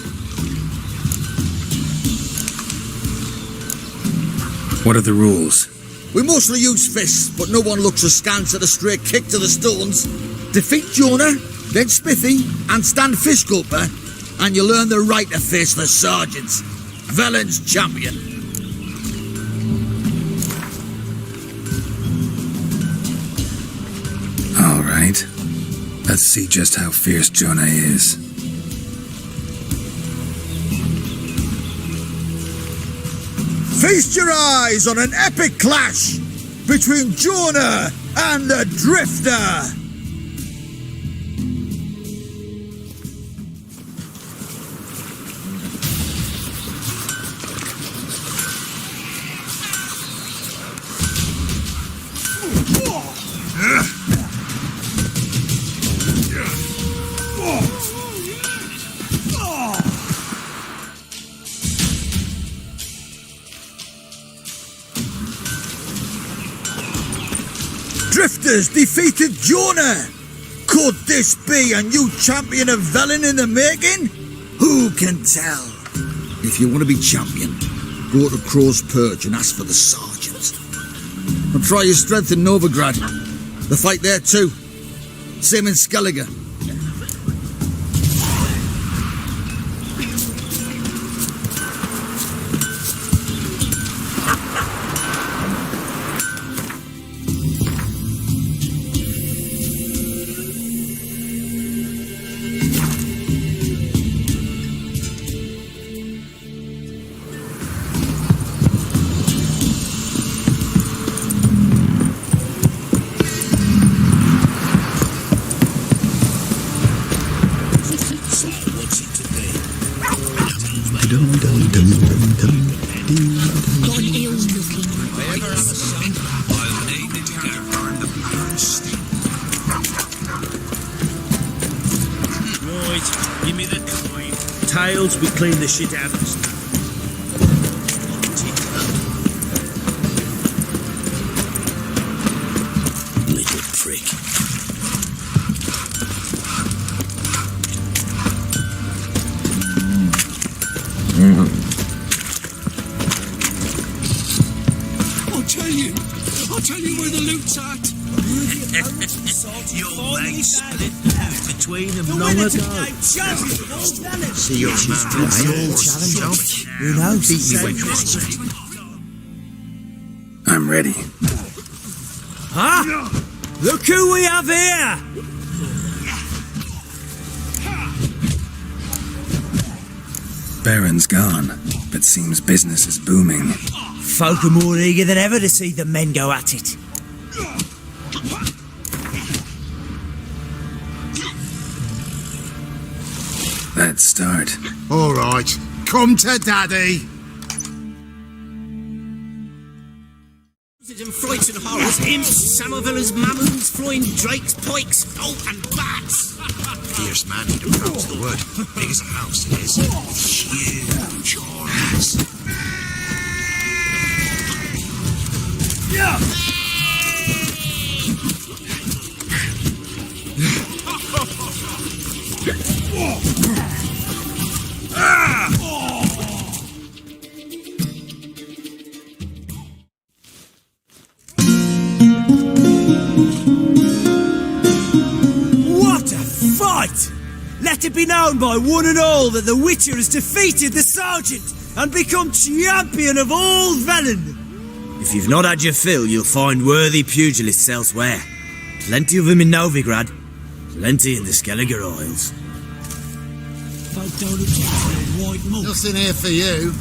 What are the rules? We mostly use fists, but no one looks askance at a stray kick to the stones. Defeat Jonah, then Smithy, and stand fish gulper, and you'll earn the right to face the sergeants. Velen's champion. All right. Let's see just how fierce Jonah is. Feast your eyes on an epic clash between Jonah and the Drifter. Drifters defeated Jonah! Could this be a new champion of Velen in the making? Who can tell? If you want to be champion, go to Crow's Perch and ask for the sergeant. And try your strength in Novigrad. The fight there too. Same in Skellige. Got an ill-looking Right, give me the coin. Tails, we clean the shit out of this. Little prick. I'll tell you where the loot's at. Your mate split between them long ago. See your challenge. You know, Beat me when you're I'm ready. Huh? Look who we have here! Baron's gone, but seems business is booming. Folk are more eager than ever to see the men go at it. Let's start. All right, come to daddy. And frights and horrors, imps, Samovillas, mammons, flying drakes, pikes, and bats. Fierce man who approached the wood. Big as a house it is. Huge horns. Yeah. What a fight! Let it be known by one and all that the Witcher has defeated the Sergeant and become champion of all Velen. If you've not had your fill, you'll find worthy pugilists elsewhere. Plenty of them in Novigrad, plenty in the Skelliger Isles. Nothing here for you.